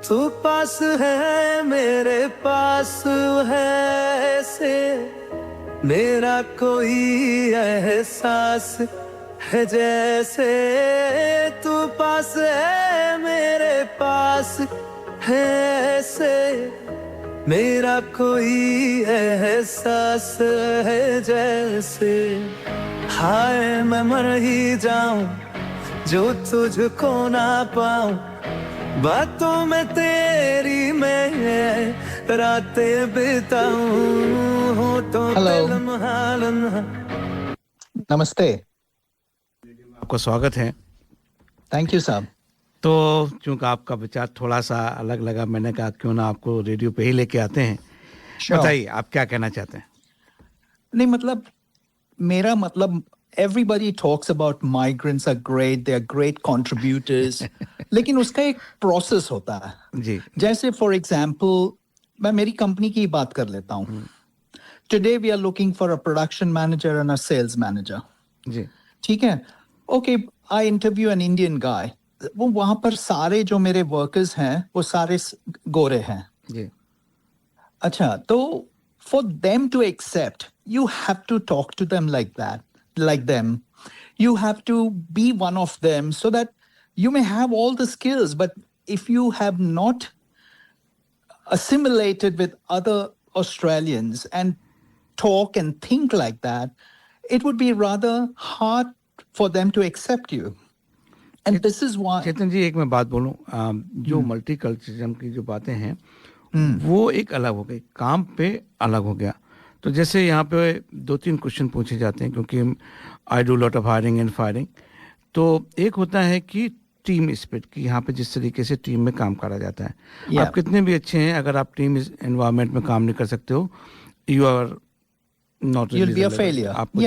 तू पास है मेरे पास है से मेरा कोई एहसास है जैसे तू पास है मेरे पास है से मेरा कोई एहसास है जैसे हाय मैं मर ही जाऊं जो तुझको ना पाऊं बातों में तेरी मैं रातें बिताऊं हो तो नमस्ते, आपका स्वागत है। थैंक यू साहब। तो चूंकि आपका विचार थोड़ा सा अलग लगा, मैंने कहा क्यों ना आपको रेडियो पे ही लेके आते हैं। बताइए आप क्या कहना चाहते हैं। नहीं मतलब मेरा मतलब everybody talks about migrants are great, they are great contributors, लेकिन उसका एक प्रोसेस होता है जी। जैसे फॉर एग्जाम्पल मैं मेरी कंपनी की बात कर लेता हूँ। Today we are looking for a production manager and a sales manager. जी ठीक है, okay, I interview an Indian guy. वो वहां पर सारे जो मेरे वर्कर्स हैं वो सारे गोरे हैं जी। अच्छा, तो for them to accept, you have to talk to them like that, like them. You have to be one of them so that you may have all the skills, but if you have not assimilated with other Australians and talk and think like that, it would be rather hard for them to accept you. And this is why... चेतन जी एक मैं बात बोलूं, जो multiculturalism की जो बातें हैं वो एक अलग हो गई, काम पे अलग हो गया। तो जैसे यहाँ पे 2-3 क्वेश्चन पूछे जाते हैं क्योंकि I do lot of hiring and firing. तो एक होता है कि टीम स्पिरिट की, यहाँ पे जिस तरीके से टीम में काम करा जाता है। आप कितने भी अच्छे हैं, अगर आप टीम एनवायरनमेंट में काम नहीं कर सकते हो, you are not, you'll be a failure. आपको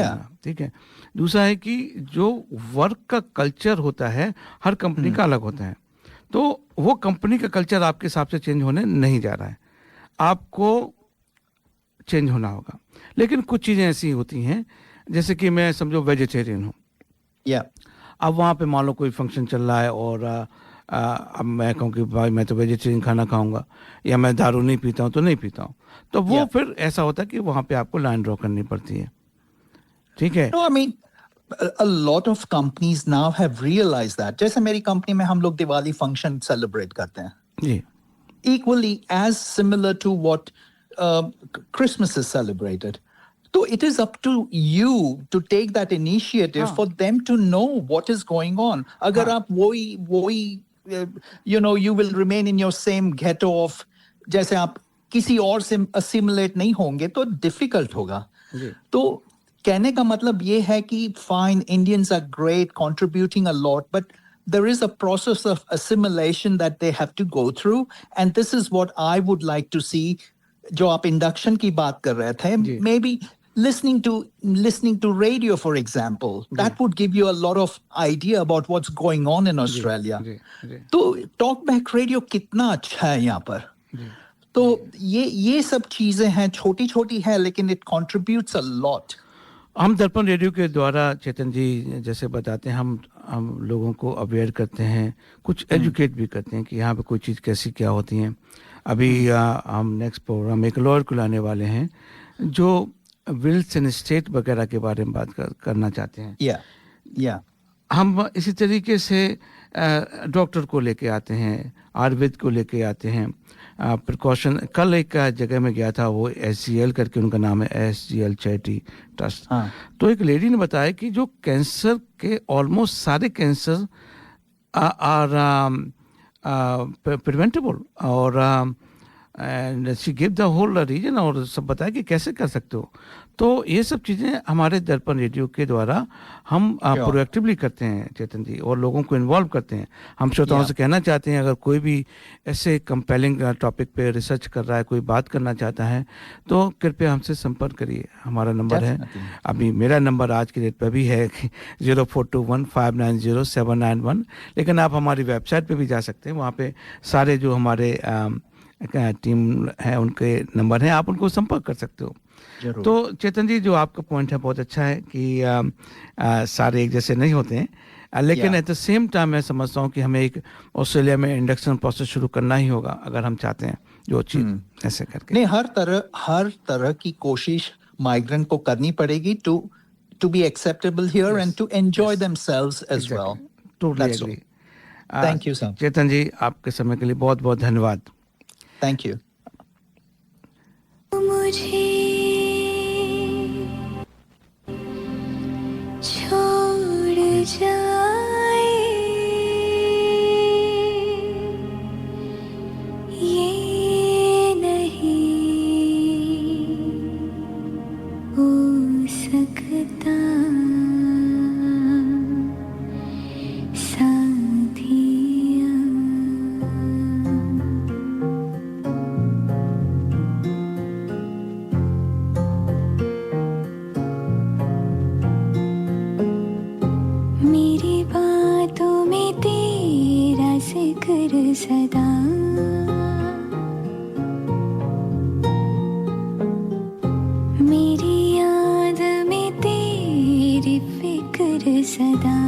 ठीक है। दूसरा है कि जो वर्क का कल्चर होता है हर कंपनी का अलग होता है, तो वो कंपनी का कल्चर आपके हिसाब से चेंज होने नहीं जा रहा है, आपको चेंज होना होगा। लेकिन कुछ चीज़ें ऐसी होती हैं जैसे कि मैं समझो वेजिटेरियन हूँ, अब वहाँ पे मान लो कोई फंक्शन चल रहा है और अब मैं कहूँ कि भाई मैं तो वेजिटेरियन खाना खाऊंगा या मैं दारू नहीं पीता हूँ तो नहीं पीता हूँ, तो वो फिर ऐसा होता है कि वहाँ पे आपको लाइन ड्रॉ करनी पड़ती है। ठीक है। No, I mean, a lot of companies now have realized that. जैसे मेरी कंपनी में हम लोग दिवाली फंक्शन सेलिब्रेट करते हैं जी, equally as similar to what Christmas is celebrated. So it is up to you to take that initiative for them to know what is going on. अगर आप वही you know, you will remain in your same ghetto of, जैसे आप किसी और से assimilate नहीं होंगे तो difficult होगा। तो कहने का मतलब ये है कि fine, Indians are great, contributing a lot, but there is a process of assimilation that they have to go through, and this is what I would like to see. जो आप induction की बात कर रहे थे, maybe listening to radio, for example, that would give you a lot of idea about what's going on in Australia. तो talkback radio कितना अच्छा है यहाँ पर। तो ये सब चीजें हैं, छोटी छोटी है लेकिन it contributes a lot. हम दर्पण रेडियो के द्वारा चेतन जी जैसे बताते हैं, हम लोगों को अवेयर करते हैं, कुछ एजुकेट भी करते हैं कि यहाँ पे कोई चीज़ कैसी क्या होती है। अभी हम नेक्स्ट प्रोग्राम एक लॉयर को लाने वाले हैं जो विल्स एंड स्टेट वगैरह के बारे में बात करना चाहते हैं। या हम इसी तरीके से डॉक्टर को लेके आते हैं, आयुर्वेद को लेके आते हैं, प्रिकॉशन। कल एक जगह में गया था, वो SGL करके उनका नाम है, SGL चैरिटी ट्रस्ट। तो एक लेडी ने बताया कि जो कैंसर के ऑलमोस्ट सारे कैंसर आर प्रिवेंटेबल, और and she give the whole reason, और सब बताया कि कैसे कर सकते हो। तो ये सब चीज़ें हमारे दर्पण रेडियो के द्वारा हम प्रोएक्टिवली करते हैं चेतन जी, और लोगों को इन्वॉल्व करते हैं। हम श्रोताओं से कहना चाहते हैं, अगर कोई भी ऐसे कंपेलिंग टॉपिक पे रिसर्च कर रहा है, कोई बात करना चाहता है, तो कृपया हमसे संपर्क करिए। हमारा नंबर है, अभी मेरा नंबर आज की डेट पर भी है 0421590791, लेकिन आप हमारी वेबसाइट पे भी जा सकते हैं। वहाँ पे सारे जो हमारे टीम है उनके नंबर हैं, आप उनको संपर्क कर सकते हो। तो चेतन जी, जो आपका पॉइंट है बहुत अच्छा है कि सारे एक जैसे नहीं होते हैं, लेकिन एट द सेम टाइम मैं समझता हूँ कि हमें एक ऑस्ट्रेलिया में इंडक्शन प्रोसेस शुरू करना ही होगा अगर हम चाहते हैं जो चीज ऐसे करके। नहीं, हर तरह की कोशिश माइग्रेंट को करनी पड़ेगी to be acceptable here and to enjoy themselves as well. Totally That's agree. Thank you, sir. चेतन जी, आपके समय के लिए बहुत बहुत धन्यवाद। Thank you. मुझे छोड़ जाए ये नहीं हो सकता, सदा मेरी याद में तेरी फिक्र सदा,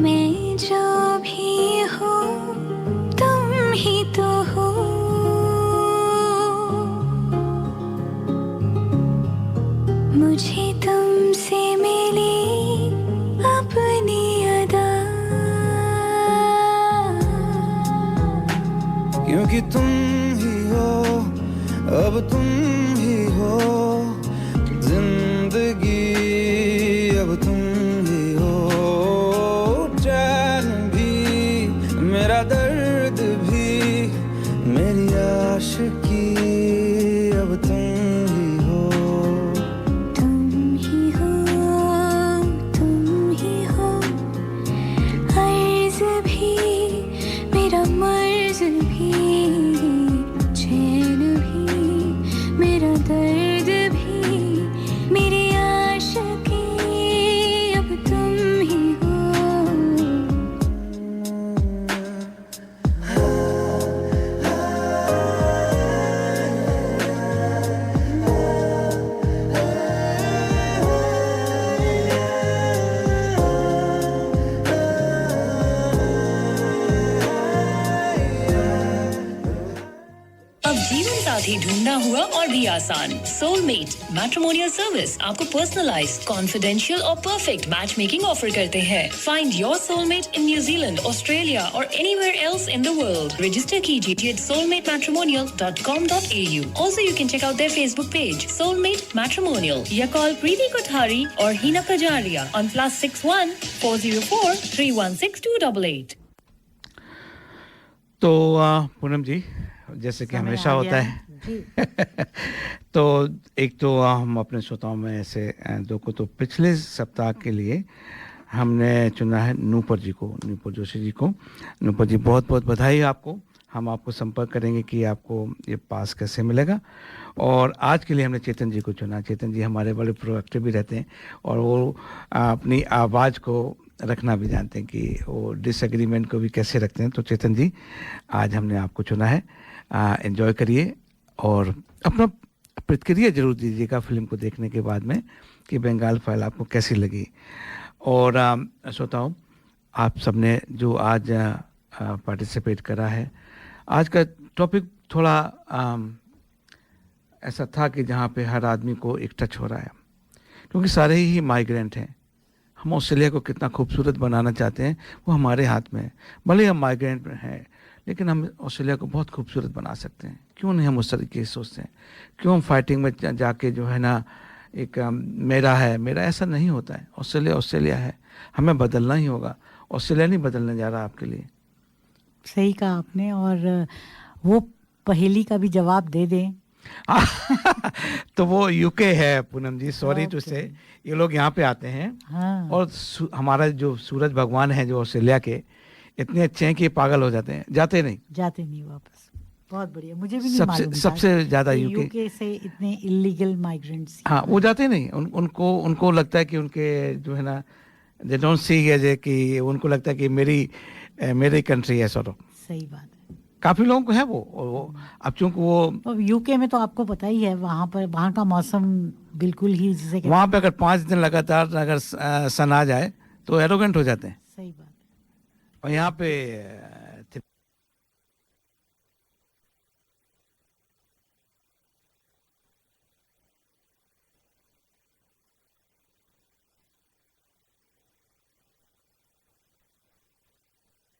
मैं जो भी हूँ तुम ही तो हो, मुझे तुमसे मिली क्योंकि तुम ही हो, अब तुम ही हो जिंदगी, अब तुम ही हो चैन भी, मेरा दर्द भी, मेरी आशिकी, अब तुम ही हो। तुम ही हो, तुम ही हो, अर्ज़ भी मेरा मर्ज़ भी, चैन भी मेरा दर्द भी, मेरी आशिकी, अब तुम ही हो। अब जीवन साथी ढूंढना हुआ और भी आसान। सोलमेट मैट्रिमोनियल सर्विस आपको पर्सनलाइज्ड, कॉन्फिडेंशियल और परफेक्ट मैच मेकिंग ऑफर करते हैं। Find your soulmate in New Zealand, Australia और anywhere else in the world. Register कीजिए at soulmatematrimonial.com.au. Also, you can check out their Facebook page, Soulmate Matrimonial. या call Preeti Kothari और Hina Kajaria on +61 404 316 288. तो पूनम जी, जैसे कि हमेशा होता है तो एक तो हम अपने श्रोताओं में ऐसे दो को, तो पिछले सप्ताह के लिए हमने चुना है नूपुर जी को, नूपुर जोशी जी को। नूपुर जी, बहुत बहुत बधाई आपको। हम आपको संपर्क करेंगे कि आपको ये पास कैसे मिलेगा। और आज के लिए हमने चेतन जी को चुना। चेतन जी हमारे बड़े प्रोएक्टिव भी रहते हैं और वो अपनी आवाज़ को रखना भी जानते हैं कि वो डिसएग्रीमेंट को भी कैसे रखते हैं। तो चेतन जी, आज हमने आपको चुना है। एंजॉय करिए और अपना प्रतिक्रिया जरूर दीजिएगा फिल्म को देखने के बाद में कि बंगाल फाइल आपको कैसी लगी। और श्रोताओं, आप सबने जो आज पार्टिसिपेट करा है, आज का टॉपिक थोड़ा ऐसा था कि जहाँ पे हर आदमी को एक टच हो रहा है, क्योंकि सारे ही माइग्रेंट हैं। हम ऑस्ट्रेलिया को कितना खूबसूरत बनाना चाहते हैं वो हमारे हाथ में है। भले हम माइग्रेंट हैं लेकिन हम ऑस्ट्रेलिया को बहुत खूबसूरत बना सकते हैं। क्यों नहीं हम उस तरीके से सोचते हैं? क्यों हम फाइटिंग में जाके जो है ना एक मेरा है मेरा, ऐसा नहीं होता है। ऑस्ट्रेलिया ऑस्ट्रेलिया है, हमें बदलना ही होगा। ऑस्ट्रेलिया नहीं बदलने जा रहा आपके लिए। सही कहा आपने। और वो पहेली का भी जवाब दे दें। तो वो यूके है पूनम जी, सॉरी टू से। ये लोग यहाँ पे आते हैं हाँ। और हमारा जो सूरज भगवान है जो ऑस्ट्रेलिया के, इतने अच्छे हैं कि पागल हो जाते हैं, जाते नहीं वापस। बहुत बढ़िया, मुझे भी नहीं मालूम था सबसे ज्यादा कि यूके से इतने इलीगल माइग्रेंट्स। हाँ, वो जाते नहीं। उनको लगता है कि उनके जो है ना, they don't see as a, कि उनको लगता है कि मेरी कंट्री है सॉर्ट ऑफ। सही बात है। काफी लोगों को है वो। अब चूंकि वो यूके में तो आपको पता ही है, वहाँ का मौसम बिल्कुल ही जिसे वहाँ पे अगर 5 दिन लगातार अगर सन आ जाए तो एरोगेंट हो जाते हैं। सही बात है। और यहाँ पे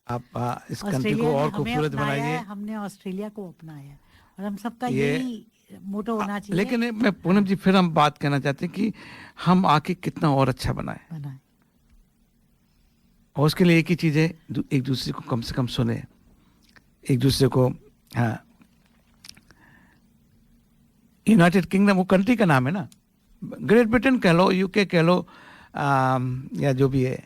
आप इस कंट्री को और खूबसूरत बनाइए। हमने ऑस्ट्रेलिया को अपनाया और हम सबका यही मोटो होना चाहिए। लेकिन मैं पूनम जी फिर हम बात करना चाहते हैं कि हम आके कितना और अच्छा बनाए। और उसके लिए एक ही चीज़ है, एक दूसरे को कम से कम सुने, एक दूसरे को। हाँ, यूनाइटेड किंगडम वो कंट्री का नाम है ना, ग्रेट ब्रिटेन कह लो, यूके कह लो, या जो भी है,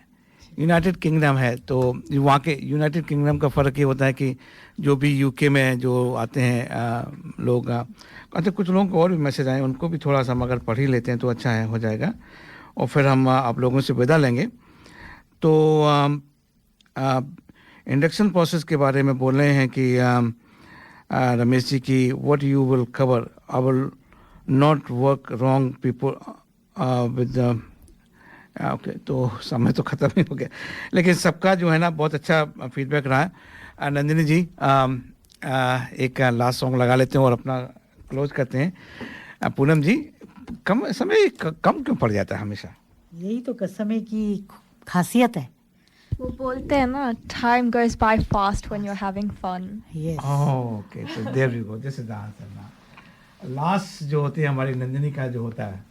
यूनाइटेड किंगडम है। तो वहाँ के यूनाइटेड किंगडम का फ़र्क ये होता है कि जो भी यूके में जो आते हैं लोग, अच्छा कुछ लोगों को और भी मैसेज आए, उनको भी थोड़ा सा हम अगर पढ़ ही लेते हैं तो अच्छा है, हो जाएगा। और फिर हम आप लोगों से विदा लेंगे। तो इंडक्शन प्रोसेस के बारे में बोल रहे हैं कि रमेश जी की what you will cover, I will not work wrong people with okay. तो समय तो ख़त्म ही हो गया, लेकिन सबका जो है ना बहुत अच्छा फीडबैक रहा है। नंदिनी जी एक लास्ट सॉन्ग लगा लेते हैं और अपना क्लोज करते हैं। पूनम जी, समय कम क्यों पड़ जाता है हमेशा? यही तो समय की खासियत है। वो बोलते हैं ना, time goes by fast when you are having fun. Yes, okay, तो there we go, this is the answer. Last जो होती है हमारी नंदिनी का जो होता है